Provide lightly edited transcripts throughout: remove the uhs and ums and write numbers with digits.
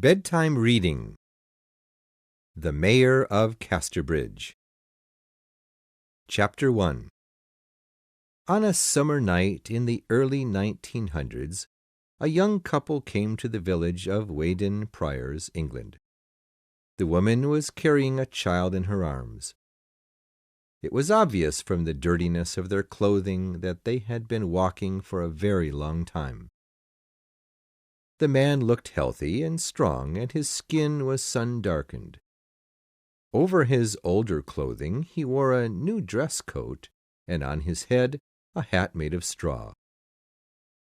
Bedtime Reading. The Mayor of Casterbridge. Chapter 1. On a summer night in the early 1900s, a young couple came to the village of Weydon Priors, England. The woman was carrying a child in her arms. It was obvious from the dirtiness of their clothing that they had been walking for a very long time. The man looked healthy and strong, and his skin was sun-darkened. Over his older clothing he wore a new dress coat, and on his head a hat made of straw.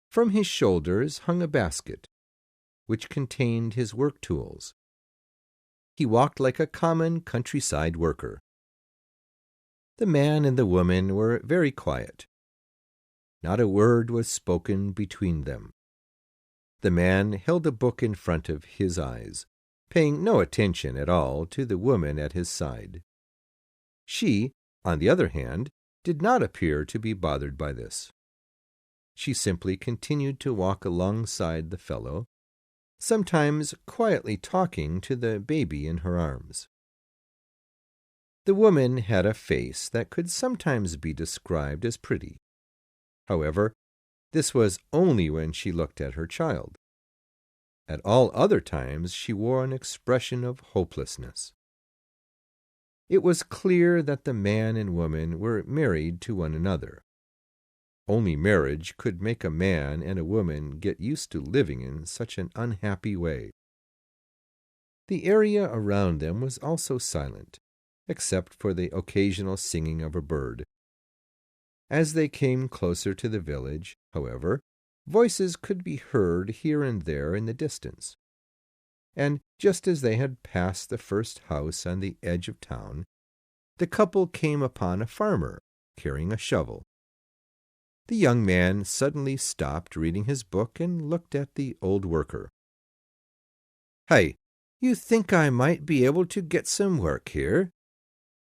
From his shoulders hung a basket, which contained his work tools. He walked like a common countryside worker. The man and the woman were very quiet. Not a word was spoken between them. The man held a book in front of his eyes, paying no attention at all to the woman at his side. She, on the other hand, did not appear to be bothered by this. She simply continued to walk alongside the fellow, sometimes quietly talking to the baby in her arms. The woman had a face that could sometimes be described as pretty. However, this was only when she looked at her child. At all other times she wore an expression of hopelessness. It was clear that the man and woman were married to one another. Only marriage could make a man and a woman get used to living in such an unhappy way. The area around them was also silent, except for the occasional singing of a bird. As they came closer to the village, however, voices could be heard here and there in the distance. And just as they had passed the first house on the edge of town, the couple came upon a farmer carrying a shovel. The young man suddenly stopped reading his book and looked at the old worker. "Hey, you think I might be able to get some work here?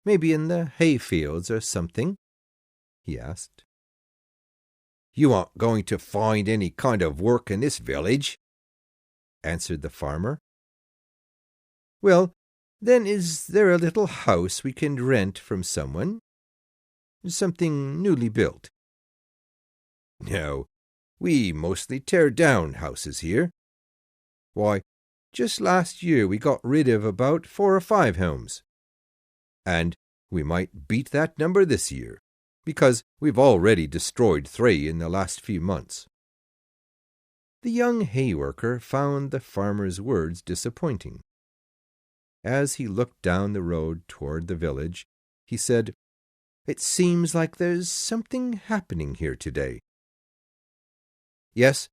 Maybe in the hay fields or something?" he asked. "You aren't going to find any kind of work in this village," answered the farmer. "Well, then is there a little house we can rent from someone? Something newly built?" "No, we mostly tear down houses here. Why, just last year we got rid of about 4 or 5 homes. And we might beat that number this year, because we've already destroyed 3 in the last few months." The young hay worker found the farmer's words disappointing. As he looked down the road toward the village, he said, "It seems like there's something happening here today." "Yes,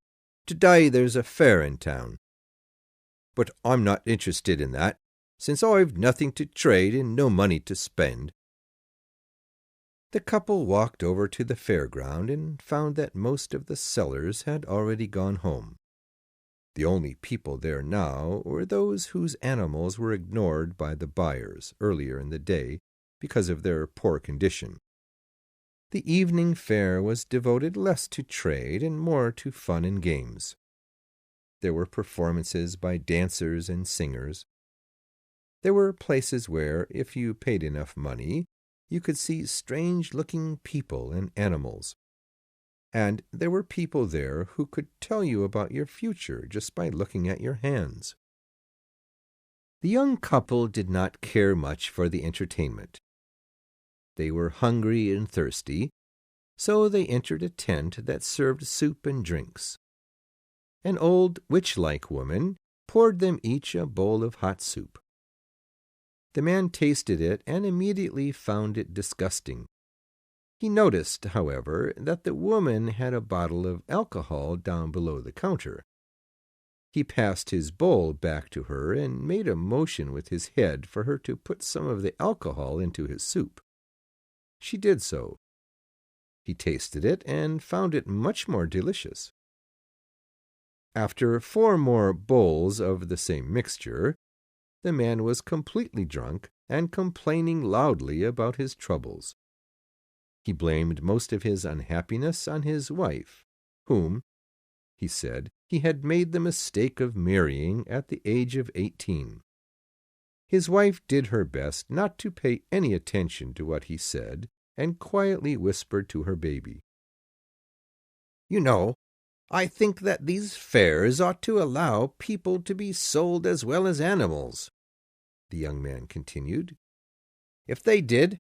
today there's a fair in town. But I'm not interested in that, since I've nothing to trade and no money to spend." The couple walked over to the fairground and found that most of the sellers had already gone home. The only people there now were those whose animals were ignored by the buyers earlier in the day because of their poor condition. The evening fair was devoted less to trade and more to fun and games. There were performances by dancers and singers. There were places where, if you paid enough money, you could see strange-looking people and animals. And there were people there who could tell you about your future just by looking at your hands. The young couple did not care much for the entertainment. They were hungry and thirsty, so they entered a tent that served soup and drinks. An old witch-like woman poured them each a bowl of hot soup. The man tasted it and immediately found it disgusting. He noticed, however, that the woman had a bottle of alcohol down below the counter. He passed his bowl back to her and made a motion with his head for her to put some of the alcohol into his soup. She did so. He tasted it and found it much more delicious. After 4 more bowls of the same mixture, the man was completely drunk and complaining loudly about his troubles. He blamed most of his unhappiness on his wife, whom, he said he had made the mistake of marrying at the age of 18. His wife did her best not to pay any attention to what he said, and quietly whispered to her baby, "You know, I think that these fairs ought to allow people to be sold as well as animals," the young man continued. "If they did,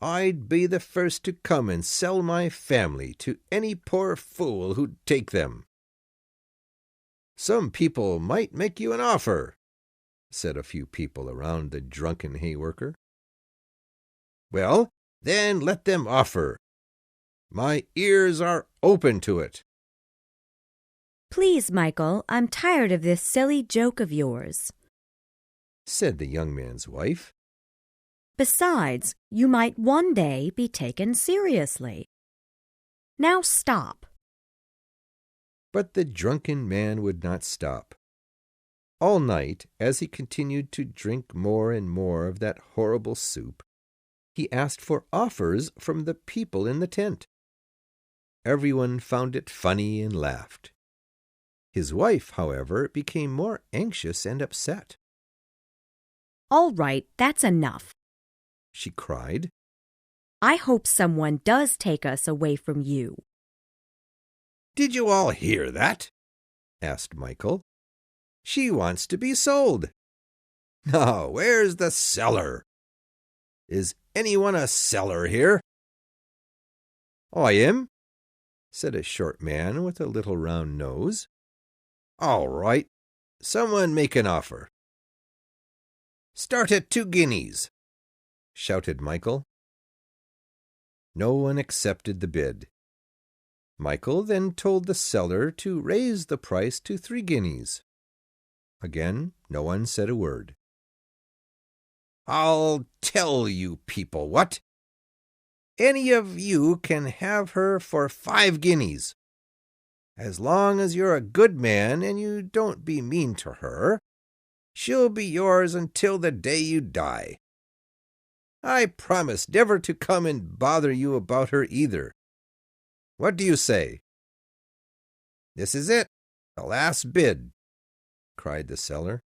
I'd be the first to come and sell my family to any poor fool who'd take them." "Some people might make you an offer," said a few people around the drunken hayworker. "Well, then let them offer. My ears are open to it." "Please, Michael, I'm tired of this silly joke of yours," said the young man's wife. "Besides, you might one day be taken seriously. Now stop." But the drunken man would not stop. All night, as he continued to drink more and more of that horrible soup, he asked for offers from the people in the tent. Everyone found it funny and laughed. His wife, however, became more anxious and upset. "All right, that's enough," she cried. "I hope someone does take us away from you." "Did you all hear that?" asked Michael. "She wants to be sold. Now, where's the seller? Is anyone a seller here?" "I am," said a short man with a little round nose. "All right, someone make an offer." "Start at 2 guineas, shouted Michael. No one accepted the bid. Michael then told the seller to raise the price to 3 guineas. Again, no one said a word. "I'll tell you people what. Any of you can have her for 5 guineas. As long as you're a good man and you don't be mean to her, she'll be yours until the day you die. I promise never to come and bother you about her either. What do you say?" "This is it, the last bid," cried the seller.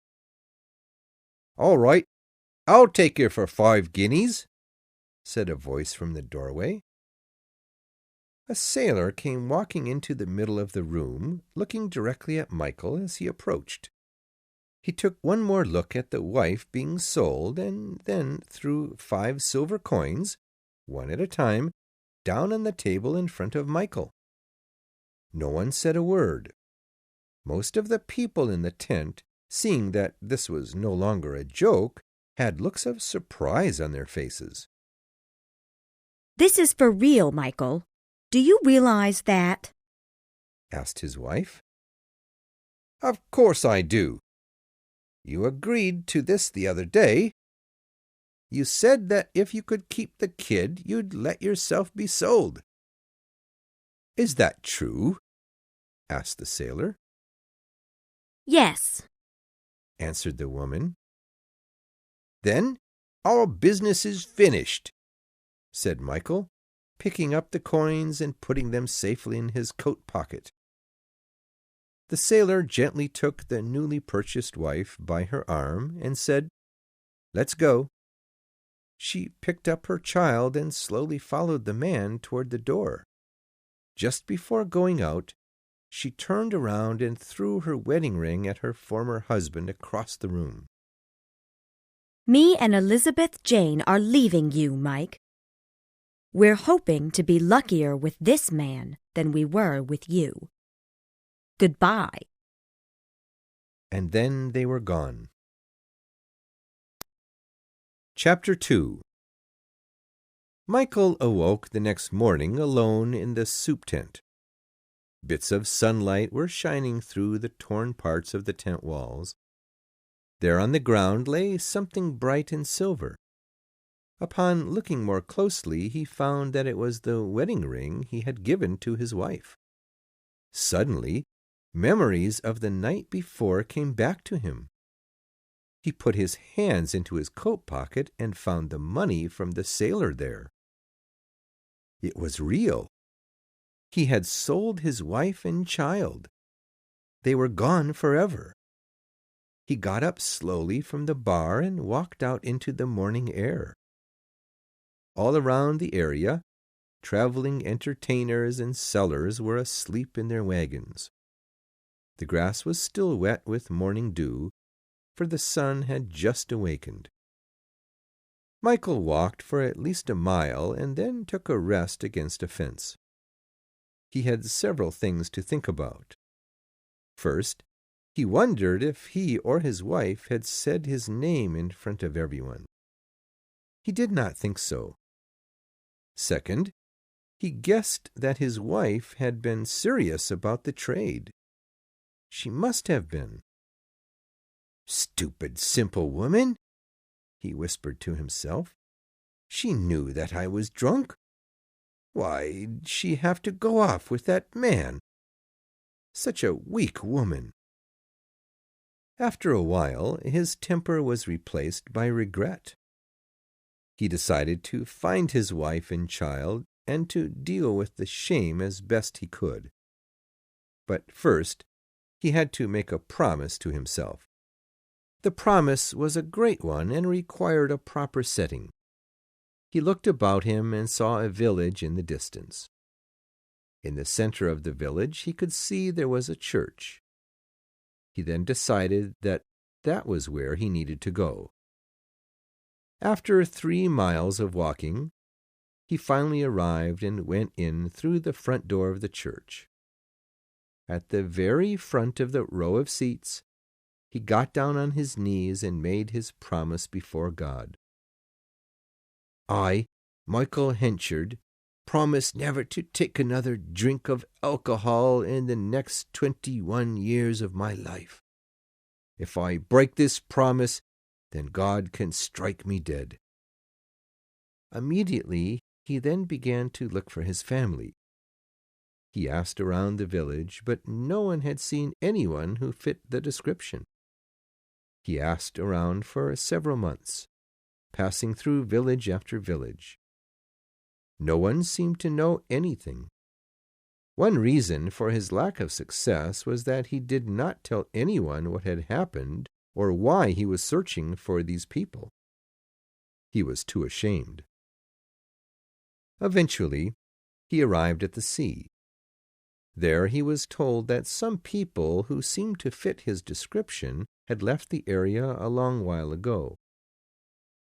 "All right, I'll take her for 5 guineas, said a voice from the doorway. A sailor came walking into the middle of the room, looking directly at Michael as he approached. He took one more look at the wife being sold, and then threw 5 silver coins, one at a time, down on the table in front of Michael. No one said a word. Most of the people in the tent, seeing that this was no longer a joke, had looks of surprise on their faces. "This is for real, Michael. Do you realize that?" asked his wife. "Of course I do. You agreed to this the other day. You said that if you could keep the kid, you'd let yourself be sold." "Is that true?" asked the sailor. "Yes," answered the woman. "Then our business is finished," said Michael, picking up the coins and putting them safely in his coat pocket. The sailor gently took the newly purchased wife by her arm and said, "Let's go." She picked up her child and slowly followed the man toward the door. Just before going out, she turned around and threw her wedding ring at her former husband across the room. "Me and Elizabeth Jane are leaving you, Mike. We're hoping to be luckier with this man than we were with you. Goodbye." And then they were gone. Chapter 2. Michael awoke the next morning alone in the soup tent. Bits of sunlight were shining through the torn parts of the tent walls. There on the ground lay something bright and silver. Upon looking more closely, he found that it was the wedding ring he had given to his wife. Suddenly, memories of the night before came back to him. He put his hands into his coat pocket and found the money from the sailor there. It was real. He had sold his wife and child, they were gone forever. He got up slowly from the bar and walked out into the morning air. All around the area, traveling entertainers and sellers were asleep in their wagons. The grass was still wet with morning dew, for the sun had just awakened. Michael walked for at least a mile and then took a rest against a fence. He had several things to think about. First, he wondered if he or his wife had said his name in front of everyone. He did not think so. Second, he guessed that his wife had been serious about the trade. She must have been. "Stupid, simple woman," he whispered to himself. "She knew that I was drunk. Why'd she have to go off with that man? Such a weak woman." After a while, his temper was replaced by regret. He decided to find his wife and child and to deal with the shame as best he could. But first, he had to make a promise to himself. The promise was a great one and required a proper setting. He looked about him and saw a village in the distance. In the center of the village he could see there was a church. He then decided that that was where he needed to go. After 3 miles of walking, he finally arrived and went in through the front door of the church. At the very front of the row of seats, he got down on his knees and made his promise before God. "I, Michael Henchard, promise never to take another drink of alcohol in the next 21 years of my life. If I break this promise, then God can strike me dead." Immediately, he then began to look for his family. He asked around the village, but no one had seen anyone who fit the description. He asked around for several months, passing through village after village. No one seemed to know anything. One reason for his lack of success was that he did not tell anyone what had happened or why he was searching for these people. He was too ashamed. Eventually, he arrived at the sea. There he was told that some people who seemed to fit his description had left the area a long while ago.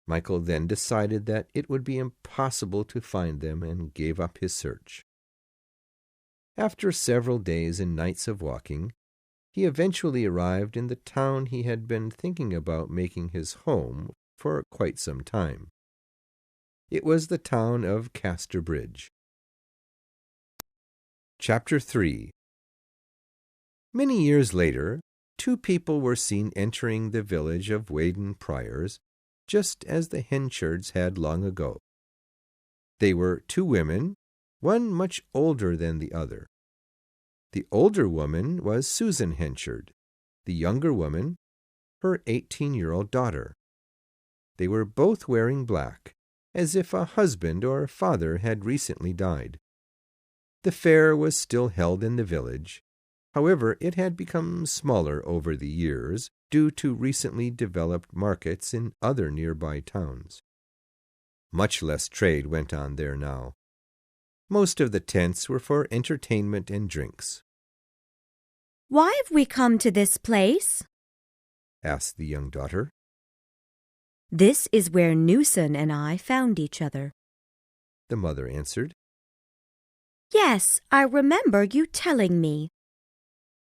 Michael then decided that it would be impossible to find them and gave up his search. After several days and nights of walking, he eventually arrived in the town he had been thinking about making his home for quite some time. It was the town of Casterbridge. Chapter 3. Many years later, 2 people were seen entering the village of Weydon Priors, just as the Henchards had long ago. They were 2 women, one much older than the other. The older woman was Susan Henchard, the younger woman, her 18-year-old daughter. They were both wearing black, as if a husband or father had recently died. The fair was still held in the village. However, it had become smaller over the years due to recently developed markets in other nearby towns. Much less trade went on there now. Most of the tents were for entertainment and drinks. "Why have we come to this place?" asked the young daughter. "This is where Newson and I found each other," the mother answered. "Yes, I remember you telling me.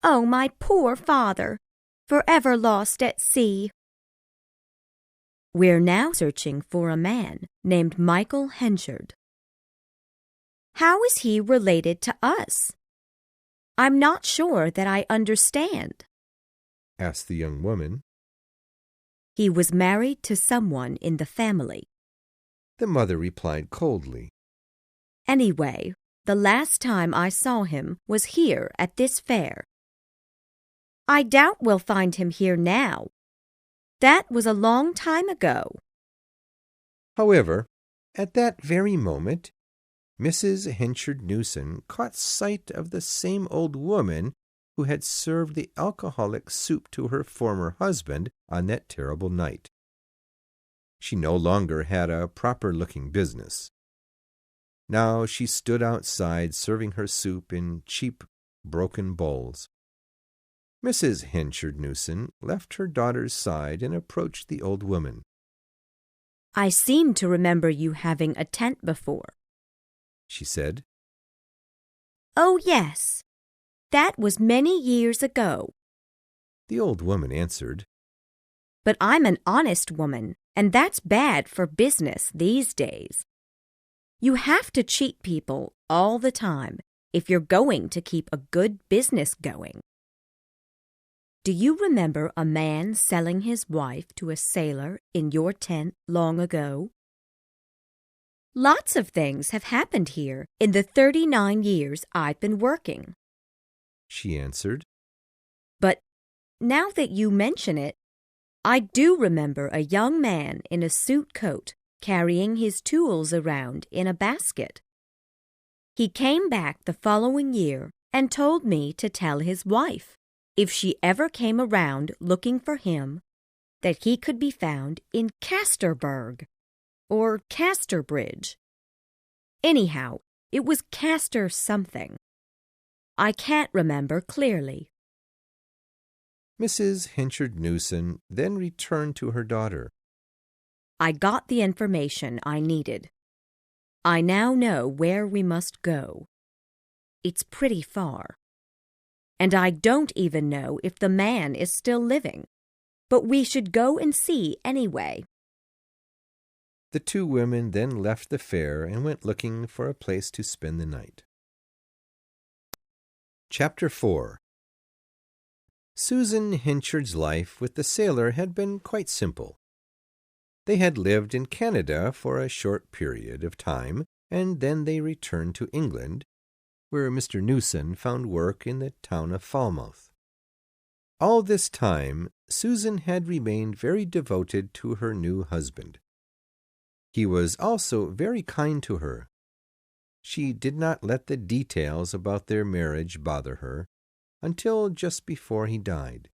Oh, my poor father, forever lost at sea." "We're now searching for a man named Michael Henchard." "How is he related to us? I'm not sure that I understand," asked the young woman. "He was married to someone in the family." The mother replied coldly. "Anyway, the last time I saw him was here at this fair. I doubt we'll find him here now. That was a long time ago." However, at that very moment, Mrs. Henchard Newson caught sight of the same old woman who had served the alcoholic soup to her former husband on that terrible night. She no longer had a proper-looking business. Now she stood outside serving her soup in cheap, broken bowls. Mrs. Henchard Newson left her daughter's side and approached the old woman. "I seem to remember you having a tent before," she said. "Oh, yes. That was many years ago," The old woman answered. "But I'm an honest woman, and that's bad for business these days. You have to cheat people all the time if you're going to keep a good business going. Do you remember a man selling his wife to a sailor in your tent long ago?" "Lots of things have happened here in the 39 years I've been working," she answered. "But now that you mention it, I do remember a young man in a suit coat carrying his tools around in a basket. He came back the following year and told me to tell his wife, if she ever came around looking for him, that he could be found in Casterbridge or Casterbridge. Anyhow, it was Castor something. I can't remember clearly." Mrs. Henchard Newson then returned to her daughter. "I got the information I needed. I now know where we must go. It's pretty far. And I don't even know if the man is still living, but we should go and see anyway." The two women then left the fair and went looking for a place to spend the night. Chapter 4. Susan Henchard's life with the sailor had been quite simple. They had lived in Canada for a short period of time, and then they returned to England, where Mr. Newson found work in the town of Falmouth. All this time, Susan had remained very devoted to her new husband. He was also very kind to her. She did not let the details about their marriage bother her until just before he died.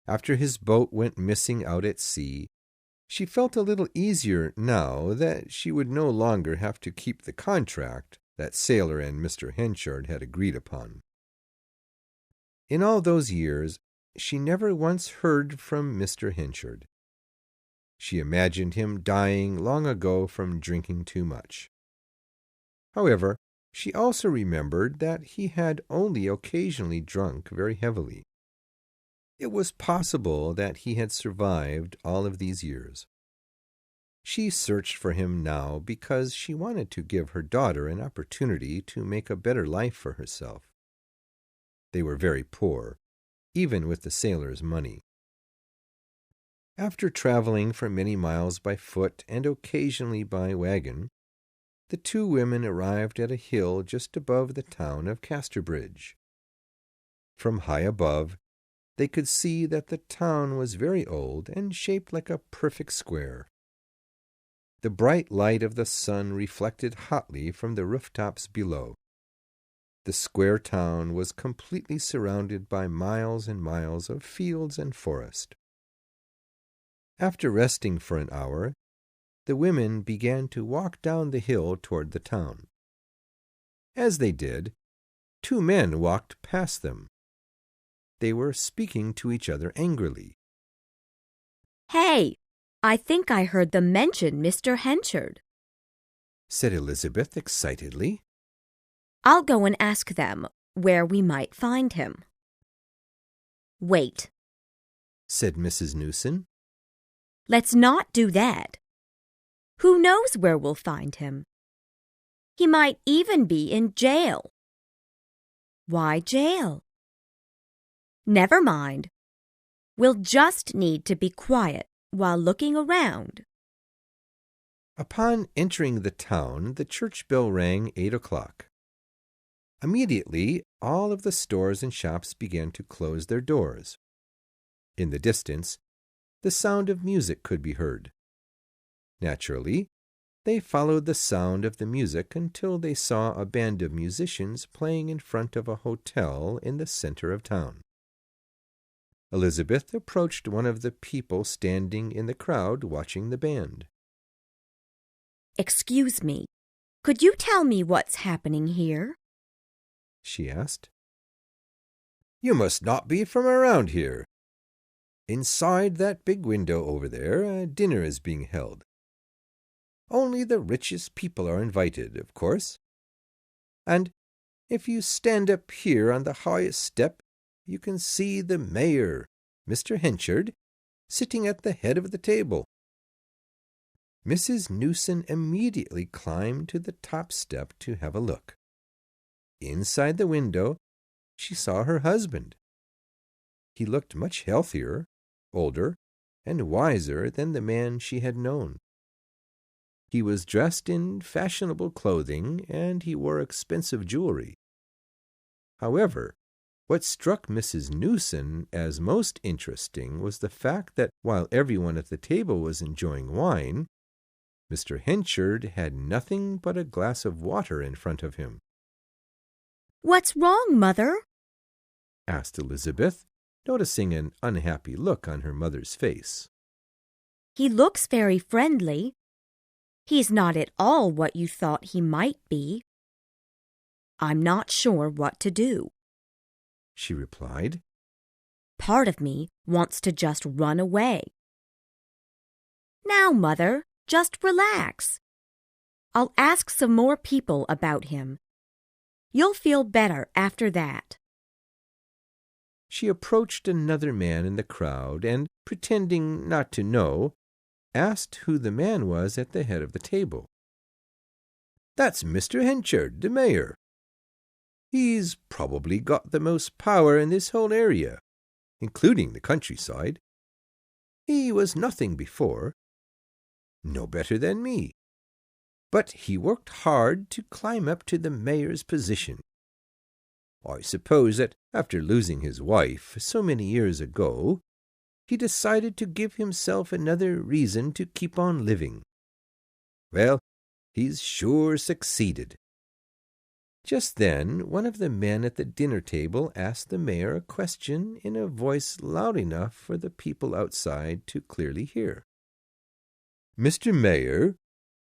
After his boat went missing out at sea, she felt a little easier now that she would no longer have to keep the contract that sailor and Mr. Henchard had agreed upon. In all those years, she never once heard from Mr. Henchard. She imagined him dying long ago from drinking too much. However, she also remembered that he had only occasionally drunk very heavily. It was possible that he had survived all of these years. She searched for him now because she wanted to give her daughter an opportunity to make a better life for herself. They were very poor, even with the sailor's money. After traveling for many miles by foot and occasionally by wagon, the two women arrived at a hill just above the town of Casterbridge. From high above, they could see that the town was very old and shaped like a perfect square. The bright light of the sun reflected hotly from the rooftops below. The square town was completely surrounded by miles and miles of fields and forest. After resting for an hour, the women began to walk down the hill toward the town. As they did, two men walked past them. They were speaking to each other angrily. "Hey, I think I heard them mention Mr. Henchard," said Elizabeth excitedly. "I'll go and ask them where we might find him." "Wait," said Mrs. Newson. "Let's not do that. Who knows where we'll find him? He might even be in jail." "Why jail?" "Never mind. We'll just need to be quiet while looking around." Upon entering the town, the church bell rang 8 o'clock. Immediately, all of the stores and shops began to close their doors. In the distance, the sound of music could be heard. Naturally, They followed the sound of the music until they saw a band of musicians playing in front of a hotel in the center of town. Elizabeth approached one of the people standing in the crowd watching the band. "Excuse me, could you tell me what's happening here?" she asked. "You must not be from around here. Inside that big window over there, a dinner is being held. Only the richest people are invited, of course. And if you stand up here on the highest step, you can see the mayor, Mr. Henchard, sitting at the head of the table." Mrs. Newson immediately climbed to the top step to have a look. Inside the window, she saw her husband. He looked much healthier, older, and wiser than the man she had known. He was dressed in fashionable clothing, and he wore expensive jewelry. However, what struck Mrs. Newson as most interesting was the fact that while everyone at the table was enjoying wine, Mr. Henchard had nothing but a glass of water in front of him. "What's wrong, Mother?" asked Elizabeth, noticing an unhappy look on her mother's face. "He looks very friendly. He's not at all what you thought he might be. I'm not sure what to do," she replied. "Part of me wants to just run away." "Now, Mother, just relax. I'll ask some more people about him. You'll feel better after that." She approached another man in the crowd and, pretending not to know, asked who the man was at the head of the table. "That's Mr. Henchard, the mayor. He's probably got the most power in this whole area, including the countryside. He was nothing before, no better than me. But he worked hard to climb up to the mayor's position. I suppose that after losing his wife so many years ago, he decided to give himself another reason to keep on living. Well, he's sure succeeded." Just then, one of the men at the dinner table asked the mayor a question in a voice loud enough for the people outside to clearly hear. "Mr. Mayor,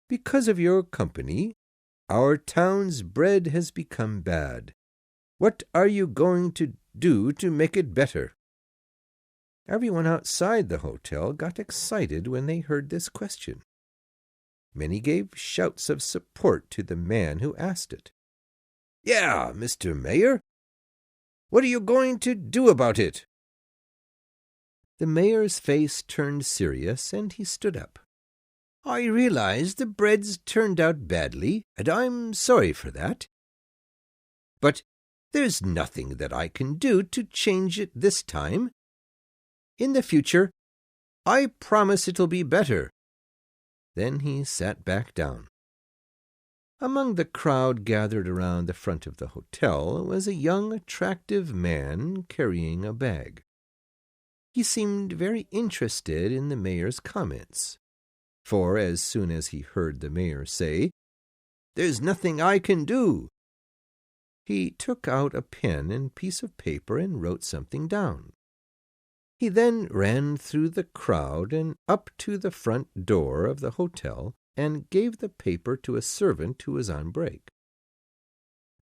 because of your company, our town's bread has become bad. What are you going to do to make it better?" Everyone outside the hotel got excited when they heard this question. Many gave shouts of support to the man who asked it. "Yeah, Mr. Mayor. What are you going to do about it?" The mayor's face turned serious, and he stood up. "I realize the bread's turned out badly, and I'm sorry for that. But there's nothing that I can do to change it this time. In the future, I promise it'll be better." Then he sat back down. Among the crowd gathered around the front of the hotel was a young, attractive man carrying a bag. He seemed very interested in the mayor's comments, for as soon as he heard the mayor say, "There's nothing I can do," he took out a pen and piece of paper and wrote something down. He then ran through the crowd and up to the front door of the hotel and gave the paper to a servant who was on break.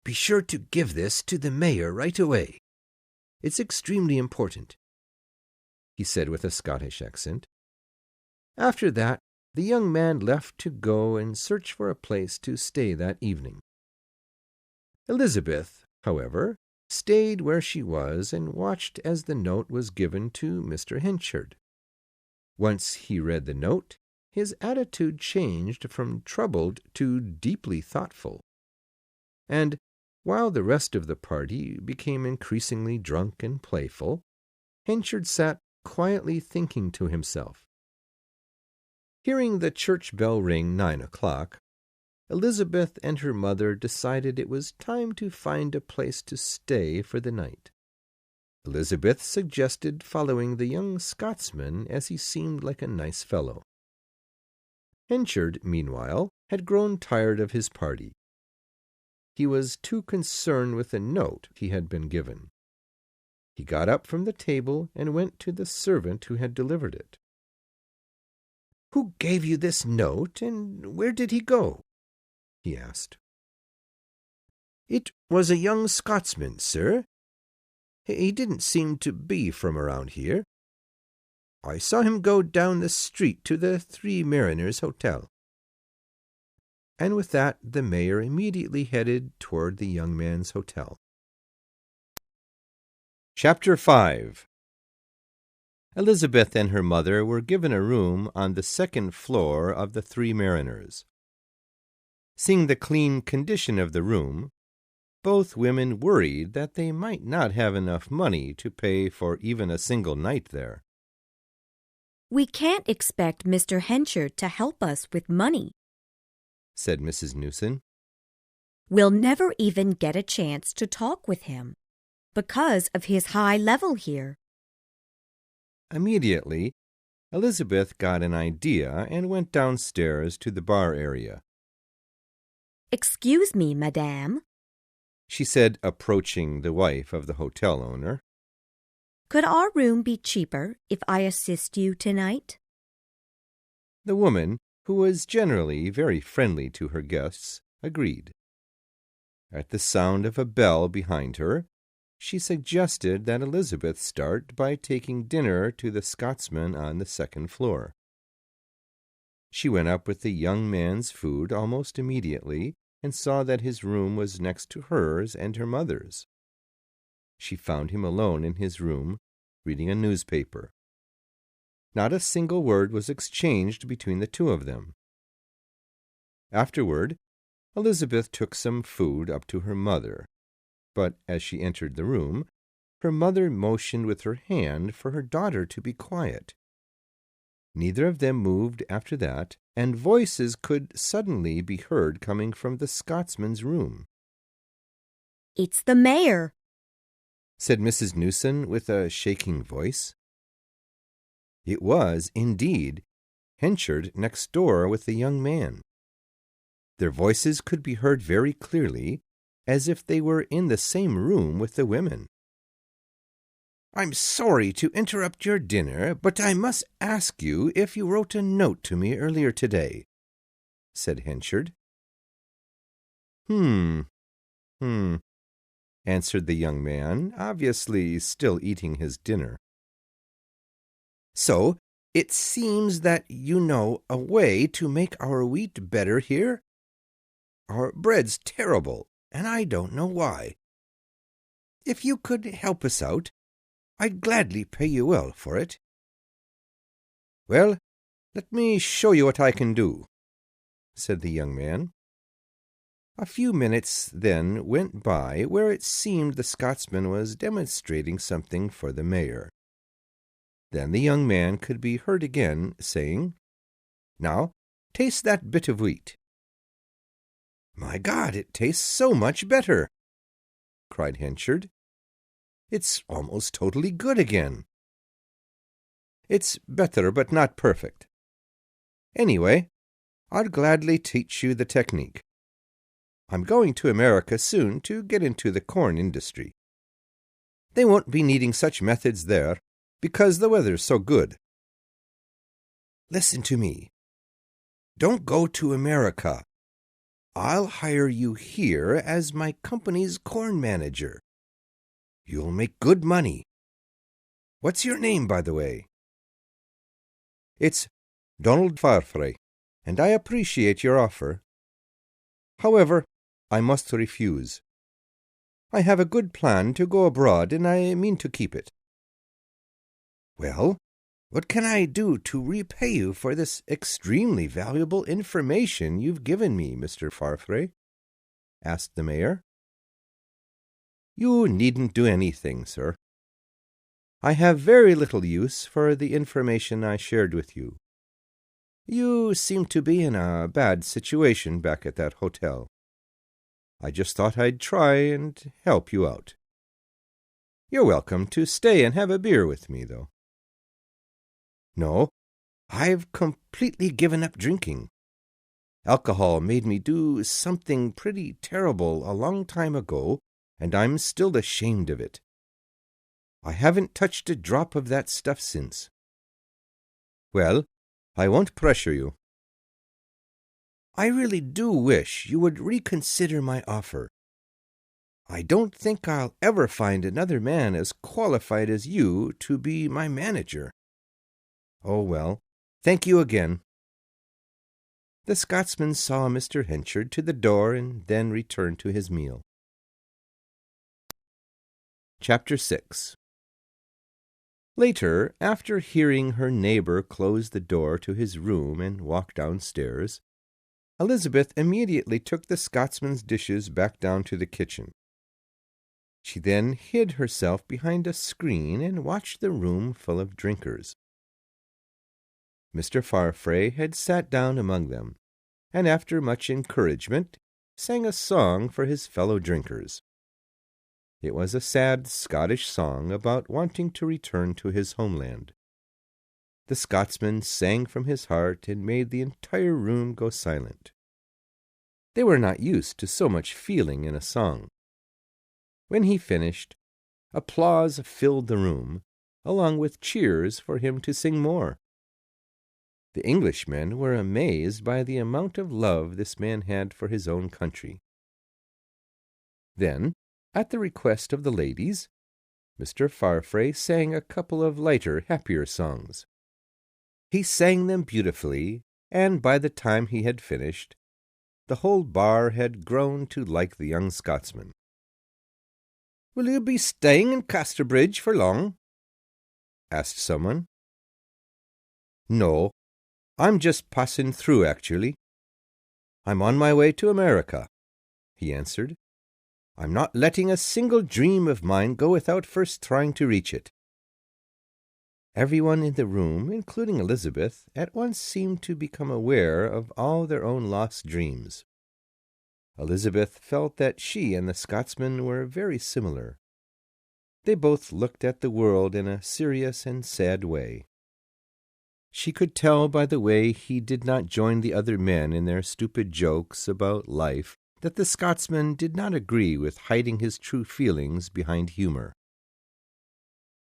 "Be sure to give this to the mayor right away. It's extremely important," he said with a Scottish accent. After that, the young man left to go and search for a place to stay that evening. Elizabeth, however, stayed where she was and watched as the note was given to Mr. Henchard. Once he read the note, his attitude changed from troubled to deeply thoughtful. And while the rest of the party became increasingly drunk and playful, Henchard sat quietly thinking to himself. Hearing the church bell ring 9 o'clock, Elizabeth and her mother decided it was time to find a place to stay for the night. Elizabeth suggested following the young Scotsman, as he seemed like a nice fellow. Henchard, meanwhile, had grown tired of his party. He was too concerned with the note he had been given. He got up from the table and went to the servant who had delivered it. "Who gave you this note, and where did he go?" he asked. "It was a young Scotsman, sir. He didn't seem to be from around here. I saw him go down the street to the Three Mariners Hotel." And with that the mayor immediately headed toward the young man's hotel. Chapter 5. Elizabeth and her mother were given a room on the second floor of the Three Mariners. Seeing the clean condition of the room, both women worried that they might not have enough money to pay for even a single night there. "We can't expect Mr. Henchard to help us with money," said Mrs. Newson. "We'll never even get a chance to talk with him because of his high level here." Immediately, Elizabeth got an idea and went downstairs to the bar area. "Excuse me, madame," she said, approaching the wife of the hotel owner. "Could our room be cheaper if I assist you tonight?" The woman, who was generally very friendly to her guests, agreed. At the sound of a bell behind her, she suggested that Elizabeth start by taking dinner to the Scotsman on the second floor. She went up with the young man's food almost immediately and saw that his room was next to hers and her mother's. She found him alone in his room, reading a newspaper. Not a single word was exchanged between the two of them. Afterward, Elizabeth took some food up to her mother, but as she entered the room, her mother motioned with her hand for her daughter to be quiet. Neither of them moved after that, and voices could suddenly be heard coming from the Scotsman's room. "It's the mayor," said Mrs. Newson with a shaking voice. It was, indeed, Henchard next door with the young man. Their voices could be heard very clearly, as if they were in the same room with the women. "I'm sorry to interrupt your dinner, but I must ask you if you wrote a note to me earlier today," said Henchard. Answered the young man, obviously still eating his dinner. "So, it seems that you know a way to make our wheat better here? Our bread's terrible, and I don't know why. If you could help us out, I'd gladly pay you well for it." "Well, let me show you what I can do," said the young man. A few minutes then went by where it seemed the Scotsman was demonstrating something for the mayor. Then the young man could be heard again saying, "Now, taste that bit of wheat." "My God, it tastes so much better!" cried Henchard. "It's almost totally good again." "It's better, but not perfect. Anyway, I'd gladly teach you the technique. I'm going to America soon to get into the corn industry. They won't be needing such methods there because the weather's so good. Listen to me. Don't go to America. I'll hire you here as my company's corn manager. You'll make good money. What's your name, by the way?" "It's Donald Farfrae, and I appreciate your offer. However, I must refuse. I have a good plan to go abroad, and I mean to keep it." "Well, what can I do to repay you for this extremely valuable information you've given me, Mr. Farfrae?" asked the mayor. "You needn't do anything, sir. I have very little use for the information I shared with you. You seem to be in a bad situation back at that hotel. I just thought I'd try and help you out. You're welcome to stay and have a beer with me, though." "No, I've completely given up drinking. Alcohol made me do something pretty terrible a long time ago, and I'm still ashamed of it. I haven't touched a drop of that stuff since. Well, I won't pressure you. I really do wish you would reconsider my offer. I don't think I'll ever find another man as qualified as you to be my manager. Oh, well, thank you again. The Scotsman saw Mr. Henchard to the door and then returned to his meal. Chapter 6. Later, after hearing her neighbor close the door to his room and walk downstairs, Elizabeth immediately took the Scotsman's dishes back down to the kitchen. She then hid herself behind a screen and watched the room full of drinkers. Mr. Farfrae had sat down among them, and after much encouragement, sang a song for his fellow drinkers. It was a sad Scottish song about wanting to return to his homeland. The Scotsman sang from his heart and made the entire room go silent. They were not used to so much feeling in a song. When he finished, applause filled the room, along with cheers for him to sing more. The Englishmen were amazed by the amount of love this man had for his own country. Then, at the request of the ladies, Mr. Farfrae sang a couple of lighter, happier songs. He sang them beautifully, and by the time he had finished, the whole bar had grown to like the young Scotsman. "Will you be staying in Casterbridge for long?" asked someone. "No, I'm just passing through, actually. I'm on my way to America," he answered. "I'm not letting a single dream of mine go without first trying to reach it." Everyone in the room, including Elizabeth, at once seemed to become aware of all their own lost dreams. Elizabeth felt that she and the Scotsman were very similar. They both looked at the world in a serious and sad way. She could tell by the way he did not join the other men in their stupid jokes about life that the Scotsman did not agree with hiding his true feelings behind humor.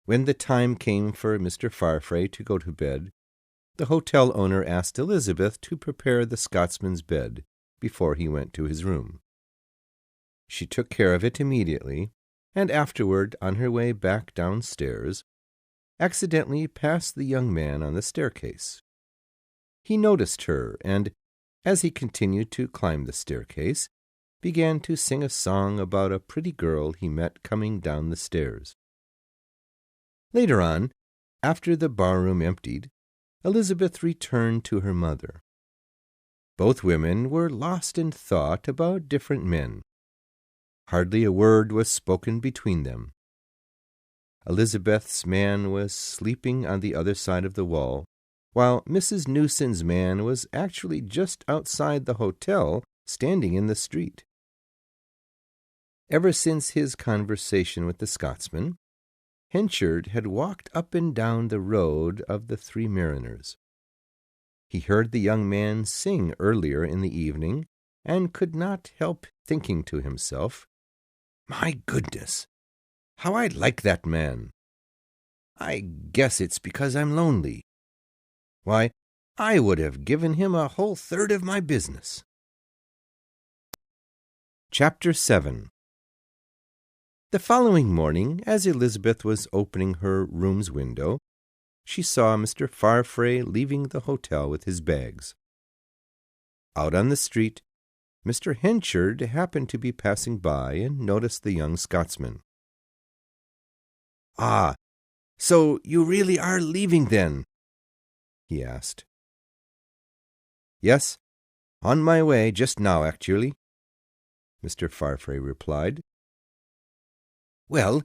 When the time came for Mr. Farfrae to go to bed, the hotel owner asked Elizabeth to prepare the Scotsman's bed before he went to his room. She took care of it immediately, and afterward, on her way back downstairs, accidentally passed the young man on the staircase. He noticed her, and, as he continued to climb the staircase, began to sing a song about a pretty girl he met coming down the stairs. Later on, after the barroom emptied, Elizabeth returned to her mother. Both women were lost in thought about different men. Hardly a word was spoken between them. Elizabeth's man was sleeping on the other side of the wall, while Mrs. Newson's man was actually just outside the hotel, standing in the street. Ever since his conversation with the Scotsman, Henchard had walked up and down the road of the Three Mariners. He heard the young man sing earlier in the evening, and could not help thinking to himself, "My goodness, how I like that man! I guess it's because I'm lonely. Why, I would have given him a whole third of my business." Chapter 7. The following morning, as Elizabeth was opening her room's window, she saw Mr. Farfrae leaving the hotel with his bags. Out on the street, Mr. Henchard happened to be passing by and noticed the young Scotsman. "Ah, so you really are leaving then?" he asked. "Yes, on my way just now, actually," Mr. Farfrae replied. "Well,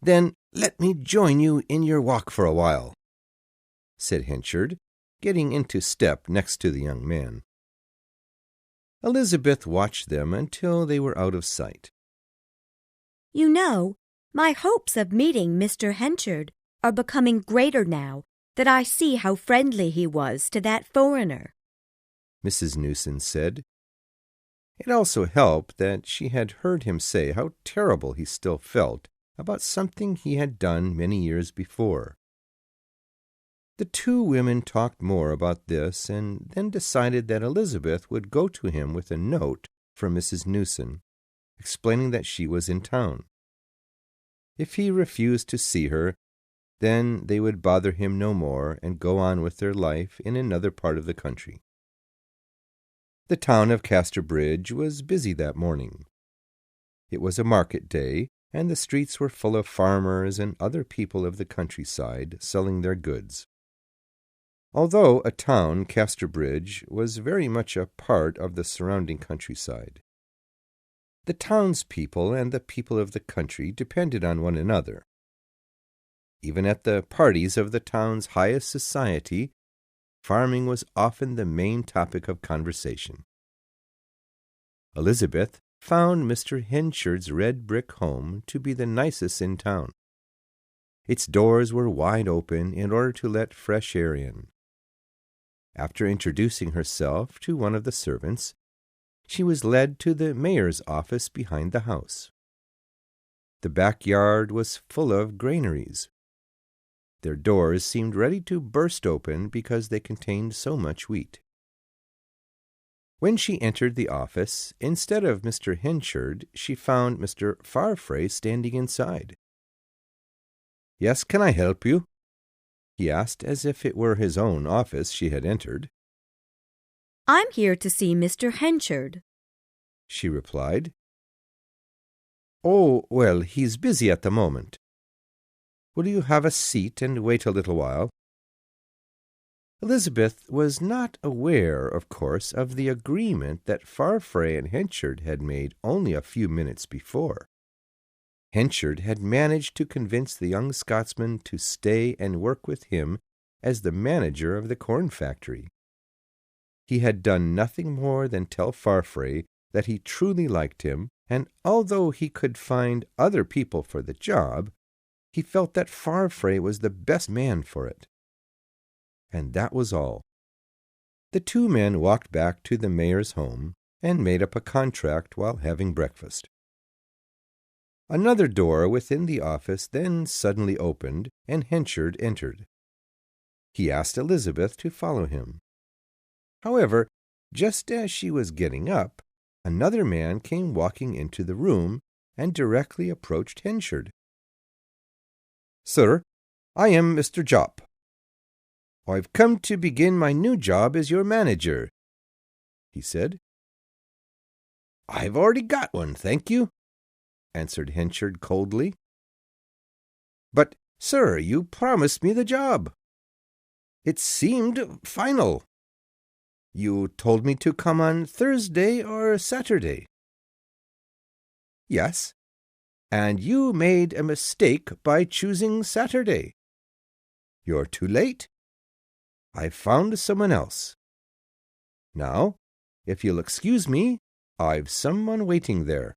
then let me join you in your walk for a while," said Henchard, getting into step next to the young man. Elizabeth watched them until they were out of sight. "You know, my hopes of meeting Mr. Henchard are becoming greater now that I see how friendly he was to that foreigner." Mrs. Newson said. It also helped that she had heard him say how terrible he still felt about something he had done many years before. The two women talked more about this and then decided that Elizabeth would go to him with a note from Mrs. Newson, explaining that she was in town. If he refused to see her, then they would bother him no more and go on with their life in another part of the country. The town of Casterbridge was busy that morning. It was a market day, and the streets were full of farmers and other people of the countryside selling their goods. Although a town, Casterbridge was very much a part of the surrounding countryside. The townspeople and the people of the country depended on one another. Even at the parties of the town's highest society, farming was often the main topic of conversation. Elizabeth found Mr. Henchard's red brick home to be the nicest in town. Its doors were wide open in order to let fresh air in. After introducing herself to one of the servants, she was led to the mayor's office behind the house. The backyard was full of granaries. Their doors seemed ready to burst open because they contained so much wheat. When she entered the office, instead of Mr. Henchard, she found Mr. Farfrae standing inside. "Yes, can I help you?" he asked, as if it were his own office she had entered. "I'm here to see Mr. Henchard," she replied. "Oh, well, he's busy at the moment. Will you have a seat and wait a little while?" Elizabeth was not aware, of course, of the agreement that Farfrae and Henchard had made only a few minutes before. Henchard had managed to convince the young Scotsman to stay and work with him as the manager of the corn factory. He had done nothing more than tell Farfrae that he truly liked him, and although he could find other people for the job, he felt that Farfrae was the best man for it. And that was all. The two men walked back to the mayor's home and made up a contract while having breakfast. Another door within the office then suddenly opened, and Henchard entered. He asked Elizabeth to follow him. However, just as she was getting up, another man came walking into the room and directly approached Henchard. "Sir, I am Mr. Jopp. I've come to begin my new job as your manager," he said. "I've already got one, thank you," answered Henchard coldly. "But, sir, you promised me the job. It seemed final. You told me to come on Thursday or Saturday." "Yes, and you made a mistake by choosing Saturday. You're too late. I've found someone else. Now, if you'll excuse me, I've someone waiting there."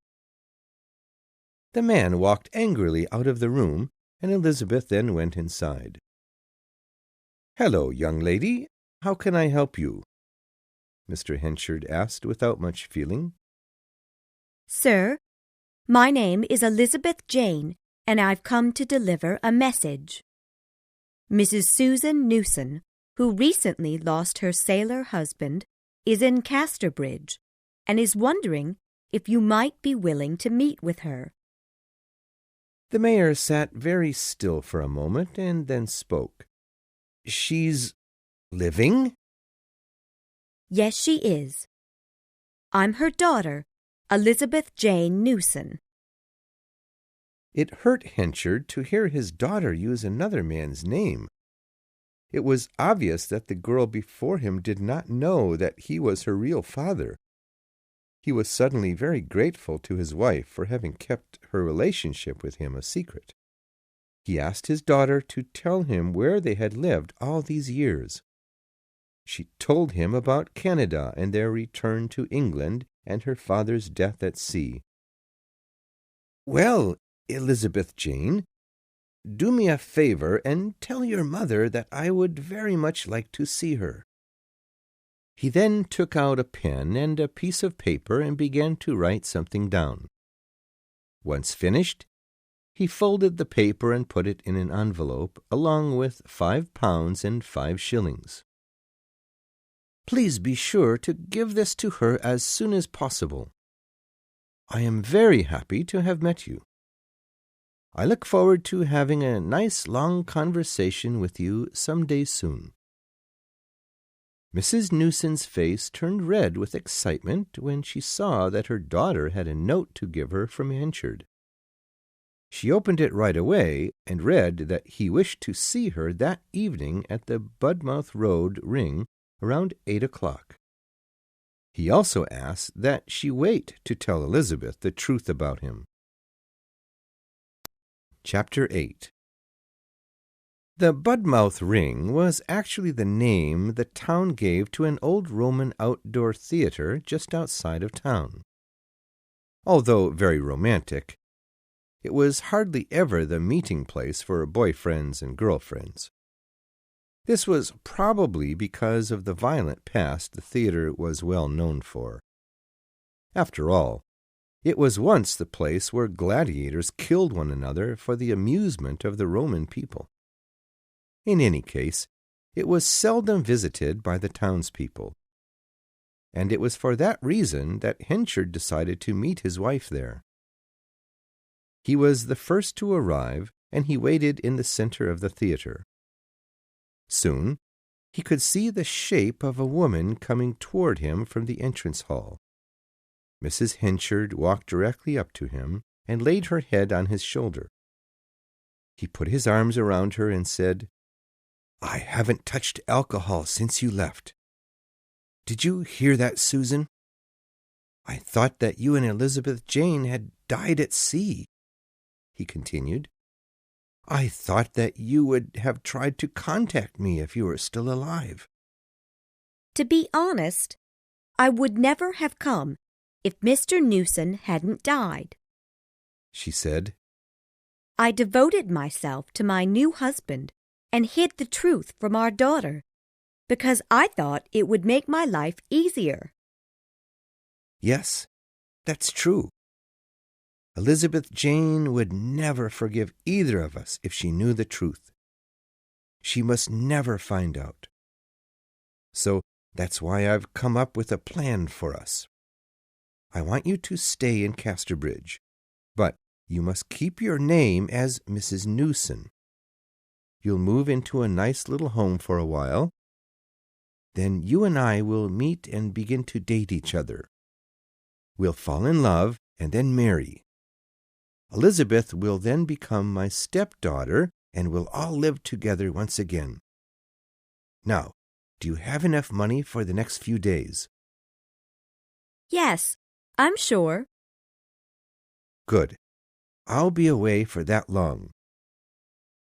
The man walked angrily out of the room, and Elizabeth then went inside. "Hello, young lady. How can I help you?" Mr. Henchard asked without much feeling. "Sir, my name is Elizabeth Jane, and I've come to deliver a message. Mrs. Susan Newson, who recently lost her sailor husband, is in Casterbridge, and is wondering if you might be willing to meet with her." The mayor sat very still for a moment and then spoke. "She's living?" "Yes, she is. I'm her daughter, Elizabeth Jane Newson." It hurt Henchard to hear his daughter use another man's name. It was obvious that the girl before him did not know that he was her real father. He was suddenly very grateful to his wife for having kept her relationship with him a secret. He asked his daughter to tell him where they had lived all these years. She told him about Canada and their return to England and her father's death at sea. "Well, Elizabeth Jane, do me a favor and tell your mother that I would very much like to see her." He then took out a pen and a piece of paper and began to write something down. Once finished, he folded the paper and put it in an envelope, along with £5 and 5 shillings. "Please be sure to give this to her as soon as possible. I am very happy to have met you. I look forward to having a nice long conversation with you some day soon." Mrs. Newson's face turned red with excitement when she saw that her daughter had a note to give her from Henchard. She opened it right away and read that he wished to see her that evening at the Budmouth Road ring around 8 o'clock. He also asked that she wait to tell Elizabeth the truth about him. Chapter 8. The Budmouth Ring was actually the name the town gave to an old Roman outdoor theatre just outside of town. Although very romantic, it was hardly ever the meeting place for boyfriends and girlfriends. This was probably because of the violent past the theatre was well known for. After all, it was once the place where gladiators killed one another for the amusement of the Roman people. In any case, it was seldom visited by the townspeople, and it was for that reason that Henchard decided to meet his wife there. He was the first to arrive, and he waited in the center of the theatre. Soon he could see the shape of a woman coming toward him from the entrance hall. Mrs. Henchard walked directly up to him and laid her head on his shoulder. He put his arms around her and said, "I haven't touched alcohol since you left. Did you hear that, Susan? I thought that you and Elizabeth Jane had died at sea," he continued. "I thought that you would have tried to contact me if you were still alive." To be honest, I would never have come if Mr. Newson hadn't died, she said. I devoted myself to my new husband and hid the truth from our daughter because I thought it would make my life easier. "Yes, that's true. Elizabeth Jane would never forgive either of us if she knew the truth. She must never find out. So that's why I've come up with a plan for us. I want you to stay in Casterbridge, but you must keep your name as Mrs. Newson. You'll move into a nice little home for a while. Then you and I will meet and begin to date each other. We'll fall in love and then marry. Elizabeth will then become my stepdaughter, and we'll all live together once again. Now, do you have enough money for the next few days?" Yes, I'm sure. "Good. I'll be away for that long.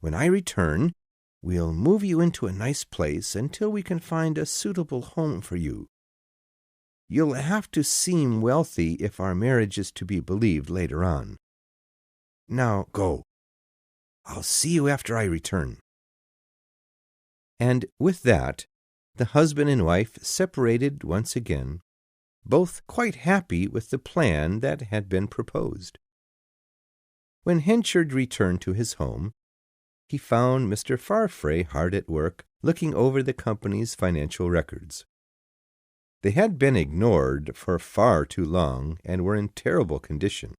When I return, we'll move you into a nice place until we can find a suitable home for you. You'll have to seem wealthy if our marriage is to be believed later on. Now go. I'll see you after I return." And with that, the husband and wife separated once again, both quite happy with the plan that had been proposed. When Henchard returned to his home, he found Mr. Farfrae hard at work looking over the company's financial records. They had been ignored for far too long and were in terrible condition.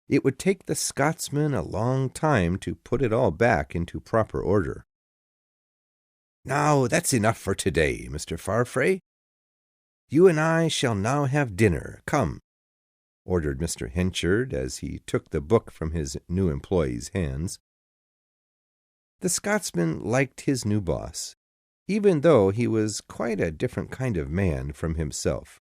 It would take the Scotsman a long time to put it all back into proper order. "Now that's enough for today, Mr. Farfrae. You and I shall now have dinner. Come," ordered Mr. Henchard as he took the book from his new employee's hands. The Scotsman liked his new boss, even though he was quite a different kind of man from himself.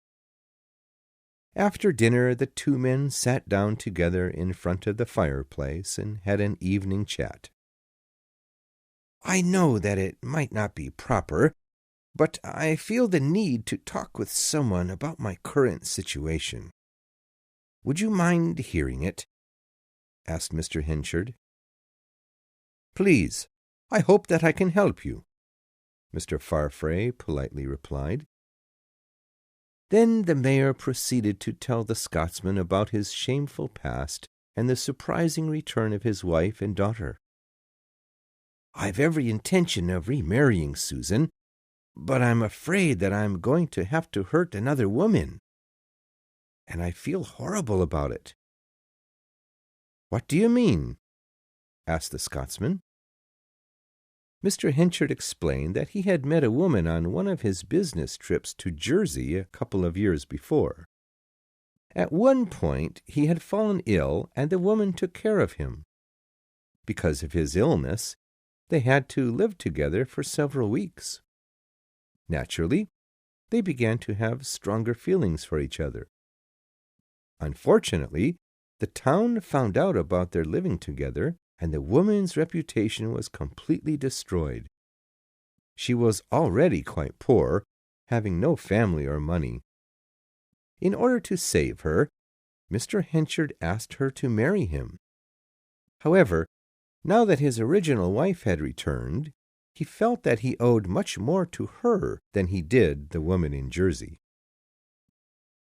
After dinner, the two men sat down together in front of the fireplace and had an evening chat. "I know that it might not be proper, but I feel the need to talk with someone about my current situation. Would you mind hearing it?" asked Mr. Henchard. "Please, I hope that I can help you," Mr. Farfrae politely replied. Then the mayor proceeded to tell the Scotsman about his shameful past and the surprising return of his wife and daughter. "I've every intention of remarrying Susan, but I'm afraid that I'm going to have to hurt another woman, and I feel horrible about it." "What do you mean?" asked the Scotsman. Mr. Henchard explained that he had met a woman on one of his business trips to Jersey a couple of years before. At one point he had fallen ill, and the woman took care of him. Because of his illness, they had to live together for several weeks. Naturally, they began to have stronger feelings for each other. Unfortunately, the town found out about their living together, and the woman's reputation was completely destroyed. She was already quite poor, having no family or money. In order to save her, Mr. Henchard asked her to marry him. However, now that his original wife had returned, he felt that he owed much more to her than he did the woman in Jersey.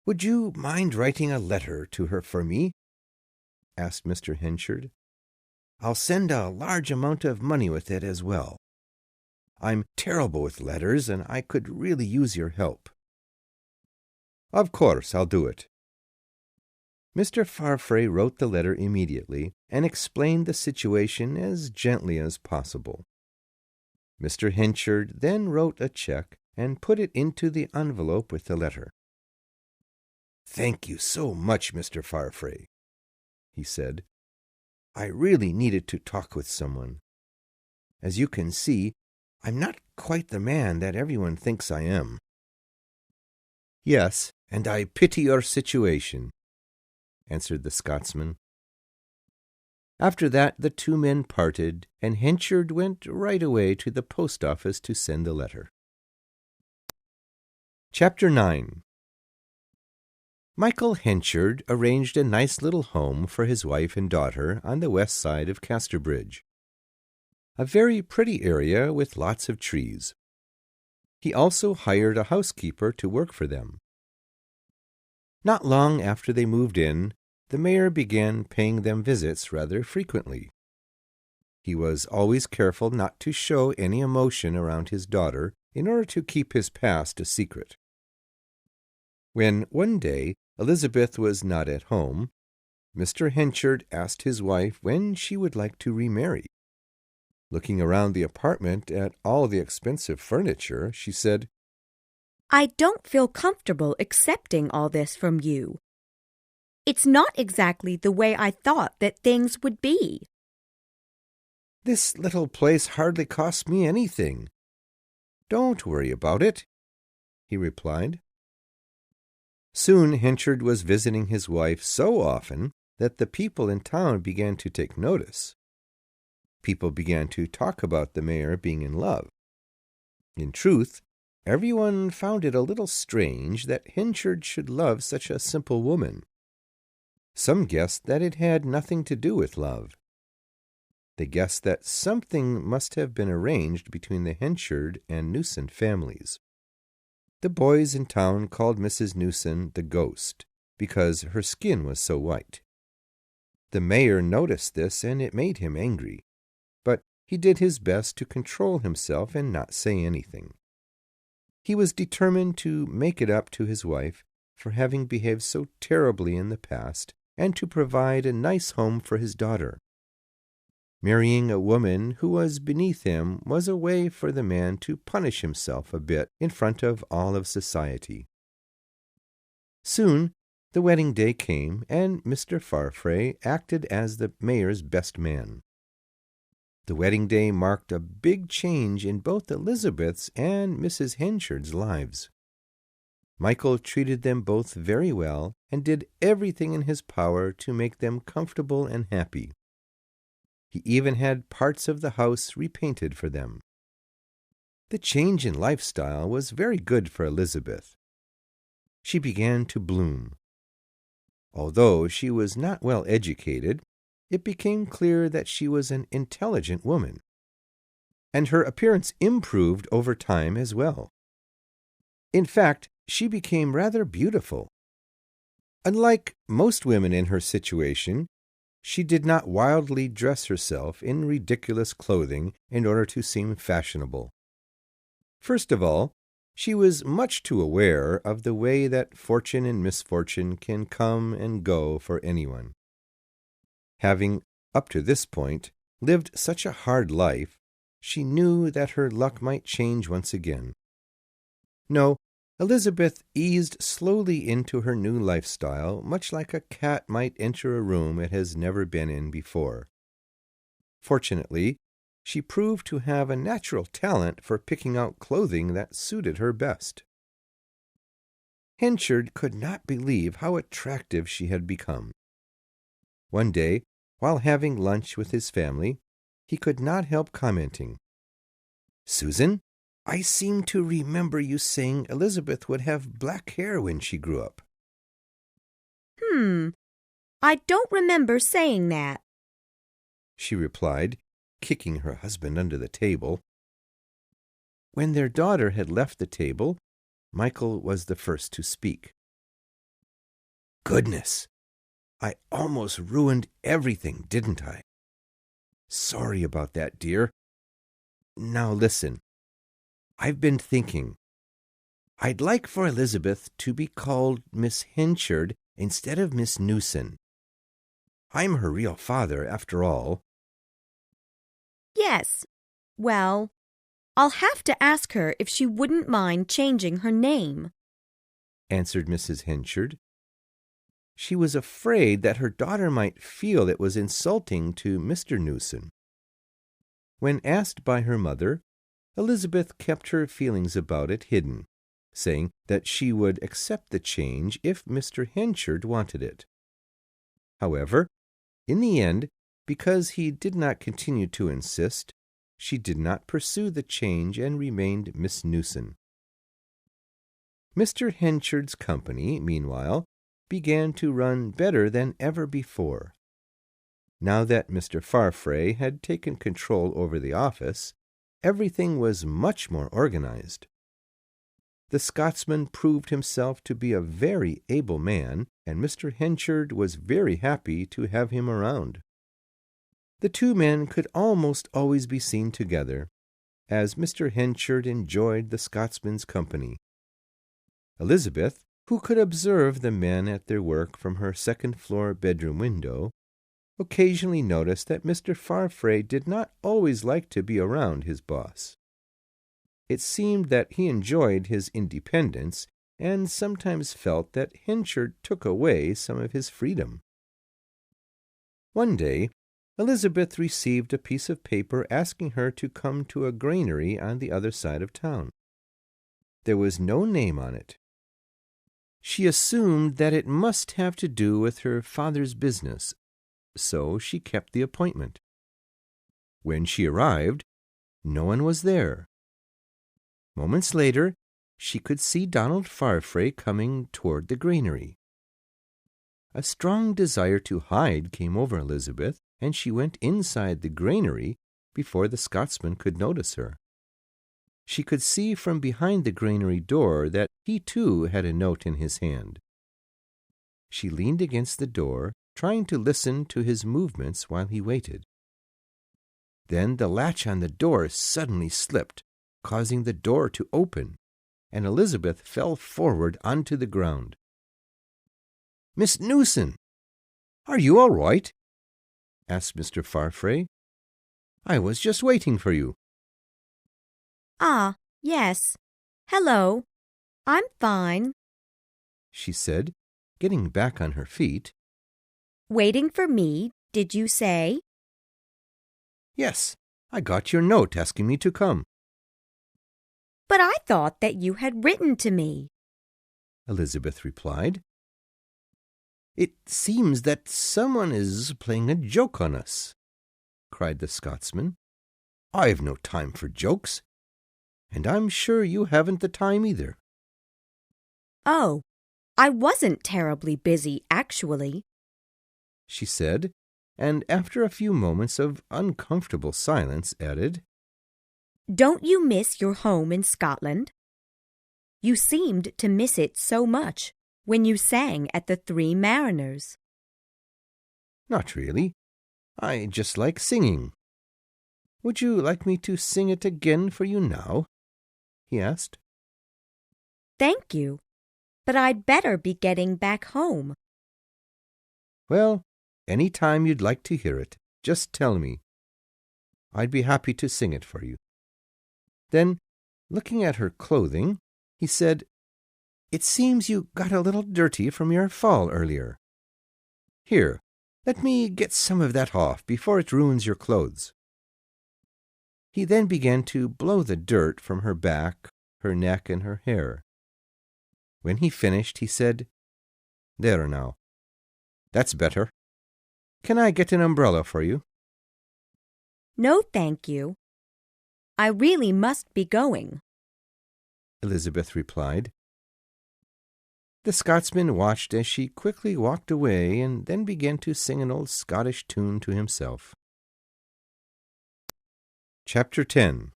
"Would you mind writing a letter to her for me?" asked Mr. Henchard. "I'll send a large amount of money with it as well. I'm terrible with letters, and I could really use your help." "Of course, I'll do it." Mr. Farfrae wrote the letter immediately and explained the situation as gently as possible. Mr. Henchard then wrote a check and put it into the envelope with the letter. "Thank you so much, Mr. Farfrae," he said. "I really needed to talk with someone. As you can see, I'm not quite the man that everyone thinks I am." "Yes, and I pity your situation," answered the Scotsman. After that the two men parted, and Henchard went right away to the post office to send the letter. Chapter 9. Michael Henchard arranged a nice little home for his wife and daughter on the west side of Casterbridge, a very pretty area with lots of trees. He also hired a housekeeper to work for them. Not long after they moved in, the mayor began paying them visits rather frequently. He was always careful not to show any emotion around his daughter in order to keep his past a secret. When one day Elizabeth was not at home, Mr. Henchard asked his wife when she would like to remarry. Looking around the apartment at all the expensive furniture, she said, "I don't feel comfortable accepting all this from you. It's not exactly the way I thought that things would be." "This little place hardly costs me anything. Don't worry about it," he replied. Soon Henchard was visiting his wife so often that the people in town began to take notice. People began to talk about the mayor being in love. In truth, everyone found it a little strange that Henchard should love such a simple woman. Some guessed that it had nothing to do with love. They guessed that something must have been arranged between the Henchard and Newson families. The boys in town called Mrs. Newson the Ghost, because her skin was so white. The mayor noticed this, and it made him angry, but he did his best to control himself and not say anything. He was determined to make it up to his wife for having behaved so terribly in the past, and to provide a nice home for his daughter. Marrying a woman who was beneath him was a way for the man to punish himself a bit in front of all of society. Soon the wedding day came, and Mr. Farfrae acted as the mayor's best man. The wedding day marked a big change in both Elizabeth's and Mrs. Henchard's lives. Michael treated them both very well and did everything in his power to make them comfortable and happy. He even had parts of the house repainted for them. The change in lifestyle was very good for Elizabeth. She began to bloom. Although she was not well educated, it became clear that she was an intelligent woman, and her appearance improved over time as well. In fact, she became rather beautiful. Unlike most women in her situation, she did not wildly dress herself in ridiculous clothing in order to seem fashionable. First of all, she was much too aware of the way that fortune and misfortune can come and go for anyone. Having, up to this point, lived such a hard life, she knew that her luck might change once again. No, Elizabeth eased slowly into her new lifestyle, much like a cat might enter a room it has never been in before. Fortunately, she proved to have a natural talent for picking out clothing that suited her best. Henchard could not believe how attractive she had become. One day, while having lunch with his family, he could not help commenting, "Susan, I seem to remember you saying Elizabeth would have black hair when she grew up." I don't remember saying that," she replied, kicking her husband under the table. When their daughter had left the table, Michael was the first to speak. "Goodness! I almost ruined everything, didn't I? Sorry about that, dear. Now listen. I've been thinking. I'd like for Elizabeth to be called Miss Henchard instead of Miss Newson. I'm her real father, after all." "Yes. Well, I'll have to ask her if she wouldn't mind changing her name," answered Mrs. Henchard. She was afraid that her daughter might feel it was insulting to Mr. Newson. When asked by her mother, Elizabeth kept her feelings about it hidden, saying that she would accept the change if Mr. Henchard wanted it. However, in the end, because he did not continue to insist, she did not pursue the change and remained Miss Newson. Mr. Henchard's company, meanwhile, began to run better than ever before. Now that Mr. Farfrae had taken control over the office, everything was much more organized. The Scotsman proved himself to be a very able man, and Mr. Henchard was very happy to have him around. The two men could almost always be seen together, as Mr. Henchard enjoyed the Scotsman's company. Elizabeth, who could observe the men at their work from her second-floor bedroom window, occasionally noticed that Mr. Farfrae did not always like to be around his boss. It seemed that he enjoyed his independence and sometimes felt that Henchard took away some of his freedom. One day, Elizabeth received a piece of paper asking her to come to a granary on the other side of town. There was no name on it. She assumed that it must have to do with her father's business, so she kept the appointment. When she arrived, no one was there. Moments later, she could see Donald Farfrae coming toward the granary. A strong desire to hide came over Elizabeth, and she went inside the granary before the Scotsman could notice her. She could see from behind the granary door that he too had a note in his hand. She leaned against the door, trying to listen to his movements while he waited. Then the latch on the door suddenly slipped, causing the door to open, and Elizabeth fell forward onto the ground. "Miss Newson, are you all right?" asked Mr. Farfrae. "I was just waiting for you." "Ah, yes. Hello. I'm fine," she said, getting back on her feet. "Waiting for me, did you say?" "Yes, I got your note asking me to come." "But I thought that you had written to me," Elizabeth replied. "It seems that someone is playing a joke on us," cried the Scotsman. "I've no time for jokes, and I'm sure you haven't the time either." "Oh, I wasn't terribly busy, actually," she said, and after a few moments of uncomfortable silence added, "Don't you miss your home in Scotland?" You seemed to miss it so much when you sang at the Three Mariners. Not really. I just like singing. Would you like me to sing it again for you now? He asked. Thank you, but I'd better be getting back home. Well, any time you'd like to hear it, just tell me. I'd be happy to sing it for you. Then, looking at her clothing, he said, It seems you got a little dirty from your fall earlier. Here, let me get some of that off before it ruins your clothes. He then began to blow the dirt from her back, her neck, and her hair. When he finished, he said, There now. That's better. Can I get an umbrella for you? No, thank you. I really must be going, Elizabeth replied. The Scotsman watched as she quickly walked away and then began to sing an old Scottish tune to himself. Chapter 10.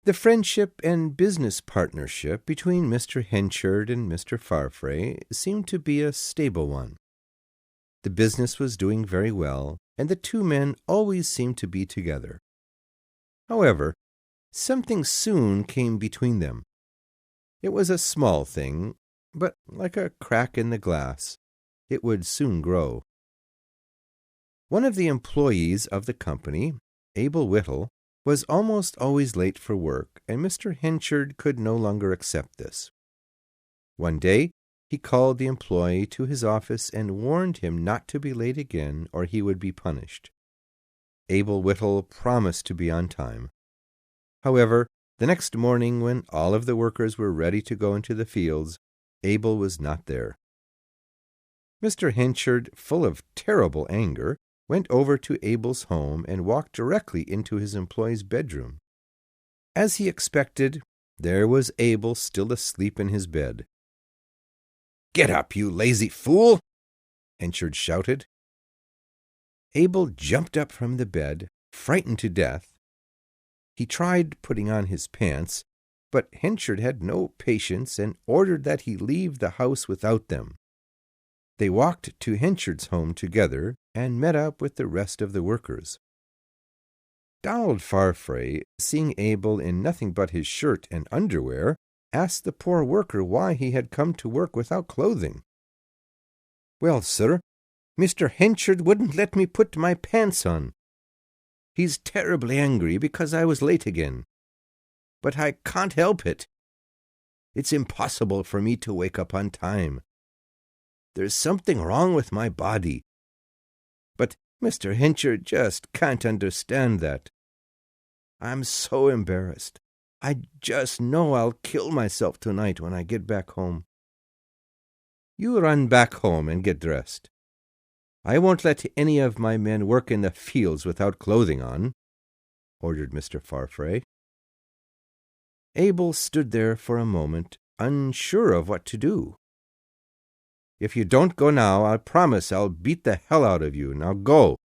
The friendship and business partnership between Mr. Henchard and Mr. Farfrae seemed to be a stable one. The business was doing very well, and the two men always seemed to be together. However, something soon came between them. It was a small thing, but like a crack in the glass, it would soon grow. One of the employees of the company, Abel Whittle, was almost always late for work, and Mr. Henchard could no longer accept this. One day, he called the employee to his office and warned him not to be late again, or he would be punished. Abel Whittle promised to be on time. However, the next morning, when all of the workers were ready to go into the fields, Abel was not there. Mr. Henchard, full of terrible anger, went over to Abel's home and walked directly into his employee's bedroom. As he expected, there was Abel still asleep in his bed. "Get up, you lazy fool!" Henchard shouted. Abel jumped up from the bed, frightened to death. He tried putting on his pants, but Henchard had no patience and ordered that he leave the house without them. They walked to Henchard's home together and met up with the rest of the workers. Donald Farfrae, seeing Abel in nothing but his shirt and underwear, asked the poor worker why he had come to work without clothing. "Well, sir, Mr. Henchard wouldn't let me put my pants on. He's terribly angry because I was late again. But I can't help it. It's impossible for me to wake up on time. There's something wrong with my body. But Mr. Henchard just can't understand that. I'm so embarrassed. I just know I'll kill myself tonight when I get back home." "You run back home and get dressed. I won't let any of my men work in the fields without clothing on," ordered Mr. Farfrae. Abel stood there for a moment, unsure of what to do. "If you don't go now, I promise I'll beat the hell out of you. Now go,"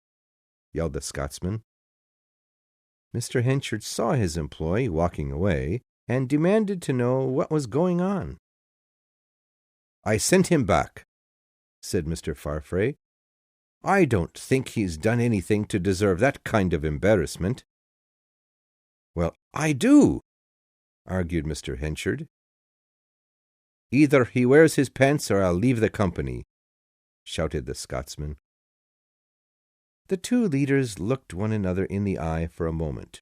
yelled the Scotsman. Mr. Henchard saw his employee walking away and demanded to know what was going on. "I sent him back," said Mr. Farfrae. "I don't think he's done anything to deserve that kind of embarrassment." "Well, I do," argued Mr. Henchard. "Either he wears his pants or I'll leave the company," shouted the Scotsman. The two leaders looked one another in the eye for a moment.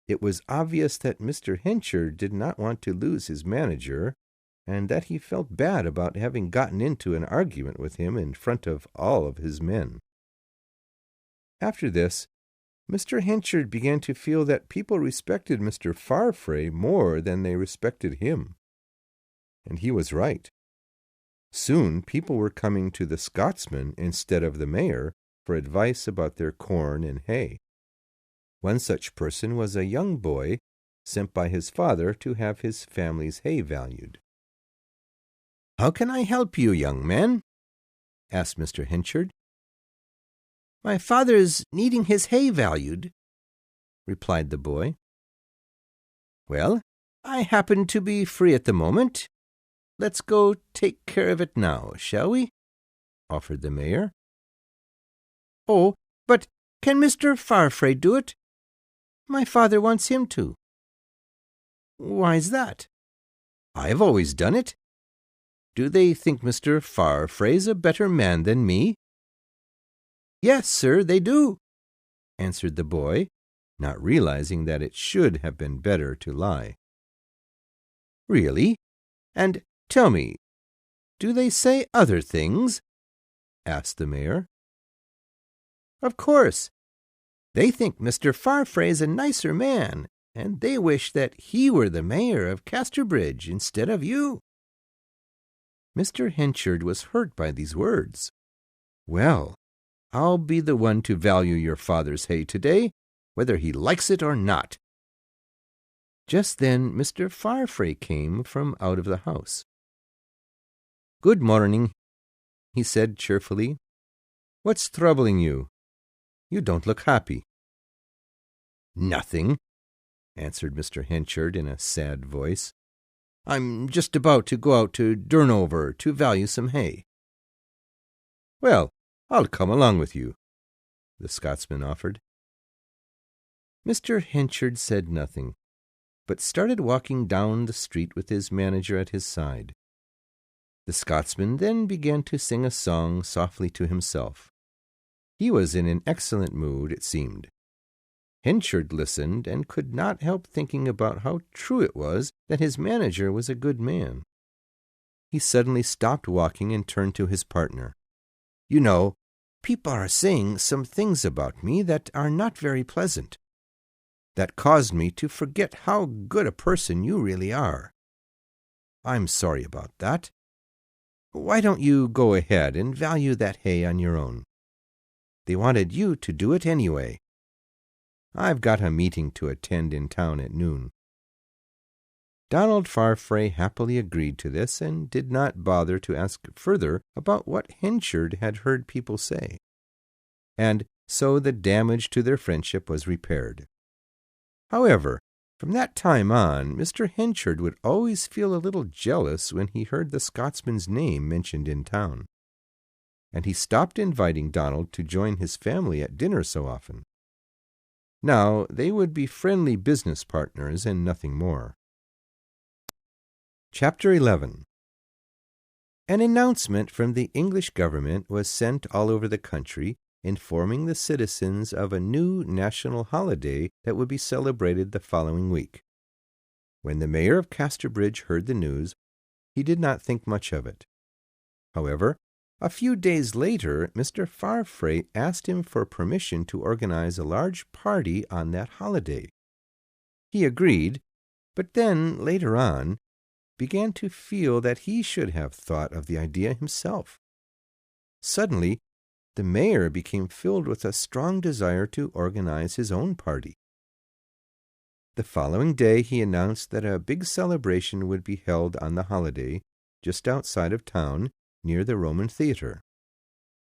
It was obvious that Mr. Henchard did not want to lose his manager, and that he felt bad about having gotten into an argument with him in front of all of his men. After this, Mr. Henchard began to feel that people respected Mr. Farfrae more than they respected him. And he was right. Soon people were coming to the Scotsman instead of the mayor for advice about their corn and hay. One such person was a young boy sent by his father to have his family's hay valued. "How can I help you, young man?" asked Mr. Henchard. "My father's needing his hay valued," replied the boy. "Well, I happen to be free at the moment. Let's go take care of it now, shall we?" offered the mayor. "Oh, but can Mr. Farfrae do it? My father wants him to." "Why's that? I've always done it. Do they think Mr. Farfrae's a better man than me?" "Yes, sir, they do," answered the boy, not realizing that it should have been better to lie. "Really? And tell me, do they say other things?" asked the mayor. "Of course. They think Mr. Farfrae's a nicer man, and they wish that he were the mayor of Casterbridge instead of you." Mr. Henchard was hurt by these words. "Well, I'll be the one to value your father's hay today, whether he likes it or not." Just then Mr. Farfrae came from out of the house. "Good morning," he said cheerfully. "What's troubling you? You don't look happy." "Nothing," answered Mr. Henchard in a sad voice. "I'm just about to go out to Durnover to value some hay." "Well, I'll come along with you," the Scotsman offered. Mr. Henchard said nothing, but started walking down the street with his manager at his side. The Scotsman then began to sing a song softly to himself. He was in an excellent mood, it seemed. Henchard listened and could not help thinking about how true it was that his manager was a good man. He suddenly stopped walking and turned to his partner. "You know, people are saying some things about me that are not very pleasant. That caused me to forget how good a person you really are. I'm sorry about that. Why don't you go ahead and value that hay on your own? They wanted you to do it anyway. I've got a meeting to attend in town at noon." Donald Farfrae happily agreed to this and did not bother to ask further about what Henchard had heard people say. And so the damage to their friendship was repaired. However, from that time on, Mr. Henchard would always feel a little jealous when he heard the Scotsman's name mentioned in town, and he stopped inviting Donald to join his family at dinner so often. Now they would be friendly business partners and nothing more. Chapter 11. An announcement from the English government was sent all over the country, informing the citizens of a new national holiday that would be celebrated the following week. When the mayor of Casterbridge heard the news, he did not think much of it. However, a few days later, Mr. Farfrae asked him for permission to organize a large party on that holiday. He agreed, but then, later on, began to feel that he should have thought of the idea himself. Suddenly, the mayor became filled with a strong desire to organize his own party. The following day he announced that a big celebration would be held on the holiday, just outside of town, near the Roman theatre.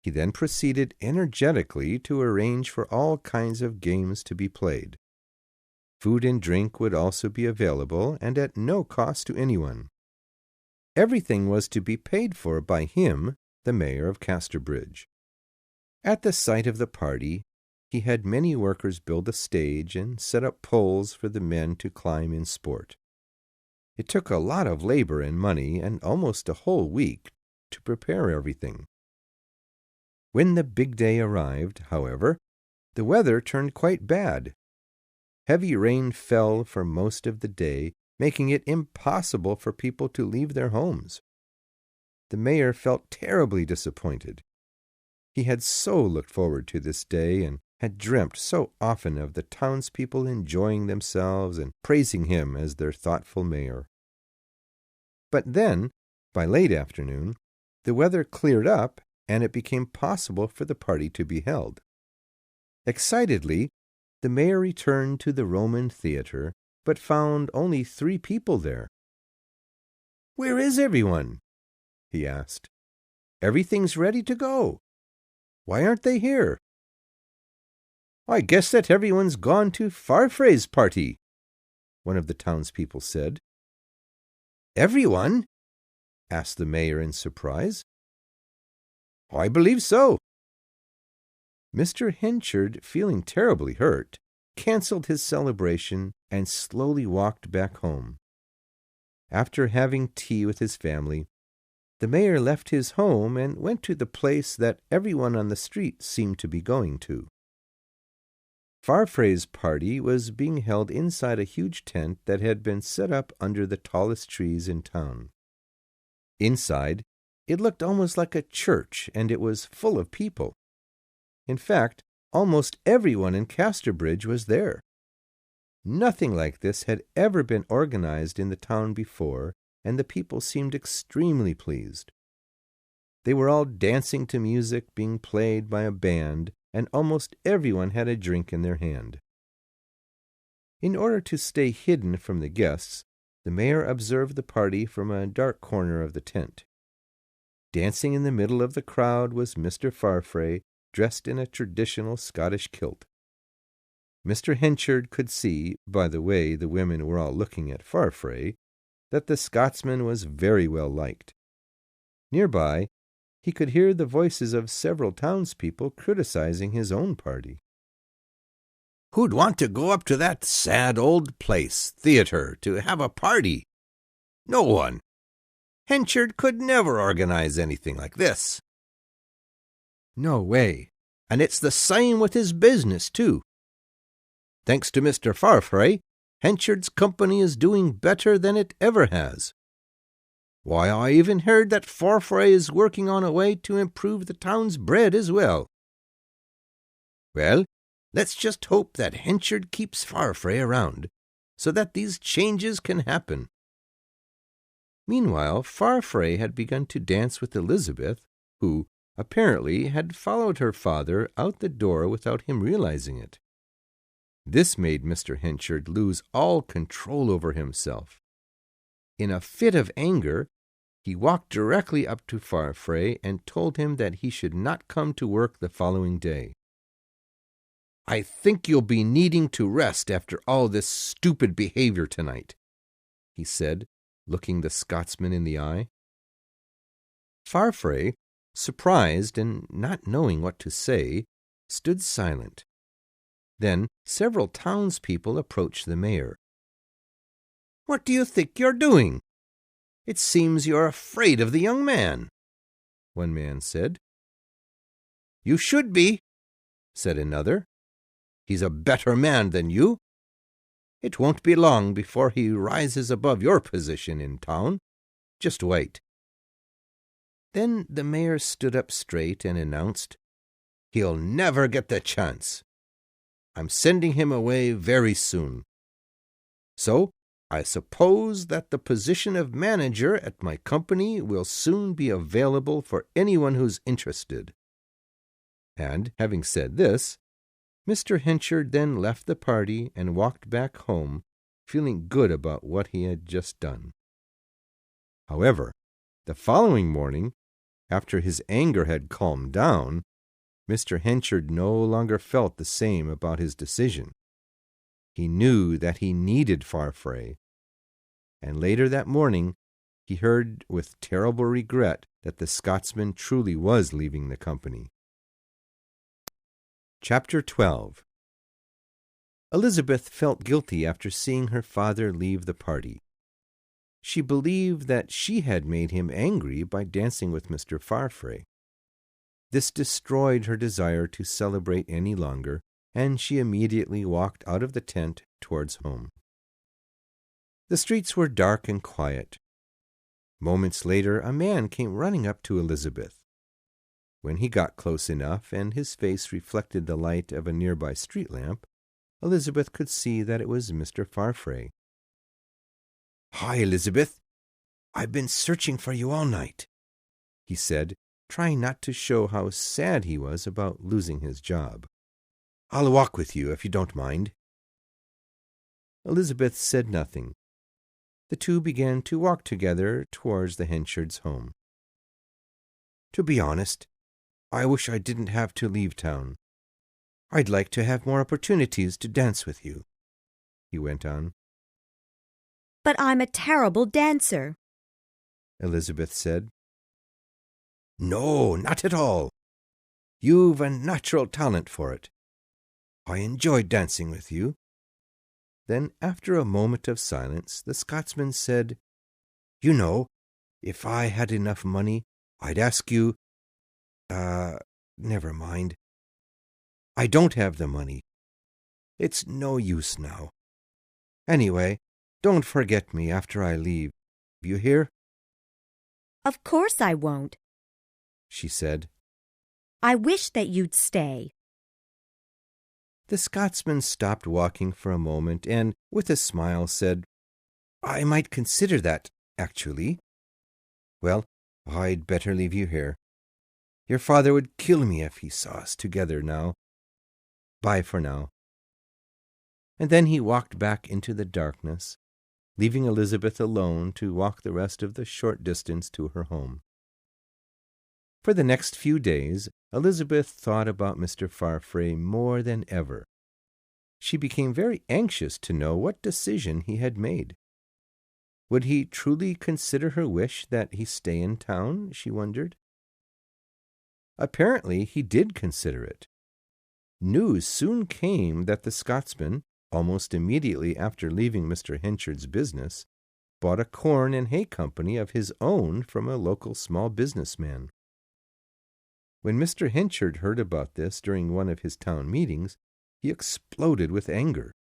He then proceeded energetically to arrange for all kinds of games to be played. Food and drink would also be available, and at no cost to anyone. Everything was to be paid for by him, the mayor of Casterbridge. At the site of the party, he had many workers build a stage and set up poles for the men to climb in sport. It took a lot of labor and money and almost a whole week to prepare everything. When the big day arrived, however, the weather turned quite bad. Heavy rain fell for most of the day, making it impossible for people to leave their homes. The mayor felt terribly disappointed. He had so looked forward to this day and had dreamt so often of the townspeople enjoying themselves and praising him as their thoughtful mayor. But then, by late afternoon, the weather cleared up and it became possible for the party to be held. Excitedly, the mayor returned to the Roman theatre, but found only 3 people there. "Where is everyone?" he asked. "Everything's ready to go. Why aren't they here?" "I guess that everyone's gone to Farfrae's party," one of the townspeople said, Everyone?" asked the mayor in surprise. "I believe so." Mr. Henchard, feeling terribly hurt, canceled his celebration and slowly walked back home. After having tea with his family, the mayor left his home and went to the place that everyone on the street seemed to be going to. Farfrae's party was being held inside a huge tent that had been set up under the tallest trees in town. Inside, it looked almost like a church, and it was full of people. In fact, almost everyone in Casterbridge was there. Nothing like this had ever been organized in the town before, and the people seemed extremely pleased. They were all dancing to music being played by a band, and almost everyone had a drink in their hand. In order to stay hidden from the guests, the mayor observed the party from a dark corner of the tent. Dancing in the middle of the crowd was Mr. Farfrae, dressed in a traditional Scottish kilt. Mr. Henchard could see, by the way the women were all looking at Farfrae, that the Scotsman was very well liked. Nearby, he could hear the voices of several townspeople criticizing his own party. "Who'd want to go up to that sad old place, theatre, to have a party? No one. Henchard could never organize anything like this." "No way. And it's the same with his business, too. Thanks to Mr. Farfrae, Henchard's company is doing better than it ever has. Why, I even heard that Farfrae is working on a way to improve the town's bread as well. Well, let's just hope that Henchard keeps Farfrae around, so that these changes can happen." Meanwhile, Farfrae had begun to dance with Elizabeth, who, apparently, had followed her father out the door without him realizing it. This made Mr. Henchard lose all control over himself. In a fit of anger, he walked directly up to Farfrae and told him that he should not come to work the following day. "I think you'll be needing to rest after all this stupid behavior tonight," he said, looking the Scotsman in the eye. Farfrae, surprised and not knowing what to say, stood silent. Then several townspeople approached the mayor. "What do you think you're doing? It seems you're afraid of the young man," one man said. "You should be," said another. "He's a better man than you. It won't be long before he rises above your position in town. Just wait." Then the mayor stood up straight and announced, "He'll never get the chance. I'm sending him away very soon. So I suppose that the position of manager at my company will soon be available for anyone who's interested." And, having said this, Mr. Henchard then left the party and walked back home, feeling good about what he had just done. However, the following morning, after his anger had calmed down, Mr. Henchard no longer felt the same about his decision. He knew that he needed Farfrae, and later that morning he heard with terrible regret that the Scotsman truly was leaving the company. Chapter 12. Elizabeth felt guilty after seeing her father leave the party. She believed that she had made him angry by dancing with Mr. Farfrae. This destroyed her desire to celebrate any longer, and she immediately walked out of the tent towards home. The streets were dark and quiet. Moments later, a man came running up to Elizabeth. When he got close enough and his face reflected the light of a nearby street lamp, Elizabeth could see that it was Mr. Farfrae. "Hi, Elizabeth. I've been searching for you all night," he said, trying not to show how sad he was about losing his job. "I'll walk with you if you don't mind." Elizabeth said nothing. The two began to walk together towards the Henchard's home. "To be honest, I wish I didn't have to leave town. I'd like to have more opportunities to dance with you," he went on. "But I'm a terrible dancer," Elizabeth said. "No, not at all. You've a natural talent for it. I enjoyed dancing with you." Then, after a moment of silence, the Scotsman said, "You know, if I had enough money, I'd ask you— never mind. I don't have the money. It's no use now. Anyway, don't forget me after I leave. You hear?" "Of course I won't," she said. "I wish that you'd stay." The Scotsman stopped walking for a moment and, with a smile, said, "I might consider that, actually. Well, I'd better leave you here. Your father would kill me if he saw us together now. Bye for now." And then he walked back into the darkness, leaving Elizabeth alone to walk the rest of the short distance to her home. For the next few days, Elizabeth thought about Mr. Farfrae more than ever. She became very anxious to know what decision he had made. Would he truly consider her wish that he stay in town, she wondered. Apparently he did consider it. News soon came that the Scotsman, almost immediately after leaving Mr. Henchard's business, bought a corn and hay company of his own from a local small businessman. When Mr. Henchard heard about this during one of his town meetings, he exploded with anger.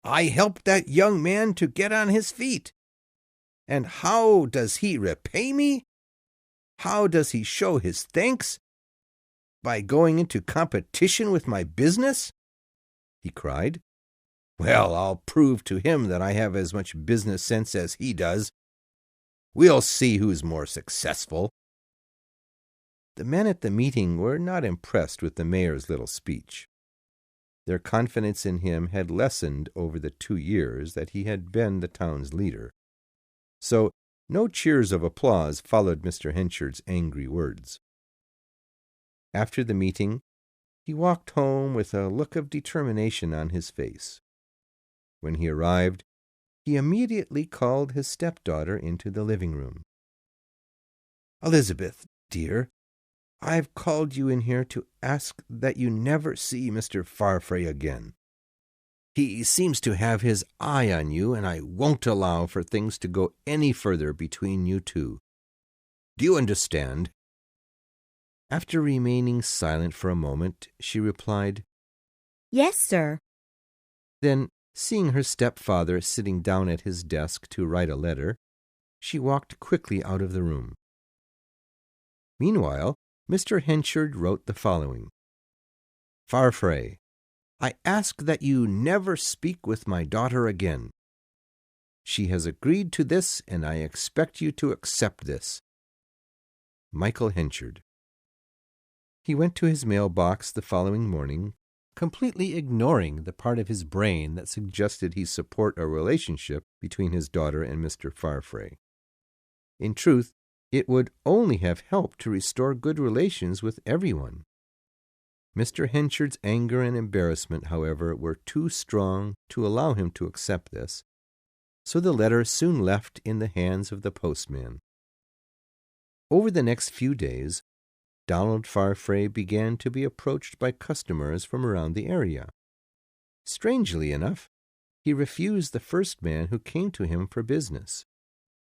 "I helped that young man to get on his feet. And how does he repay me? How does he show his thanks? By going into competition with my business?" he cried. "Well, I'll prove to him that I have as much business sense as he does. We'll see who's more successful." The men at the meeting were not impressed with the mayor's little speech. Their confidence in him had lessened over the 2 years that he had been the town's leader. So no cheers of applause followed Mr. Henchard's angry words. After the meeting, he walked home with a look of determination on his face. When he arrived, he immediately called his stepdaughter into the living room. "Elizabeth, dear, I've called you in here to ask that you never see Mr. Farfrae again. He seems to have his eye on you, and I won't allow for things to go any further between you two. Do you understand?" After remaining silent for a moment, she replied, "Yes, sir." Then, seeing her stepfather sitting down at his desk to write a letter, she walked quickly out of the room. Meanwhile, Mr. Henchard wrote the following: "Farfrae, I ask that you never speak with my daughter again. She has agreed to this, and I expect you to accept this. Michael Henchard." He went to his mailbox the following morning, completely ignoring the part of his brain that suggested he support a relationship between his daughter and Mr. Farfrae. In truth, it would only have helped to restore good relations with everyone. Mr. Henchard's anger and embarrassment, however, were too strong to allow him to accept this, so the letter soon left in the hands of the postman. Over the next few days, Donald Farfrae began to be approached by customers from around the area. Strangely enough, he refused the first man who came to him for business,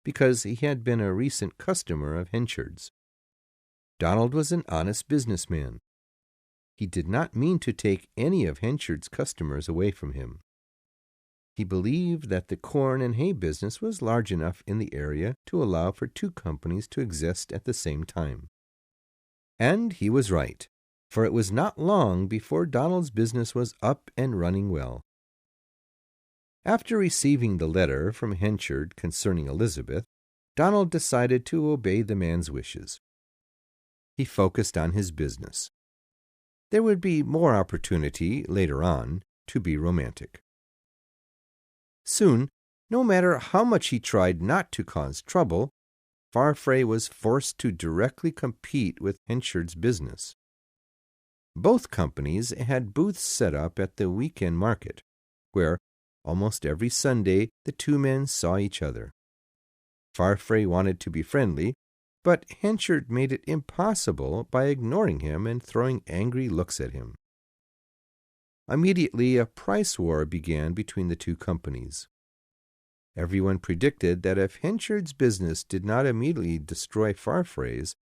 because he had been a recent customer of Henchard's. Donald was an honest businessman. He did not mean to take any of Henchard's customers away from him. He believed that the corn and hay business was large enough in the area to allow for 2 companies to exist at the same time. And he was right, for it was not long before Donald's business was up and running well. After receiving the letter from Henchard concerning Elizabeth, Donald decided to obey the man's wishes. He focused on his business. There would be more opportunity, later on, to be romantic. Soon, no matter how much he tried not to cause trouble, Farfrae was forced to directly compete with Henchard's business. Both companies had booths set up at the weekend market, where almost every Sunday the 2 men saw each other. Farfrae wanted to be friendly, but Henchard made it impossible by ignoring him and throwing angry looks at him. Immediately, a price war began between the two companies. Everyone predicted that if Henchard's business did not immediately destroy Farfrae's,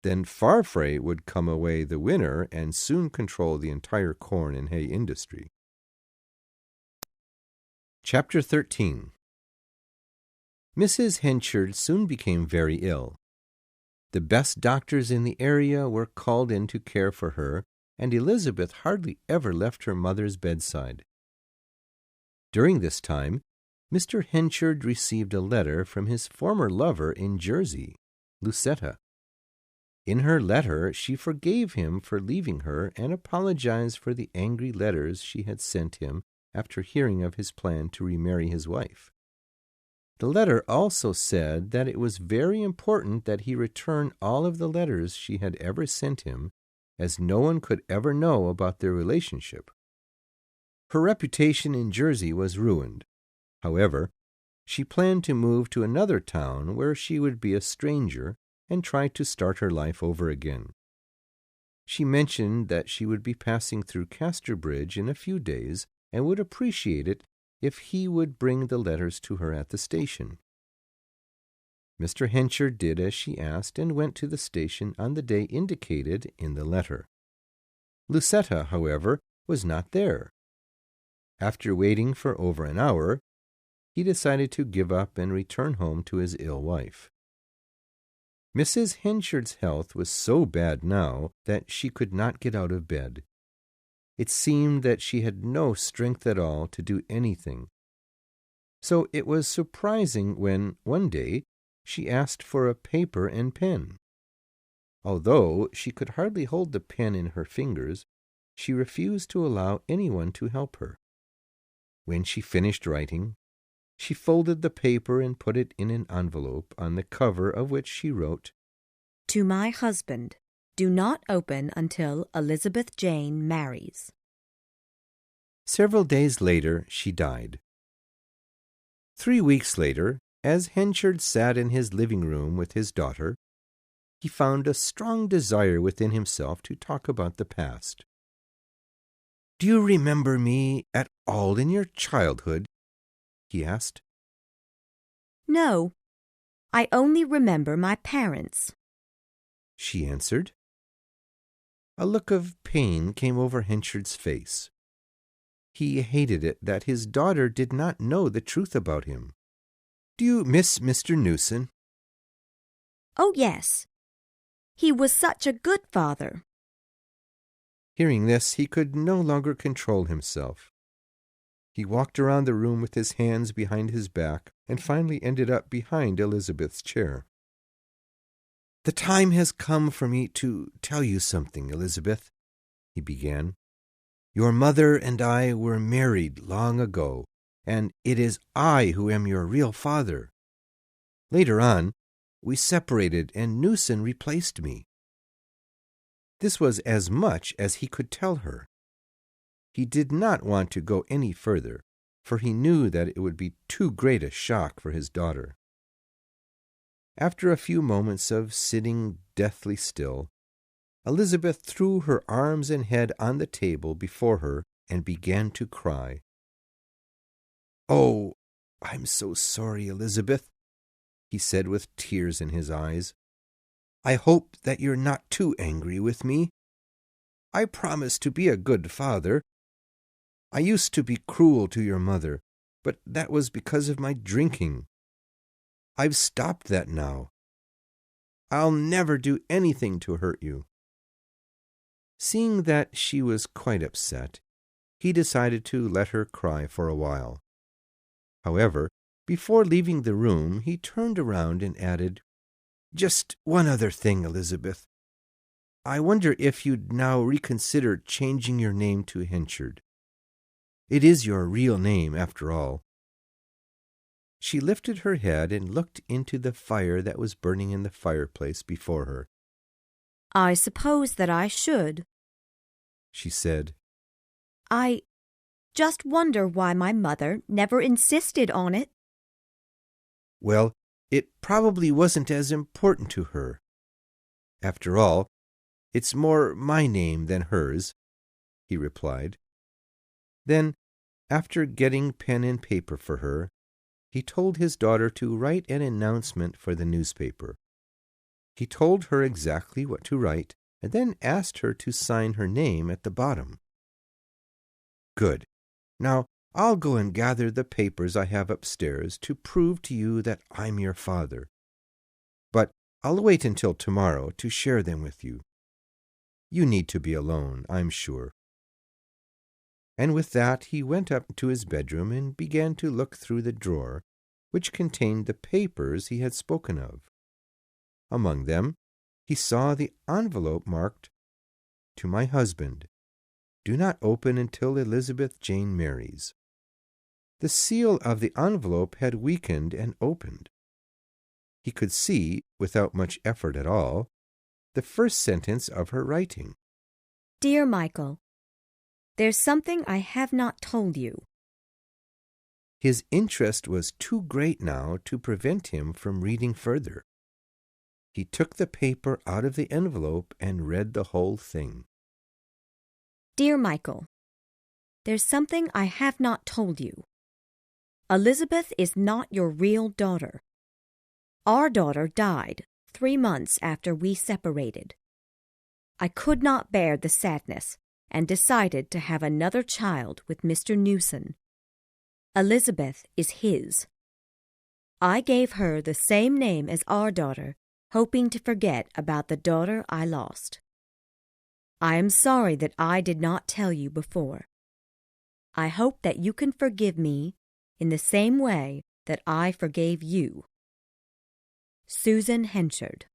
then Farfrae would come away the winner and soon control the entire corn and hay industry. Chapter 13. Mrs. Henchard soon became very ill. The best doctors in the area were called in to care for her, and Elizabeth hardly ever left her mother's bedside. During this time, Mr. Henchard received a letter from his former lover in Jersey, Lucetta. In her letter, she forgave him for leaving her and apologized for the angry letters she had sent him after hearing of his plan to remarry his wife. The letter also said that it was very important that he return all of the letters she had ever sent him, as no one could ever know about their relationship. Her reputation in Jersey was ruined. However, she planned to move to another town where she would be a stranger and try to start her life over again. She mentioned that she would be passing through Casterbridge in a few days and would appreciate it if he would bring the letters to her at the station. Mr. Henchard did as she asked and went to the station on the day indicated in the letter. Lucetta, however, was not there. After waiting for over an hour, he decided to give up and return home to his ill wife. Mrs. Henchard's health was so bad now that she could not get out of bed. It seemed that she had no strength at all to do anything. So it was surprising when, one day, she asked for a paper and pen. Although she could hardly hold the pen in her fingers, she refused to allow anyone to help her. When she finished writing, she folded the paper and put it in an envelope, on the cover of which she wrote, "To my husband, do not open until Elizabeth Jane marries." Several days later, she died. 3 weeks later, as Henchard sat in his living room with his daughter, he found a strong desire within himself to talk about the past. "Do you remember me at all in your childhood?" he asked. "No, I only remember my parents," she answered. A look of pain came over Henchard's face. He hated it that his daughter did not know the truth about him. "Do you miss Mr. Newson?" "Oh, yes. He was such a good father." Hearing this, he could no longer control himself. He walked around the room with his hands behind his back and finally ended up behind Elizabeth's chair. "The time has come for me to tell you something, Elizabeth," he began. "Your mother and I were married long ago, and it is I who am your real father. Later on, we separated and Newson replaced me." This was as much as he could tell her. He did not want to go any further, for he knew that it would be too great a shock for his daughter. After a few moments of sitting deathly still, Elizabeth threw her arms and head on the table before her and began to cry. "Oh, I'm so sorry, Elizabeth," he said with tears in his eyes. "I hope that you're not too angry with me. I promise to be a good father. I used to be cruel to your mother, but that was because of my drinking. I've stopped that now. I'll never do anything to hurt you." Seeing that she was quite upset, he decided to let her cry for a while. However, before leaving the room, he turned around and added, "Just one other thing, Elizabeth. I wonder if you'd now reconsider changing your name to Henchard. It is your real name, after all." She lifted her head and looked into the fire that was burning in the fireplace before her. "I suppose that I should," she said. I just wonder why my mother never insisted on it." "Well, it probably wasn't as important to her. After all, it's more my name than hers, he replied. Then, after getting pen and paper for her, he told his daughter to write an announcement for the newspaper. He told her exactly what to write, and then asked her to sign her name at the bottom. Good. Now, I'll go and gather the papers I have upstairs to prove to you that I'm your father. But I'll wait until tomorrow to share them with you. You need to be alone, I'm sure. And with that he went up to his bedroom and began to look through the drawer which contained the papers he had spoken of. Among them he saw the envelope marked, "To my husband. Do not open until Elizabeth Jane marries." The seal of the envelope had weakened and opened. He could see, without much effort at all, the first sentence of her writing. Dear Michael, there's something I have not told you. His interest was too great now to prevent him from reading further. He took the paper out of the envelope and read the whole thing. Dear Michael, there's something I have not told you. Elizabeth is not your real daughter. Our daughter died 3 months after we separated. I could not bear the sadness and decided to have another child with Mr. Newson. Elizabeth is his. I gave her the same name as our daughter, hoping to forget about the daughter I lost. I am sorry that I did not tell you before. I hope that you can forgive me in the same way that I forgave you. Susan Henchard.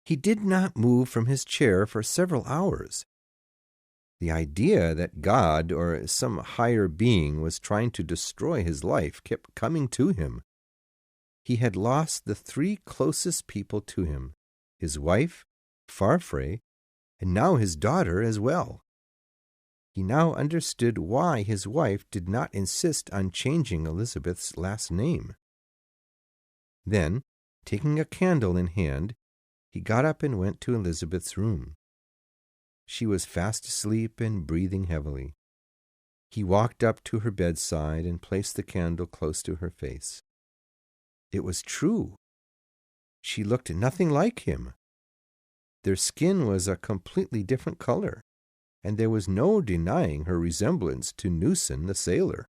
He did not move from his chair for several hours. The idea that God or some higher being was trying to destroy his life kept coming to him. He had lost the 3 closest people to him, his wife, Farfrae, and now his daughter as well. He now understood why his wife did not insist on changing Elizabeth's last name. Then, taking a candle in hand, he got up and went to Elizabeth's room. She was fast asleep and breathing heavily. He walked up to her bedside and placed the candle close to her face. It was true. She looked nothing like him. Their skin was a completely different color, and there was no denying her resemblance to Newson the sailor.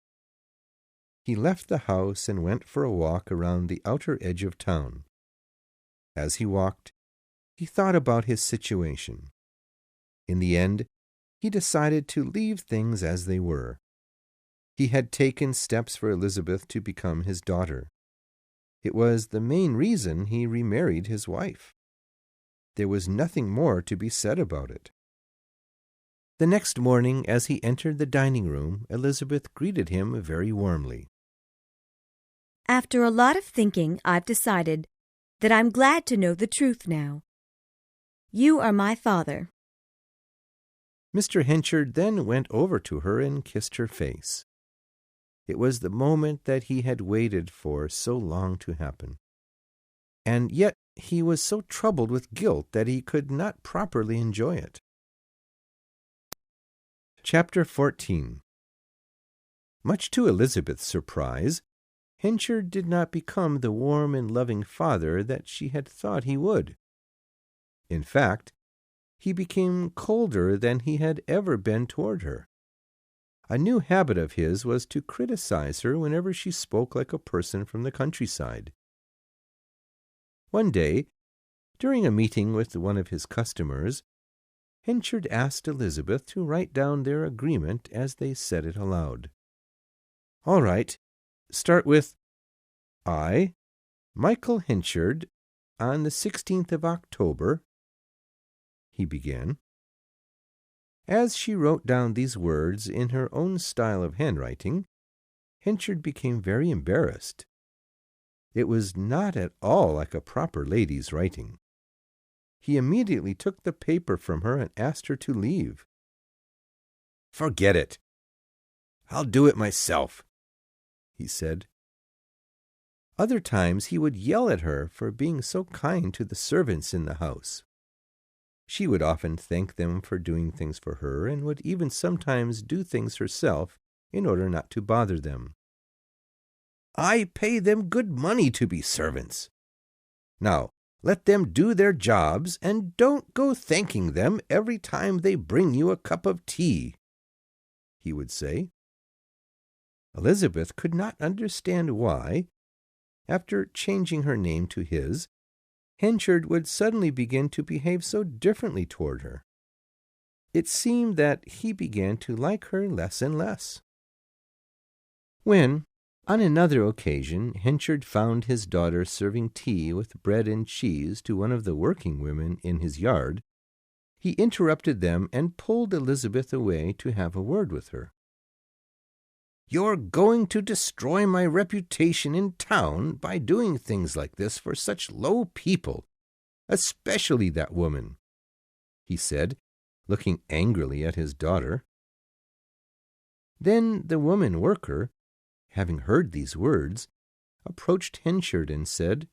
He left the house and went for a walk around the outer edge of town. As he walked, he thought about his situation. In the end, he decided to leave things as they were. He had taken steps for Elizabeth to become his daughter. It was the main reason he remarried his wife. There was nothing more to be said about it. The next morning, as he entered the dining room, Elizabeth greeted him very warmly. After a lot of thinking, I've decided that I'm glad to know the truth now. You are my father. Mr. Henchard then went over to her and kissed her face. It was the moment that he had waited for so long to happen. And yet he was so troubled with guilt that he could not properly enjoy it. Chapter 14. Much to Elizabeth's surprise, Henchard did not become the warm and loving father that she had thought he would. In fact, he became colder than he had ever been toward her. A new habit of his was to criticize her whenever she spoke like a person from the countryside. One day, during a meeting with one of his customers, Henchard asked Elizabeth to write down their agreement as they said it aloud. "All right. Start with, I, Michael Henchard, on the 16th of October," he began. As she wrote down these words in her own style of handwriting, Henchard became very embarrassed. It was not at all like a proper lady's writing. He immediately took the paper from her and asked her to leave. "Forget it. I'll do it myself," he said. Other times he would yell at her for being so kind to the servants in the house. She would often thank them for doing things for her, and would even sometimes do things herself in order not to bother them. "I pay them good money to be servants. Now, let them do their jobs, and don't go thanking them every time they bring you a cup of tea," he would say. Elizabeth could not understand why, after changing her name to his, Henchard would suddenly begin to behave so differently toward her. It seemed that he began to like her less and less. When, on another occasion, Henchard found his daughter serving tea with bread and cheese to one of the working women in his yard, he interrupted them and pulled Elizabeth away to have a word with her. "You're going to destroy my reputation in town by doing things like this for such low people, especially that woman," he said, looking angrily at his daughter. Then the woman worker, having heard these words, approached Henchard and said,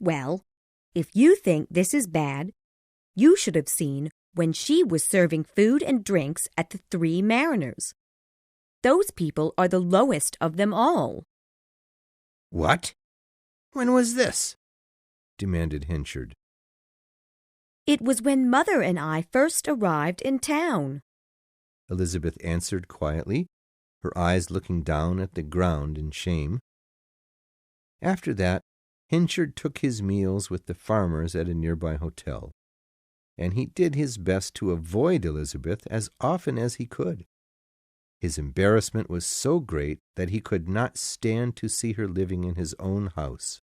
"Well, if you think this is bad, you should have seen when she was serving food and drinks at the Three Mariners. Those people are the lowest of them all." "What? When was this?" demanded Henchard. "It was when Mother and I first arrived in town," Elizabeth answered quietly, her eyes looking down at the ground in shame. After that, Henchard took his meals with the farmers at a nearby hotel, and he did his best to avoid Elizabeth as often as he could. His embarrassment was so great that he could not stand to see her living in his own house.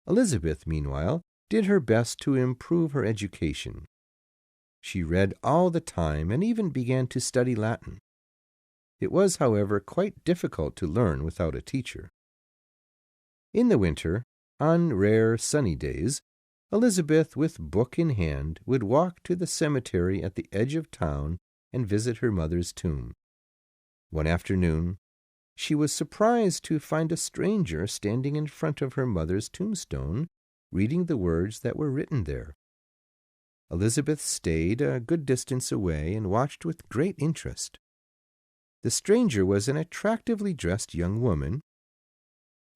Elizabeth, meanwhile, did her best to improve her education. She read all the time and even began to study Latin. It was, however, quite difficult to learn without a teacher. In the winter, on rare sunny days, Elizabeth, with book in hand, would walk to the cemetery at the edge of town and visit her mother's tomb. One afternoon, she was surprised to find a stranger standing in front of her mother's tombstone, reading the words that were written there. Elizabeth stayed a good distance away and watched with great interest. The stranger was an attractively dressed young woman.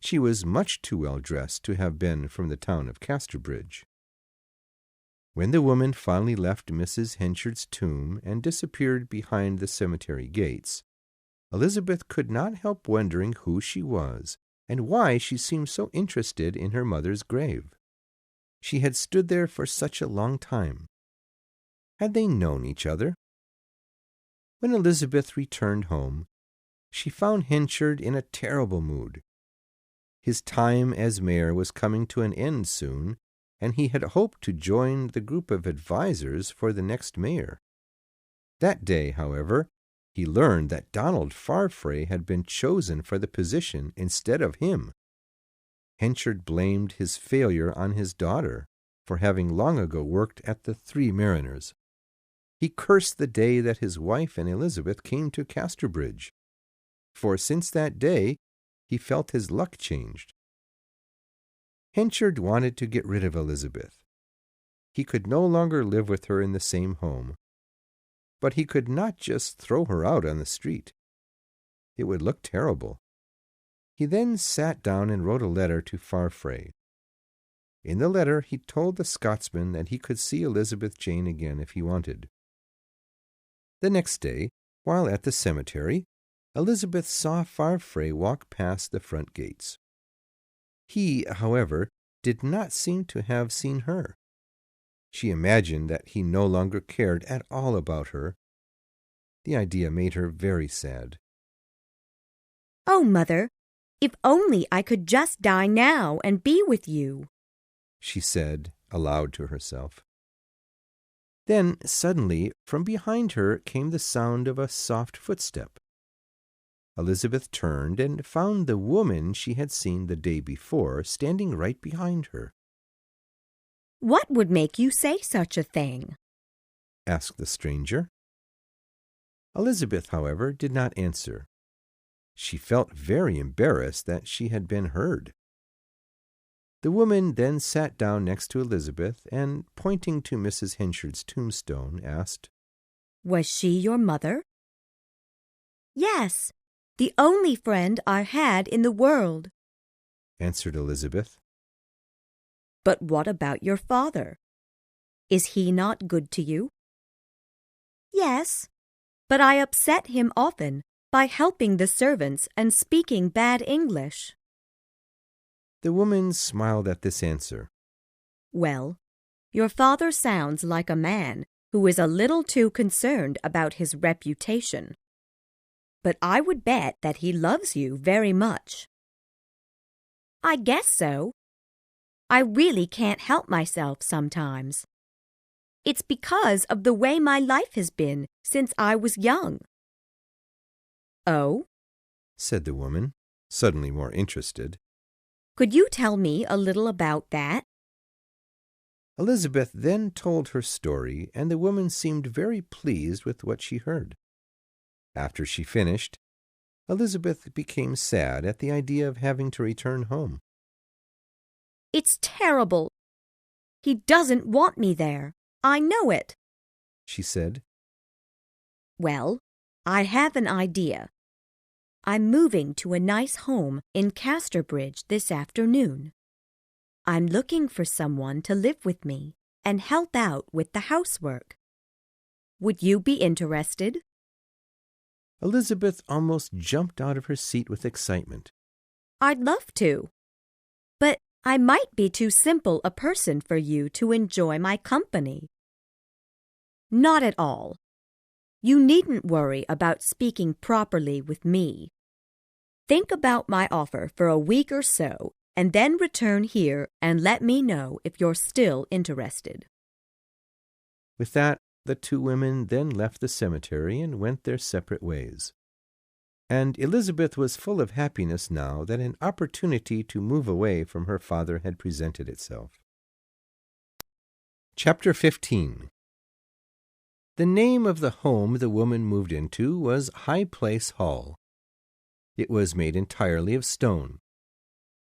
She was much too well dressed to have been from the town of Casterbridge. When the woman finally left Mrs. Henchard's tomb and disappeared behind the cemetery gates, Elizabeth could not help wondering who she was and why she seemed so interested in her mother's grave. She had stood there for such a long time. Had they known each other? When Elizabeth returned home, she found Henchard in a terrible mood. His time as mayor was coming to an end soon, and he had hoped to join the group of advisers for the next mayor. That day, however, he learned that Donald Farfrae had been chosen for the position instead of him. Henchard blamed his failure on his daughter for having long ago worked at the Three Mariners. He cursed the day that his wife and Elizabeth came to Casterbridge, for since that day he felt his luck changed. Henchard wanted to get rid of Elizabeth. He could no longer live with her in the same home. But he could not just throw her out on the street. It would look terrible. He then sat down and wrote a letter to Farfrae. In the letter he told the Scotsman that he could see Elizabeth Jane again if he wanted. The next day, while at the cemetery, Elizabeth saw Farfrae walk past the front gates. He, however, did not seem to have seen her. She imagined that he no longer cared at all about her. The idea made her very sad. "Oh, Mother, if only I could just die now and be with you," she said aloud to herself. Then, suddenly, from behind her came the sound of a soft footstep. Elizabeth turned and found the woman she had seen the day before standing right behind her. "What would make you say such a thing?" asked the stranger. Elizabeth, however, did not answer. She felt very embarrassed that she had been heard. The woman then sat down next to Elizabeth and, pointing to Mrs. Henchard's tombstone, asked, "Was she your mother?" "Yes, the only friend I had in the world," answered Elizabeth. "But what about your father? Is he not good to you?" "Yes, but I upset him often by helping the servants and speaking bad English." The woman smiled at this answer. "Well, your father sounds like a man who is a little too concerned about his reputation. But I would bet that he loves you very much." "I guess so. I really can't help myself sometimes. It's because of the way my life has been since I was young." "Oh?" said the woman, suddenly more interested. "Could you tell me a little about that?" Elizabeth then told her story, and the woman seemed very pleased with what she heard. After she finished, Elizabeth became sad at the idea of having to return home. "It's terrible. He doesn't want me there. I know it," she said. "Well, I have an idea. I'm moving to a nice home in Casterbridge this afternoon. I'm looking for someone to live with me and help out with the housework. Would you be interested?" Elizabeth almost jumped out of her seat with excitement. "I'd love to. But I might be too simple a person for you to enjoy my company." "Not at all. You needn't worry about speaking properly with me. Think about my offer for a week or so, and then return here and let me know if you're still interested." With that, the two women then left the cemetery and went their separate ways. And Elizabeth was full of happiness now that an opportunity to move away from her father had presented itself. Chapter 15. The name of the home the woman moved into was High Place Hall. It was made entirely of stone.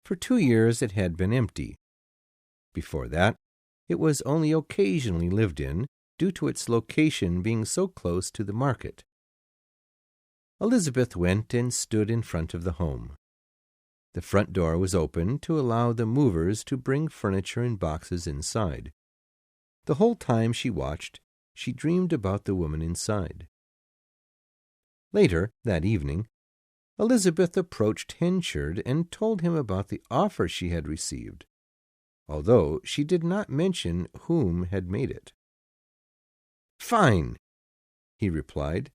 For 2 years it had been empty. Before that, it was only occasionally lived in, due to its location being so close to the market. Elizabeth went and stood in front of the home. The front door was open to allow the movers to bring furniture in boxes inside. The whole time she watched, she dreamed about the woman inside. Later, that evening, Elizabeth approached Henchard and told him about the offer she had received, although she did not mention whom had made it. "Fine," he replied.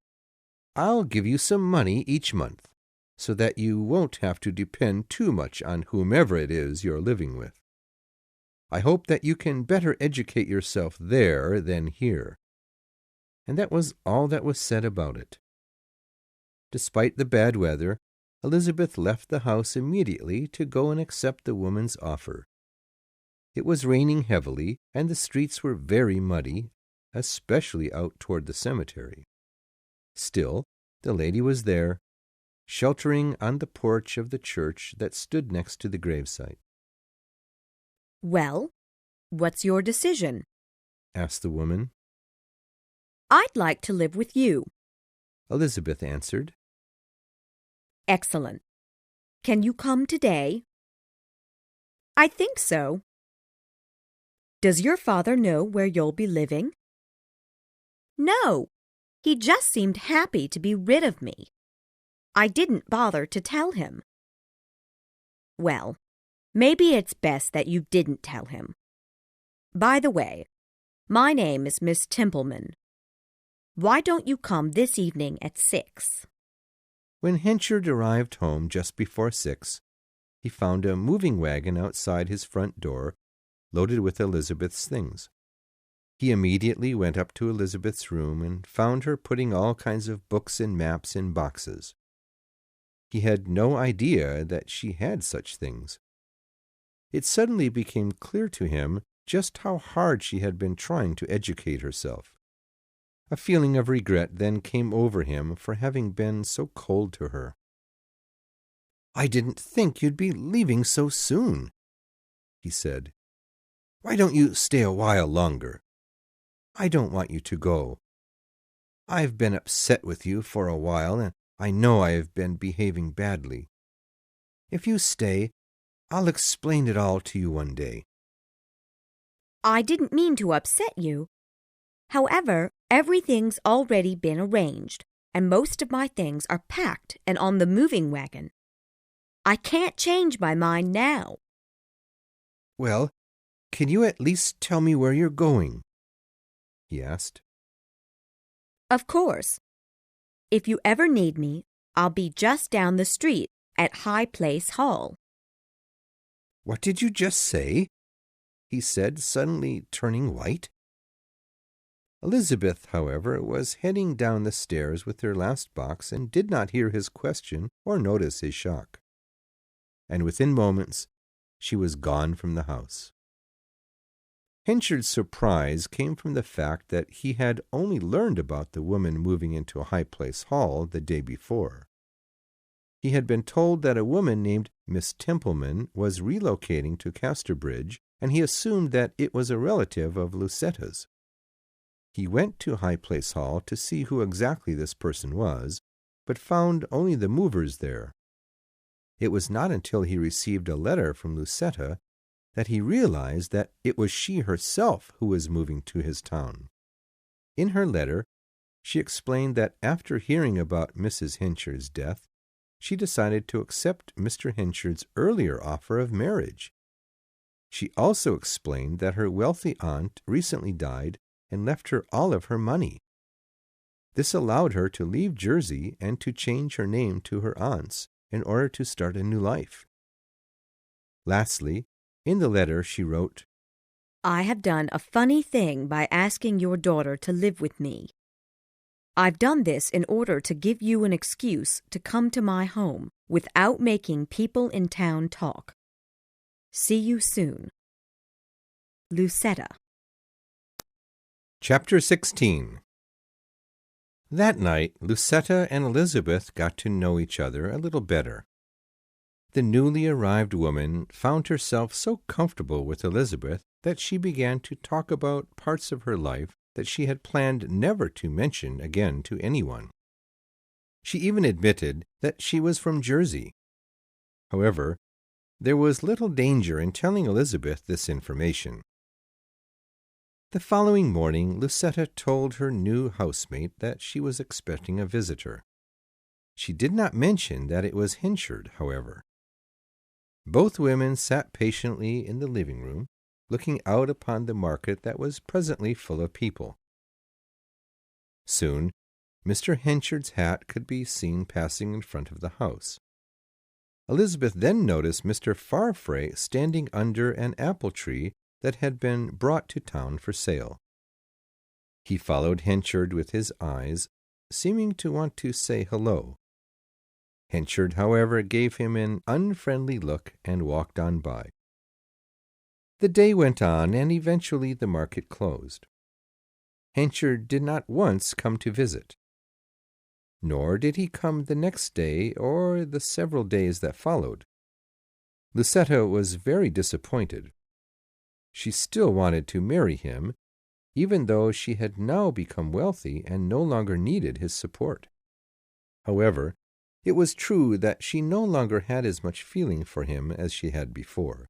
"I'll give you some money each month, so that you won't have to depend too much on whomever it is you're living with. I hope that you can better educate yourself there than here." And that was all that was said about it. Despite the bad weather, Elizabeth left the house immediately to go and accept the woman's offer. It was raining heavily, and the streets were very muddy, especially out toward the cemetery. Still, the lady was there, sheltering on the porch of the church that stood next to the gravesite. "Well, what's your decision?" asked the woman. "I'd like to live with you," Elizabeth answered. "Excellent. Can you come today?" "I think so." "Does your father know where you'll be living?" "No. He just seemed happy to be rid of me. I didn't bother to tell him." "Well, maybe it's best that you didn't tell him. By the way, my name is Miss Templeman. Why don't you come this evening at 6? When Henchard arrived home just before 6, he found a moving wagon outside his front door, loaded with Elizabeth's things. He immediately went up to Elizabeth's room and found her putting all kinds of books and maps in boxes. He had no idea that she had such things. It suddenly became clear to him just how hard she had been trying to educate herself. A feeling of regret then came over him for having been so cold to her. "I didn't think you'd be leaving so soon," he said. "Why don't you stay a while longer? I don't want you to go. I've been upset with you for a while, and I know I have been behaving badly. If you stay, I'll explain it all to you one day." I didn't mean to upset you. However, everything's already been arranged, and most of my things are packed and on the moving wagon. I can't change my mind now. "Well, can you at least tell me where you're going?" he asked. Of course. If you ever need me, I'll be just down the street at High Place Hall. "What did you just say?" he said, suddenly turning white. Elizabeth, however, was heading down the stairs with her last box and did not hear his question or notice his shock. And within moments she was gone from the house. Henchard's surprise came from the fact that he had only learned about the woman moving into High Place Hall the day before. He had been told that a woman named Miss Templeman was relocating to Casterbridge, and he assumed that it was a relative of Lucetta's. He went to High Place Hall to see who exactly this person was, but found only the movers there. It was not until he received a letter from Lucetta that he realized that it was she herself who was moving to his town. In her letter, she explained that after hearing about Mrs. Henchard's death, she decided to accept Mr. Henchard's earlier offer of marriage. She also explained that her wealthy aunt recently died and left her all of her money. This allowed her to leave Jersey and to change her name to her aunt's in order to start a new life. Lastly, in the letter she wrote, I have done a funny thing by asking your daughter to live with me. I've done this in order to give you an excuse to come to my home without making people in town talk. See you soon. Lucetta. Chapter 16. That night, Lucetta and Elizabeth got to know each other a little better. The newly arrived woman found herself so comfortable with Elizabeth that she began to talk about parts of her life that she had planned never to mention again to anyone. She even admitted that she was from Jersey. However, there was little danger in telling Elizabeth this information. The following morning, Lucetta told her new housemate that she was expecting a visitor. She did not mention that it was Henchard, however. Both women sat patiently in the living room, looking out upon the market that was presently full of people. Soon, Mr. Henchard's hat could be seen passing in front of the house. Elizabeth then noticed Mr. Farfrae standing under an apple tree that had been brought to town for sale. He followed Henchard with his eyes, seeming to want to say hello. Henchard, however, gave him an unfriendly look and walked on by. The day went on, and eventually the market closed. Henchard did not once come to visit. Nor did he come the next day or the several days that followed. Lucetta was very disappointed. She still wanted to marry him, even though she had now become wealthy and no longer needed his support. However, it was true that she no longer had as much feeling for him as she had before.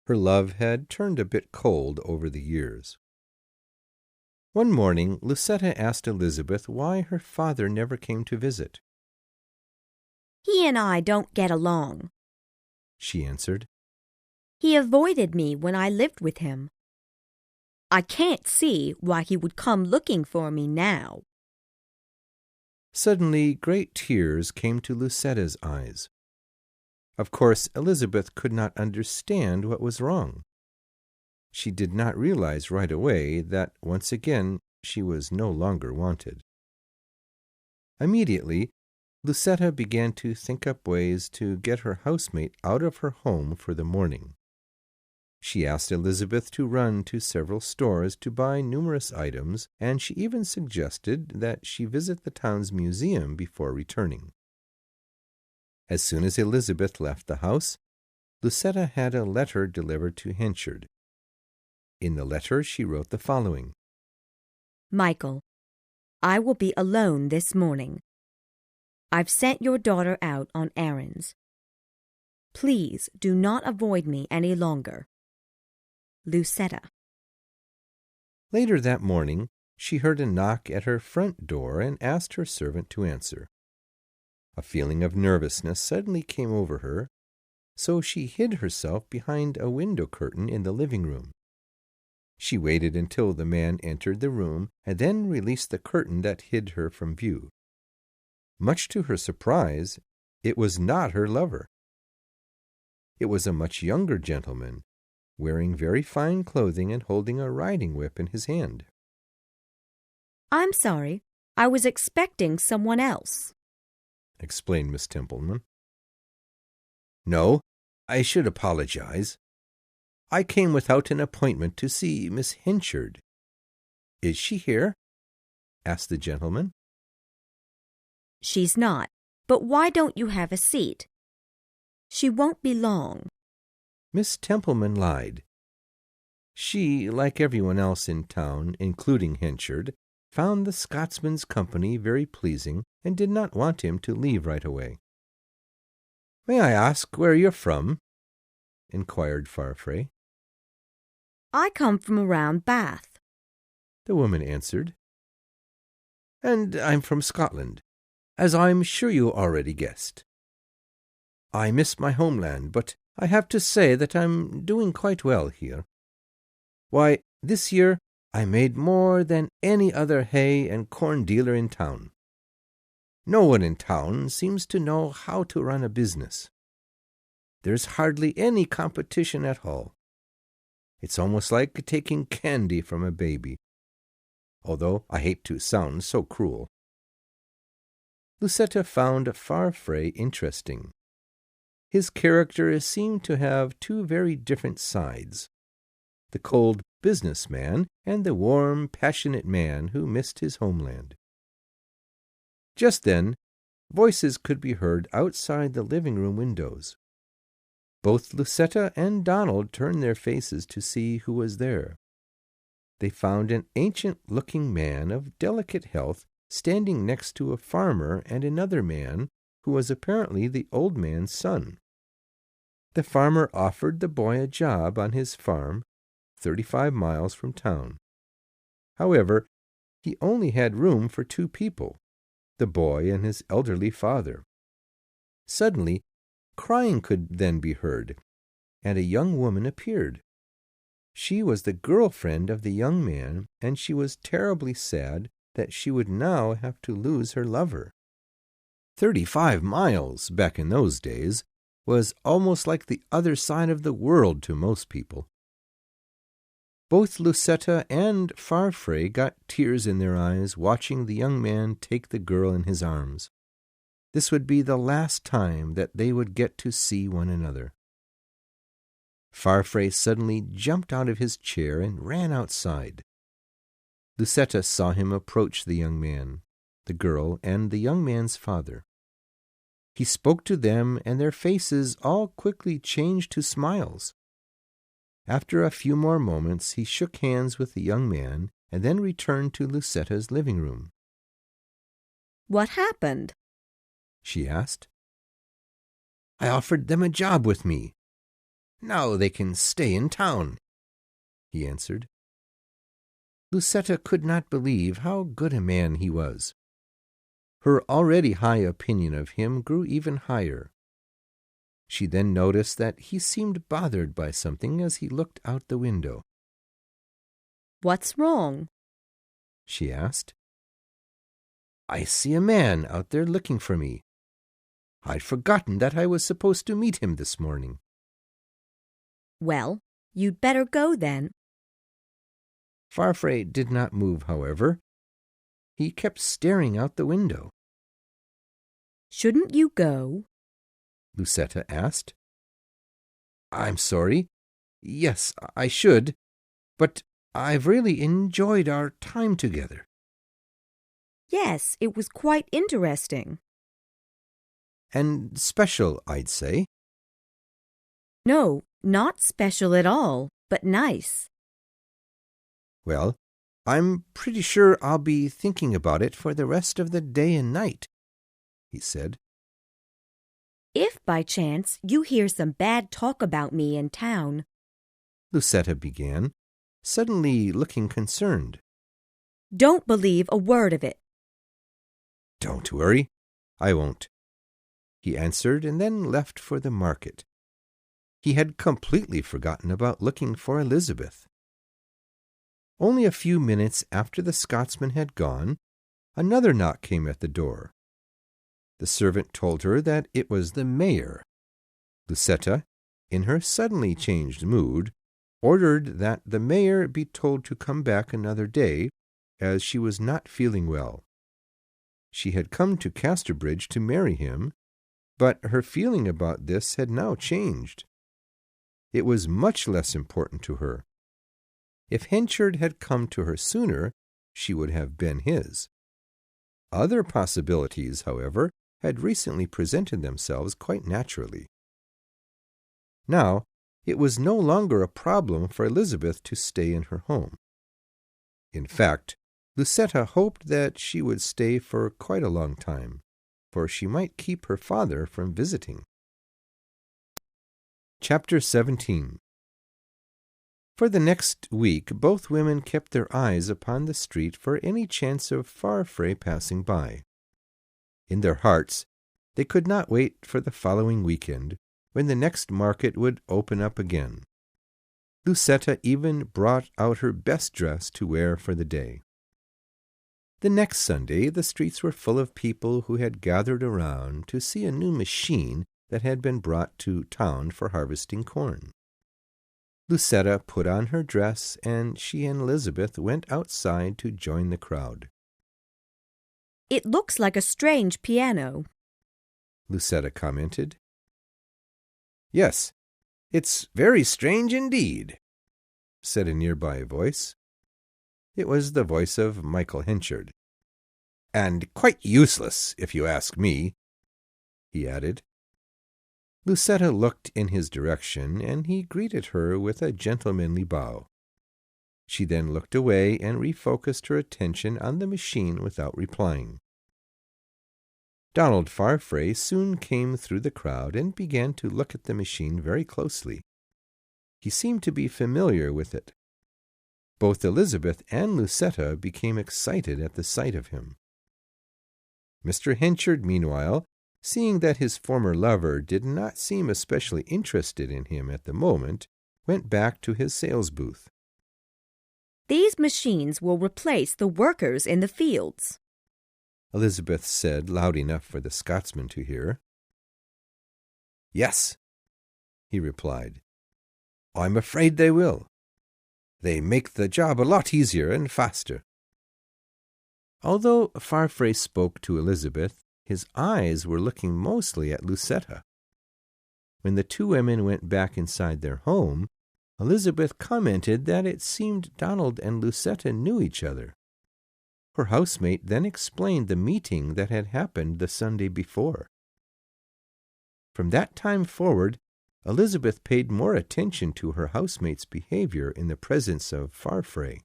Her love had turned a bit cold over the years. One morning, Lucetta asked Elizabeth why her father never came to visit. He and I don't get along, she answered. He avoided me when I lived with him. I can't see why he would come looking for me now. Suddenly, great tears came to Lucetta's eyes. Of course, Elizabeth could not understand what was wrong. She did not realize right away that once again she was no longer wanted. Immediately, Lucetta began to think up ways to get her housemate out of her home for the morning. She asked Elizabeth to run to several stores to buy numerous items, and she even suggested that she visit the town's museum before returning. As soon as Elizabeth left the house, Lucetta had a letter delivered to Henchard. In the letter she wrote the following. Michael, I will be alone this morning. I've sent your daughter out on errands. Please do not avoid me any longer. Lucetta. Later that morning, she heard a knock at her front door and asked her servant to answer. A feeling of nervousness suddenly came over her, so she hid herself behind a window curtain in the living room. She waited until the man entered the room and then released the curtain that hid her from view. Much to her surprise, it was not her lover. It was a much younger gentleman, wearing very fine clothing and holding a riding whip in his hand. I'm sorry, I was expecting someone else, explained Miss Templeman. No, I should apologize. I came without an appointment to see Miss Henchard. Is she here? Asked the gentleman. She's not, but why don't you have a seat? She won't be long. Miss Templeman lied. She, like everyone else in town, including Henchard, found the Scotsman's company very pleasing and did not want him to leave right away. May I ask where you're from? Inquired Farfrae. I come from around Bath, the woman answered. And I'm from Scotland, as I'm sure you already guessed. I miss my homeland, but I have to say that I'm doing quite well here. Why, this year I made more than any other hay and corn dealer in town. No one in town seems to know how to run a business. There's hardly any competition at all. It's almost like taking candy from a baby, although I hate to sound so cruel. Lucetta found Farfrae interesting. His character seemed to have two very different sides, the cold businessman and the warm, passionate man who missed his homeland. Just then, voices could be heard outside the living-room windows. Both Lucetta and Donald turned their faces to see who was there. They found an ancient-looking man of delicate health standing next to a farmer and another man who was apparently the old man's son. The farmer offered the boy a job on his farm, 35 miles from town. However, he only had room for 2 people, the boy and his elderly father. Suddenly, crying could then be heard, and a young woman appeared. She was the girlfriend of the young man, and she was terribly sad that she would now have to lose her lover. 35 miles, back in those days, was almost like the other side of the world to most people. Both Lucetta and Farfrae got tears in their eyes watching the young man take the girl in his arms. This would be the last time that they would get to see one another. Farfrae suddenly jumped out of his chair and ran outside. Lucetta saw him approach the young man, the girl, and the young man's father. He spoke to them, and their faces all quickly changed to smiles. After a few more moments, he shook hands with the young man and then returned to Lucetta's living room. What happened? She asked. I offered them a job with me. Now they can stay in town, he answered. Lucetta could not believe how good a man he was. Her already high opinion of him grew even higher. She then noticed that he seemed bothered by something as he looked out the window. What's wrong? She asked. I see a man out there looking for me. I'd forgotten that I was supposed to meet him this morning. Well, you'd better go then. Farfrae did not move, however. He kept staring out the window. Shouldn't you go? Lucetta asked. I'm sorry. Yes, I should. But I've really enjoyed our time together. Yes, it was quite interesting. and special, I'd say." "No, not special at all, but nice." "Well, I'm pretty sure I'll be thinking about it for the rest of the day and night," he said. "If by chance you hear some bad talk about me in town," Lucetta began, suddenly looking concerned. "don't believe a word of it." "Don't worry, I won't," he answered, and then left for the market. He had completely forgotten about looking for Elizabeth. Only a few minutes after the Scotsman had gone, another knock came at the door. The servant told her that it was the mayor. Lucetta, in her suddenly changed mood, ordered that the mayor be told to come back another day, as she was not feeling well. She had come to Casterbridge to marry him, but her feeling about this had now changed. It was much less important to her. If Henchard had come to her sooner, she would have been his. Other possibilities, however, had recently presented themselves quite naturally. Now, it was no longer a problem for Elizabeth to stay in her home. In fact, Lucetta hoped that she would stay for quite a long time, for she might keep her father from visiting. Chapter 17. For the next week, both women kept their eyes upon the street for any chance of Farfrae passing by. In their hearts, they could not wait for the following weekend, when the next market would open up again. Lucetta even brought out her best dress to wear for the day. The next Sunday, the streets were full of people who had gathered around to see a new machine that had been brought to town for harvesting corn. Lucetta put on her dress, and she and Elizabeth went outside to join the crowd. "It looks like a strange piano," Lucetta commented. "Yes, it's very strange indeed," said a nearby voice. It was the voice of Michael Henchard. "And quite useless, if you ask me," he added. Lucetta looked in his direction, and he greeted her with a gentlemanly bow. She then looked away and refocused her attention on the machine without replying. Donald Farfrae soon came through the crowd and began to look at the machine very closely. He seemed to be familiar with it. Both Elizabeth and Lucetta became excited at the sight of him. Mr. Henchard, meanwhile, seeing that his former lover did not seem especially interested in him at the moment, went back to his sales booth. "These machines will replace the workers in the fields," Elizabeth said loud enough for the Scotsman to hear. "Yes," he replied. "I'm afraid they will. They make the job a lot easier and faster." Although Farfrae spoke to Elizabeth, his eyes were looking mostly at Lucetta. When the two women went back inside their home, Elizabeth commented that it seemed Donald and Lucetta knew each other. Her housemate then explained the meeting that had happened the Sunday before. From that time forward, Elizabeth paid more attention to her housemate's behavior in the presence of Farfrae.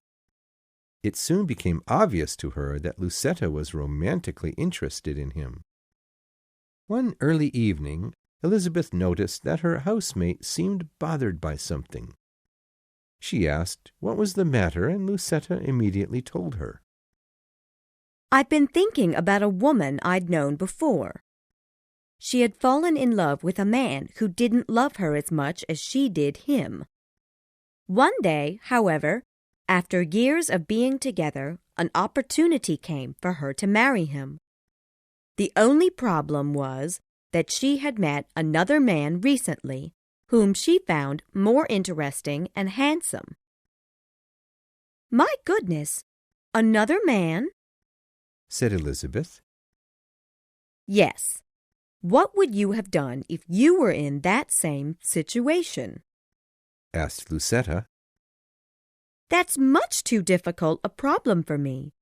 It soon became obvious to her that Lucetta was romantically interested in him. One early evening, Elizabeth noticed that her housemate seemed bothered by something. She asked what was the matter, and Lucetta immediately told her. "I'd been thinking about a woman I'd known before. She had fallen in love with a man who didn't love her as much as she did him. One day, however, after years of being together, an opportunity came for her to marry him. The only problem was that she had met another man recently whom she found more interesting and handsome." "My goodness, another man?" said Elizabeth. "Yes. What would you have done if you were in that same situation?" asked Lucetta. "That's much too difficult a problem for me.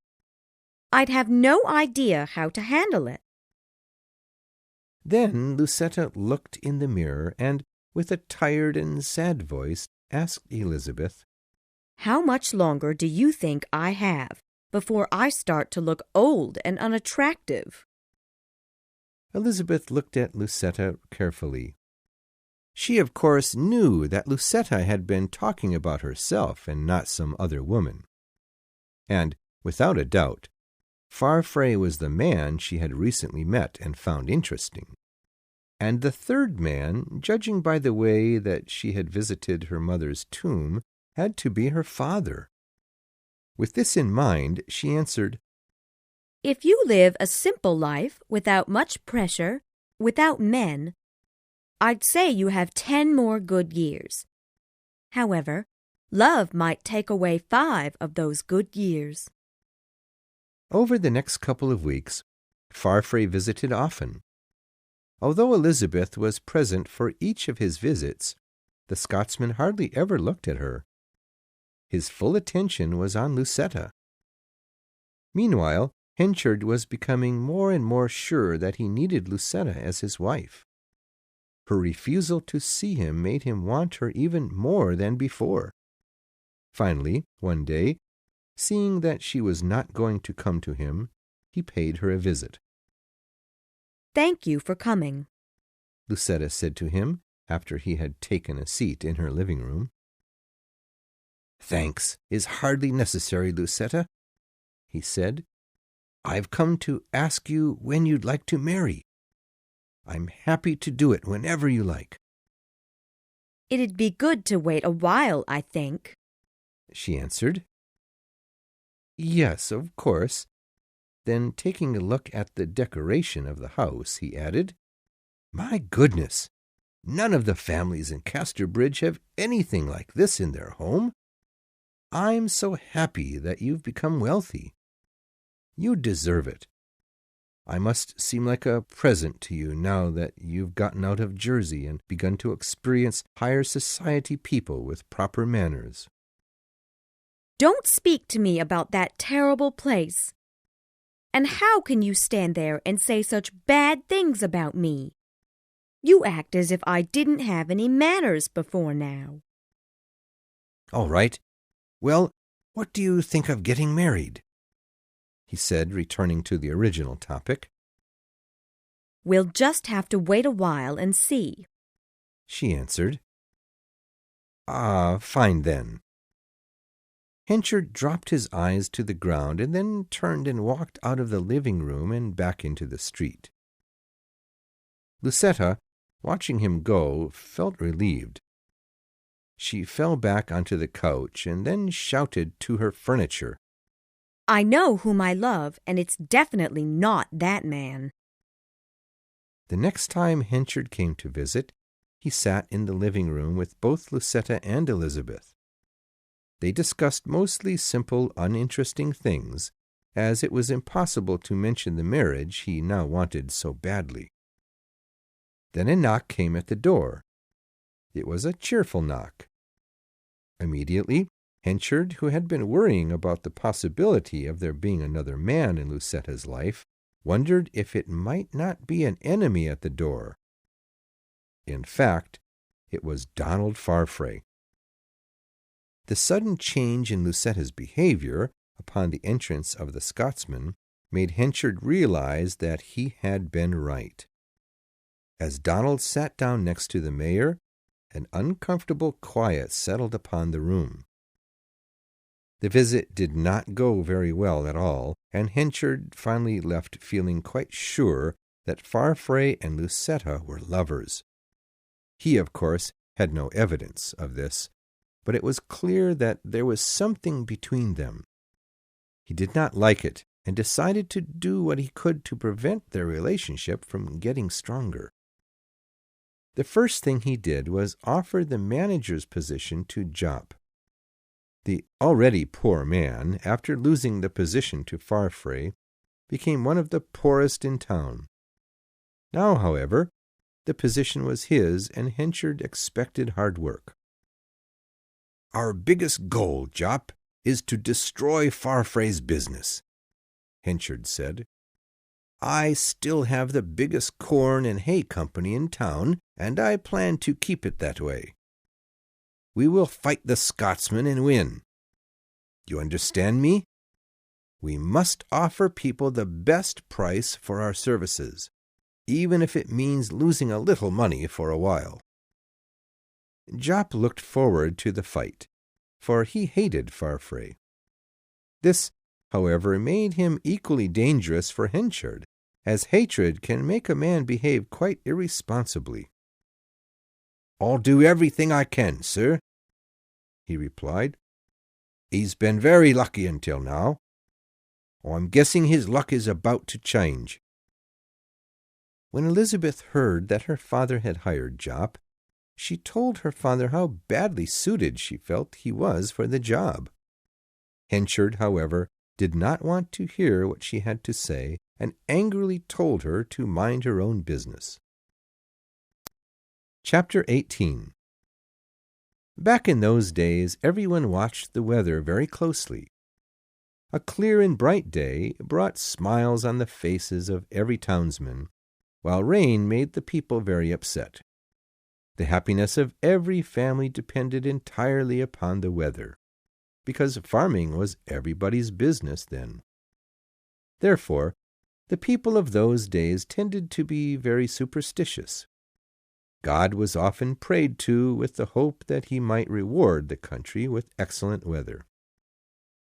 I'd have no idea how to handle it." Then Lucetta looked in the mirror and, with a tired and sad voice, asked Elizabeth, "How much longer do you think I have before I start to look old and unattractive?" Elizabeth looked at Lucetta carefully. She, of course, knew that Lucetta had been talking about herself and not some other woman. And, without a doubt, Farfrae was the man she had recently met and found interesting. And the third man, judging by the way that she had visited her mother's tomb, had to be her father. With this in mind, she answered, "If you live a simple life without much pressure, without men, I'd say you have 10 more good years. However, love might take away 5 of those good years." Over the next couple of weeks, Farfrae visited often. Although Elizabeth was present for each of his visits, the Scotsman hardly ever looked at her. His full attention was on Lucetta. Meanwhile, Henchard was becoming more and more sure that he needed Lucetta as his wife. Her refusal to see him made him want her even more than before. Finally, one day, seeing that she was not going to come to him, he paid her a visit. "Thank you for coming," Lucetta said to him after he had taken a seat in her living room. "Thanks is hardly necessary, Lucetta," he said. "I've come to ask you when you'd like to marry. I'm happy to do it whenever you like." "It'd be good to wait a while, I think," she answered. "Yes, of course." Then, taking a look at the decoration of the house, he added, "My goodness! None of the families in Casterbridge have anything like this in their home. I'm so happy that you've become wealthy. You deserve it. I must seem like a present to you now that you've gotten out of Jersey and begun to experience higher society people with proper manners." "Don't speak to me about that terrible place. And how can you stand there and say such bad things about me? You act as if I didn't have any manners before now." "All right. Well, what do you think of getting married?" he said, returning to the original topic. "We'll just have to wait a while and see," she answered. Fine then." Henchard dropped his eyes to the ground and then turned and walked out of the living room and back into the street. Lucetta, watching him go, felt relieved. She fell back onto the couch and then shouted to her furniture, "I know whom I love, and it's definitely not that man." The next time Henchard came to visit, he sat in the living room with both Lucetta and Elizabeth. They discussed mostly simple, uninteresting things, as it was impossible to mention the marriage he now wanted so badly. Then a knock came at the door. It was a cheerful knock. Immediately, Henchard, who had been worrying about the possibility of there being another man in Lucetta's life, wondered if it might not be an enemy at the door. In fact, it was Donald Farfrae. The sudden change in Lucetta's behavior upon the entrance of the Scotsman made Henchard realize that he had been right. As Donald sat down next to the mayor, an uncomfortable quiet settled upon the room. The visit did not go very well at all, and Henchard finally left feeling quite sure that Farfrae and Lucetta were lovers. He, of course, had no evidence of this, but it was clear that there was something between them. He did not like it and decided to do what he could to prevent their relationship from getting stronger. The first thing he did was offer the manager's position to Jop. The already poor man, after losing the position to Farfrae, became one of the poorest in town. Now, however, the position was his, and Henchard expected hard work. "Our biggest goal, Jop, is to destroy Farfrae's business," Henchard said. I still have the biggest corn and hay company in town, and I plan to keep it that way. We will fight the Scotsmen and win. You understand me? We must offer people the best price for our services, even if it means losing a little money for a while." Jop looked forward to the fight, for he hated Farfrae. This, however, made him equally dangerous for Henchard, as hatred can make a man behave quite irresponsibly. "I'll do everything I can, sir," he replied. "He's been very lucky until now. I'm guessing his luck is about to change." When Elizabeth heard that her father had hired Jop, she told her father how badly suited she felt he was for the job. Henchard, however, did not want to hear what she had to say, and angrily told her to mind her own business. Chapter 18. Back in those days, everyone watched the weather very closely. A clear and bright day brought smiles on the faces of every townsman, while rain made the people very upset. The happiness of every family depended entirely upon the weather, because farming was everybody's business then. Therefore, the people of those days tended to be very superstitious. God was often prayed to with the hope that he might reward the country with excellent weather.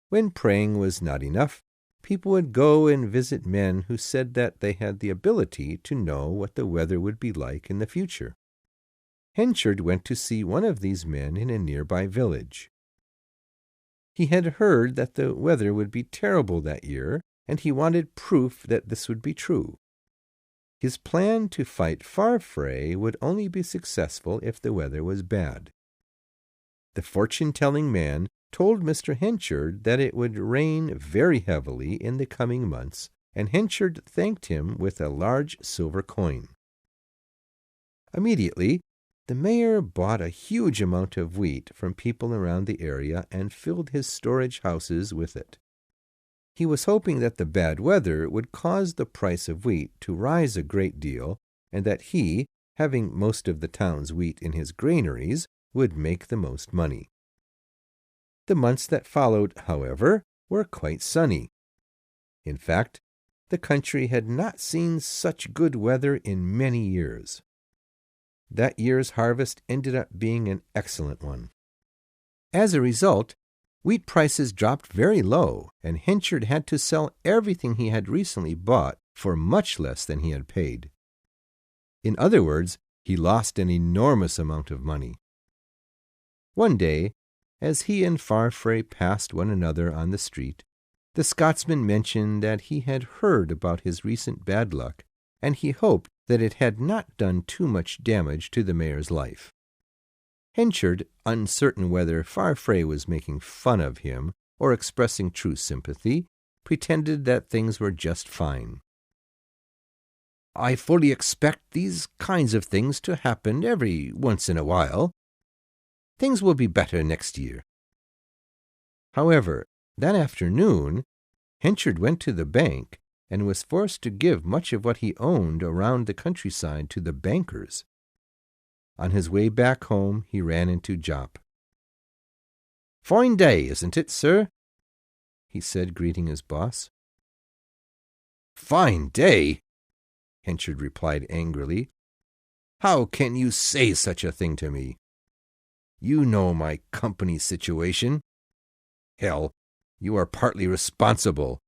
When praying was not enough, people would go and visit men who said that they had the ability to know what the weather would be like in the future. Henchard went to see one of these men in a nearby village. He had heard that the weather would be terrible that year, and he wanted proof that this would be true. His plan to fight Farfrae would only be successful if the weather was bad. The fortune-telling man told Mr. Henchard that it would rain very heavily in the coming months, and Henchard thanked him with a large silver coin. Immediately, the mayor bought a huge amount of wheat from people around the area and filled his storage houses with it. He was hoping that the bad weather would cause the price of wheat to rise a great deal, and that he, having most of the town's wheat in his granaries, would make the most money. The months that followed, however, were quite sunny. In fact, the country had not seen such good weather in many years. That year's harvest ended up being an excellent one. As a result, wheat prices dropped very low, and Henchard had to sell everything he had recently bought for much less than he had paid. In other words, he lost an enormous amount of money. One day, as he and Farfrae passed one another on the street, the Scotsman mentioned that he had heard about his recent bad luck, and he hoped that it had not done too much damage to the mayor's life. Henchard, uncertain whether Farfrae was making fun of him or expressing true sympathy, pretended that things were just fine. "I fully expect these kinds of things to happen every once in a while. Things will be better next year." However, that afternoon, Henchard went to the bank and was forced to give much of what he owned around the countryside to the bankers. On his way back home, he ran into Jop. "Fine day, isn't it, sir?" he said, greeting his boss. "Fine day?" Henchard replied angrily. "How can you say such a thing to me? You know my company's situation. Hell, you are partly responsible.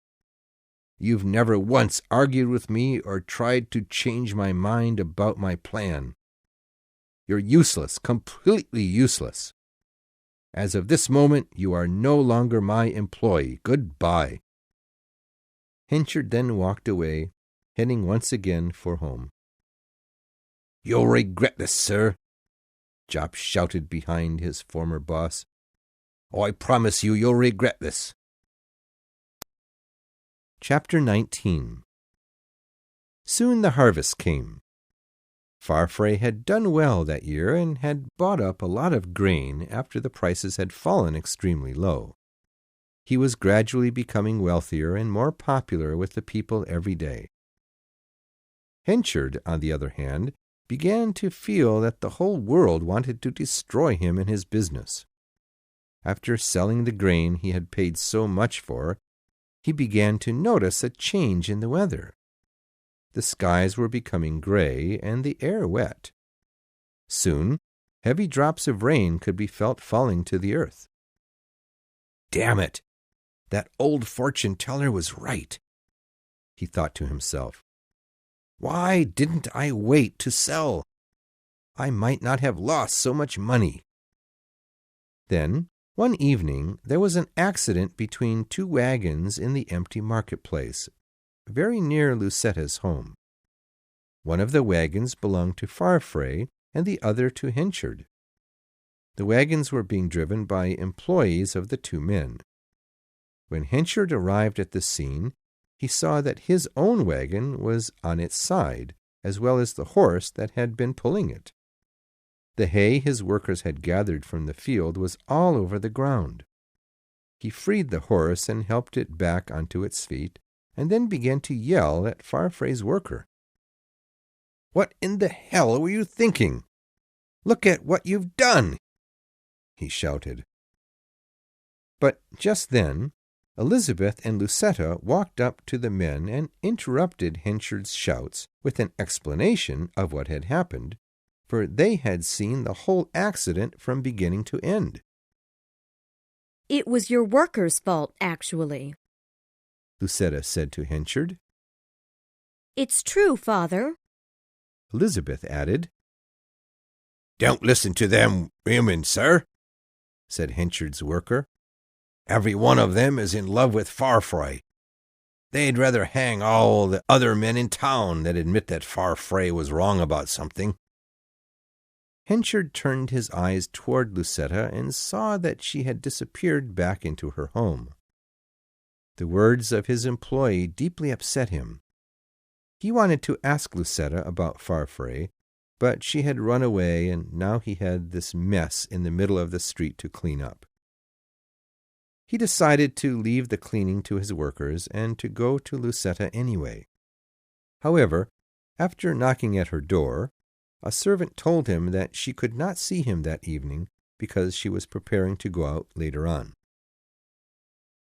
You've never once argued with me or tried to change my mind about my plan. You're useless, completely useless. As of this moment, you are no longer my employee. Goodbye." Henchard then walked away, heading once again for home. "You'll regret this, sir," Jop shouted behind his former boss. "I promise you'll regret this." Chapter 19. Soon the harvest came. Farfrae had done well that year and had bought up a lot of grain after the prices had fallen extremely low. He was gradually becoming wealthier and more popular with the people every day. Henchard, on the other hand, began to feel that the whole world wanted to destroy him and his business. After selling the grain he had paid so much for, he began to notice a change in the weather. The skies were becoming gray and the air wet. Soon, heavy drops of rain could be felt falling to the earth. "Damn it! That old fortune-teller was right," he thought to himself. "Why didn't I wait to sell? I might not have lost so much money." Then, one evening, there was an accident between two wagons in the empty marketplace, very near Lucetta's home. One of the wagons belonged to Farfrae and the other to Henchard. The wagons were being driven by employees of the two men. When Henchard arrived at the scene, he saw that his own wagon was on its side, as well as the horse that had been pulling it. The hay his workers had gathered from the field was all over the ground. He freed the horse and helped it back onto its feet, and then began to yell at Farfrae's worker. "What in the hell were you thinking? Look at what you've done!" he shouted. But just then, Elizabeth and Lucetta walked up to the men and interrupted Henchard's shouts with an explanation of what had happened, for they had seen the whole accident from beginning to end. "It was your workers' fault, actually," Lucetta said to Henchard. "It's true, Father," Elizabeth added. "Don't listen to them women, sir," said Henchard's worker. "Every one of them is in love with Farfrae. They'd rather hang all the other men in town than admit that Farfrae was wrong about something." Henchard turned his eyes toward Lucetta and saw that she had disappeared back into her home. The words of his employee deeply upset him. He wanted to ask Lucetta about Farfrae, but she had run away, and now he had this mess in the middle of the street to clean up. He decided to leave the cleaning to his workers and to go to Lucetta anyway. However, after knocking at her door, a servant told him that she could not see him that evening because she was preparing to go out later on.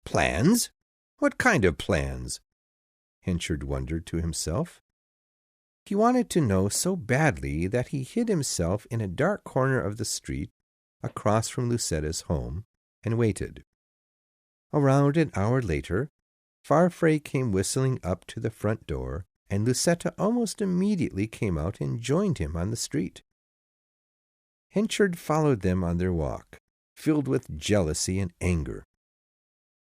"Plans? What kind of plans?" Henchard wondered to himself. He wanted to know so badly that he hid himself in a dark corner of the street across from Lucetta's home and waited. Around an hour later, Farfrae came whistling up to the front door, and Lucetta almost immediately came out and joined him on the street. Henchard followed them on their walk, filled with jealousy and anger.